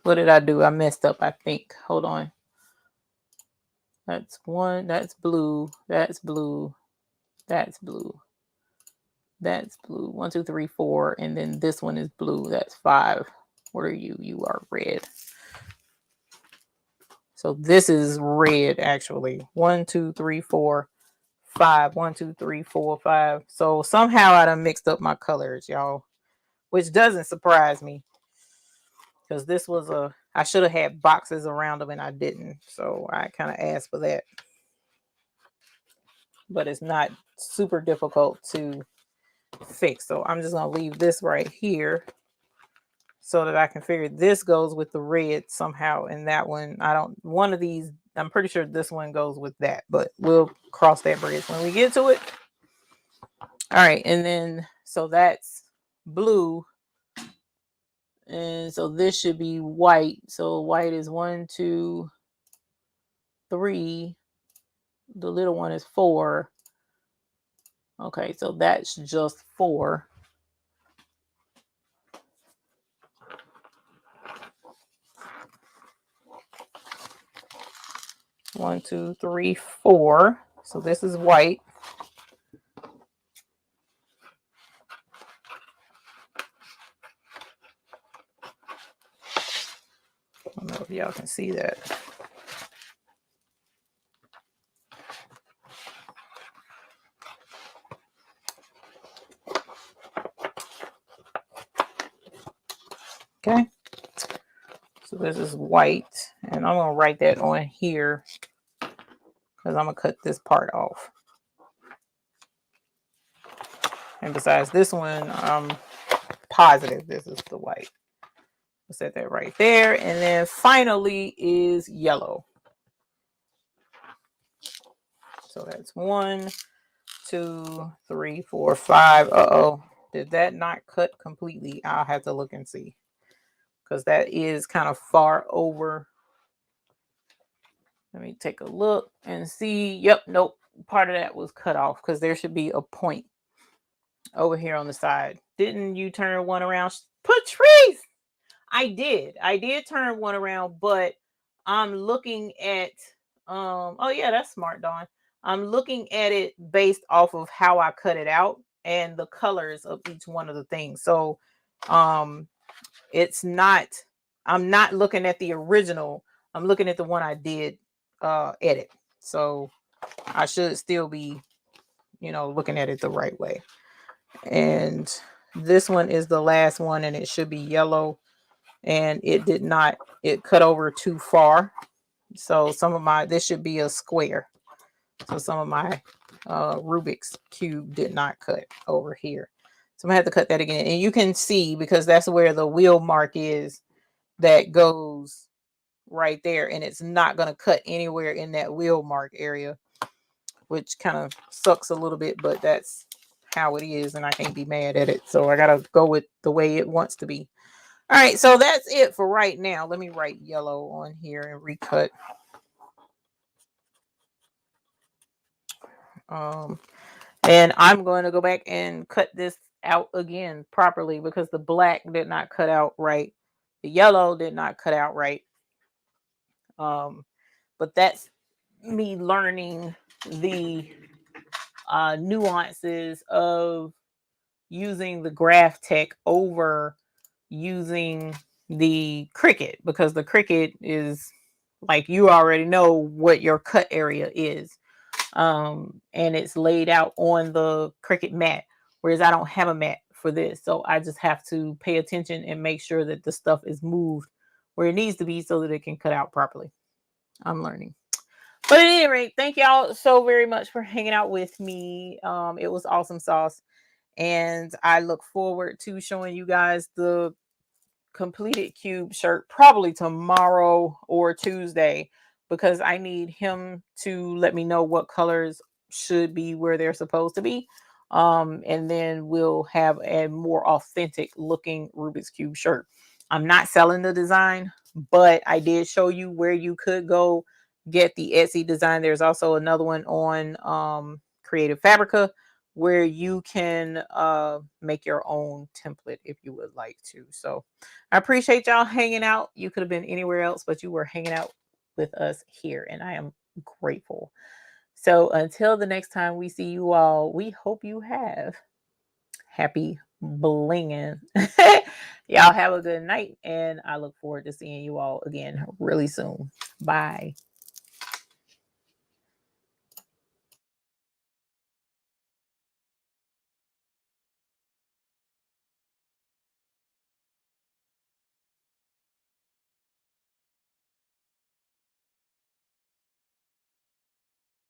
What did I do? I messed up, I think. Hold on. That's 1. That's blue. That's blue. That's blue. That's blue. 1, 2, 3, 4. And then this one is blue. That's 5. What are you? You are red. So this is red, actually. 1, 2, 3, 4, 5. 1, 2, 3, 4, 5. So somehow I done mixed up my colors, y'all, which doesn't surprise me, because this was I should have had boxes around them and I didn't. So I kind of asked for that. But it's not super difficult to fix. So I'm just going to leave this right here so that I can figure this goes with the red somehow. And that one, one of these I'm pretty sure this one goes with that, but we'll cross that bridge when we get to it. All right, and then so that's blue, and so this should be white. So white is 1, 2, 3. The little one is 4. Okay, so that's just 4. One, 2, 3, 4. So this is white. I don't know if y'all can see that. Okay. So this is white, and I'm gonna write that on here because I'm gonna cut this part off. And besides this one, I'm positive this is the white. We'll set that right there. And then finally is yellow. So that's 1, 2, 3, 4, 5. Uh-oh. Did that not cut completely? I'll have to look and see. Because that is kind of far over. Let me take a look and see. Yep, nope. Part of that was cut off because there should be a point over here on the side. Didn't you turn one around? Patrice! I did turn one around, but I'm looking at oh yeah, that's smart, Dawn. I'm looking at it based off of how I cut it out and the colors of each one of the things. So it's not, I'm not looking at the original. I'm looking at the one I did edit. So I should still be, looking at it the right way. And this one is the last one, and it should be yellow. And it did not, it cut over too far. So this should be a square. So some of my Rubik's Cube did not cut over here. So I'm gonna have to cut that again. And you can see, because that's where the wheel mark is, that goes right there. And it's not gonna cut anywhere in that wheel mark area, which kind of sucks a little bit, but that's how it is. And I can't be mad at it. So I gotta go with the way it wants to be. All right, so that's it for right now. Let me write yellow on here and recut. And I'm going to go back and cut this out again properly because the black did not cut out right. The yellow did not cut out right. But that's me learning the nuances of using the graph tech over using the Cricut, because the Cricut is like, you already know what your cut area is. And it's laid out on the Cricut mat, whereas I don't have a mat for this. So I just have to pay attention and make sure that the stuff is moved where it needs to be so that it can cut out properly. I'm learning. But at any rate, thank y'all so very much for hanging out with me. It was awesome sauce. And I look forward to showing you guys the completed cube shirt probably tomorrow or Tuesday, because I need him to let me know what colors should be where they're supposed to be. And then we'll have a more authentic looking Rubik's Cube shirt. I'm not selling the design, but I did show you where you could go get the Etsy design. There's also another one on Creative Fabrica where you can make your own template if you would like to. So I appreciate y'all hanging out. You could have been anywhere else, but you were hanging out with us here, and I am grateful. So until the next time we see you all, we hope you have happy blinging. Y'all have a good night, and I look forward to seeing you all again really soon. Bye.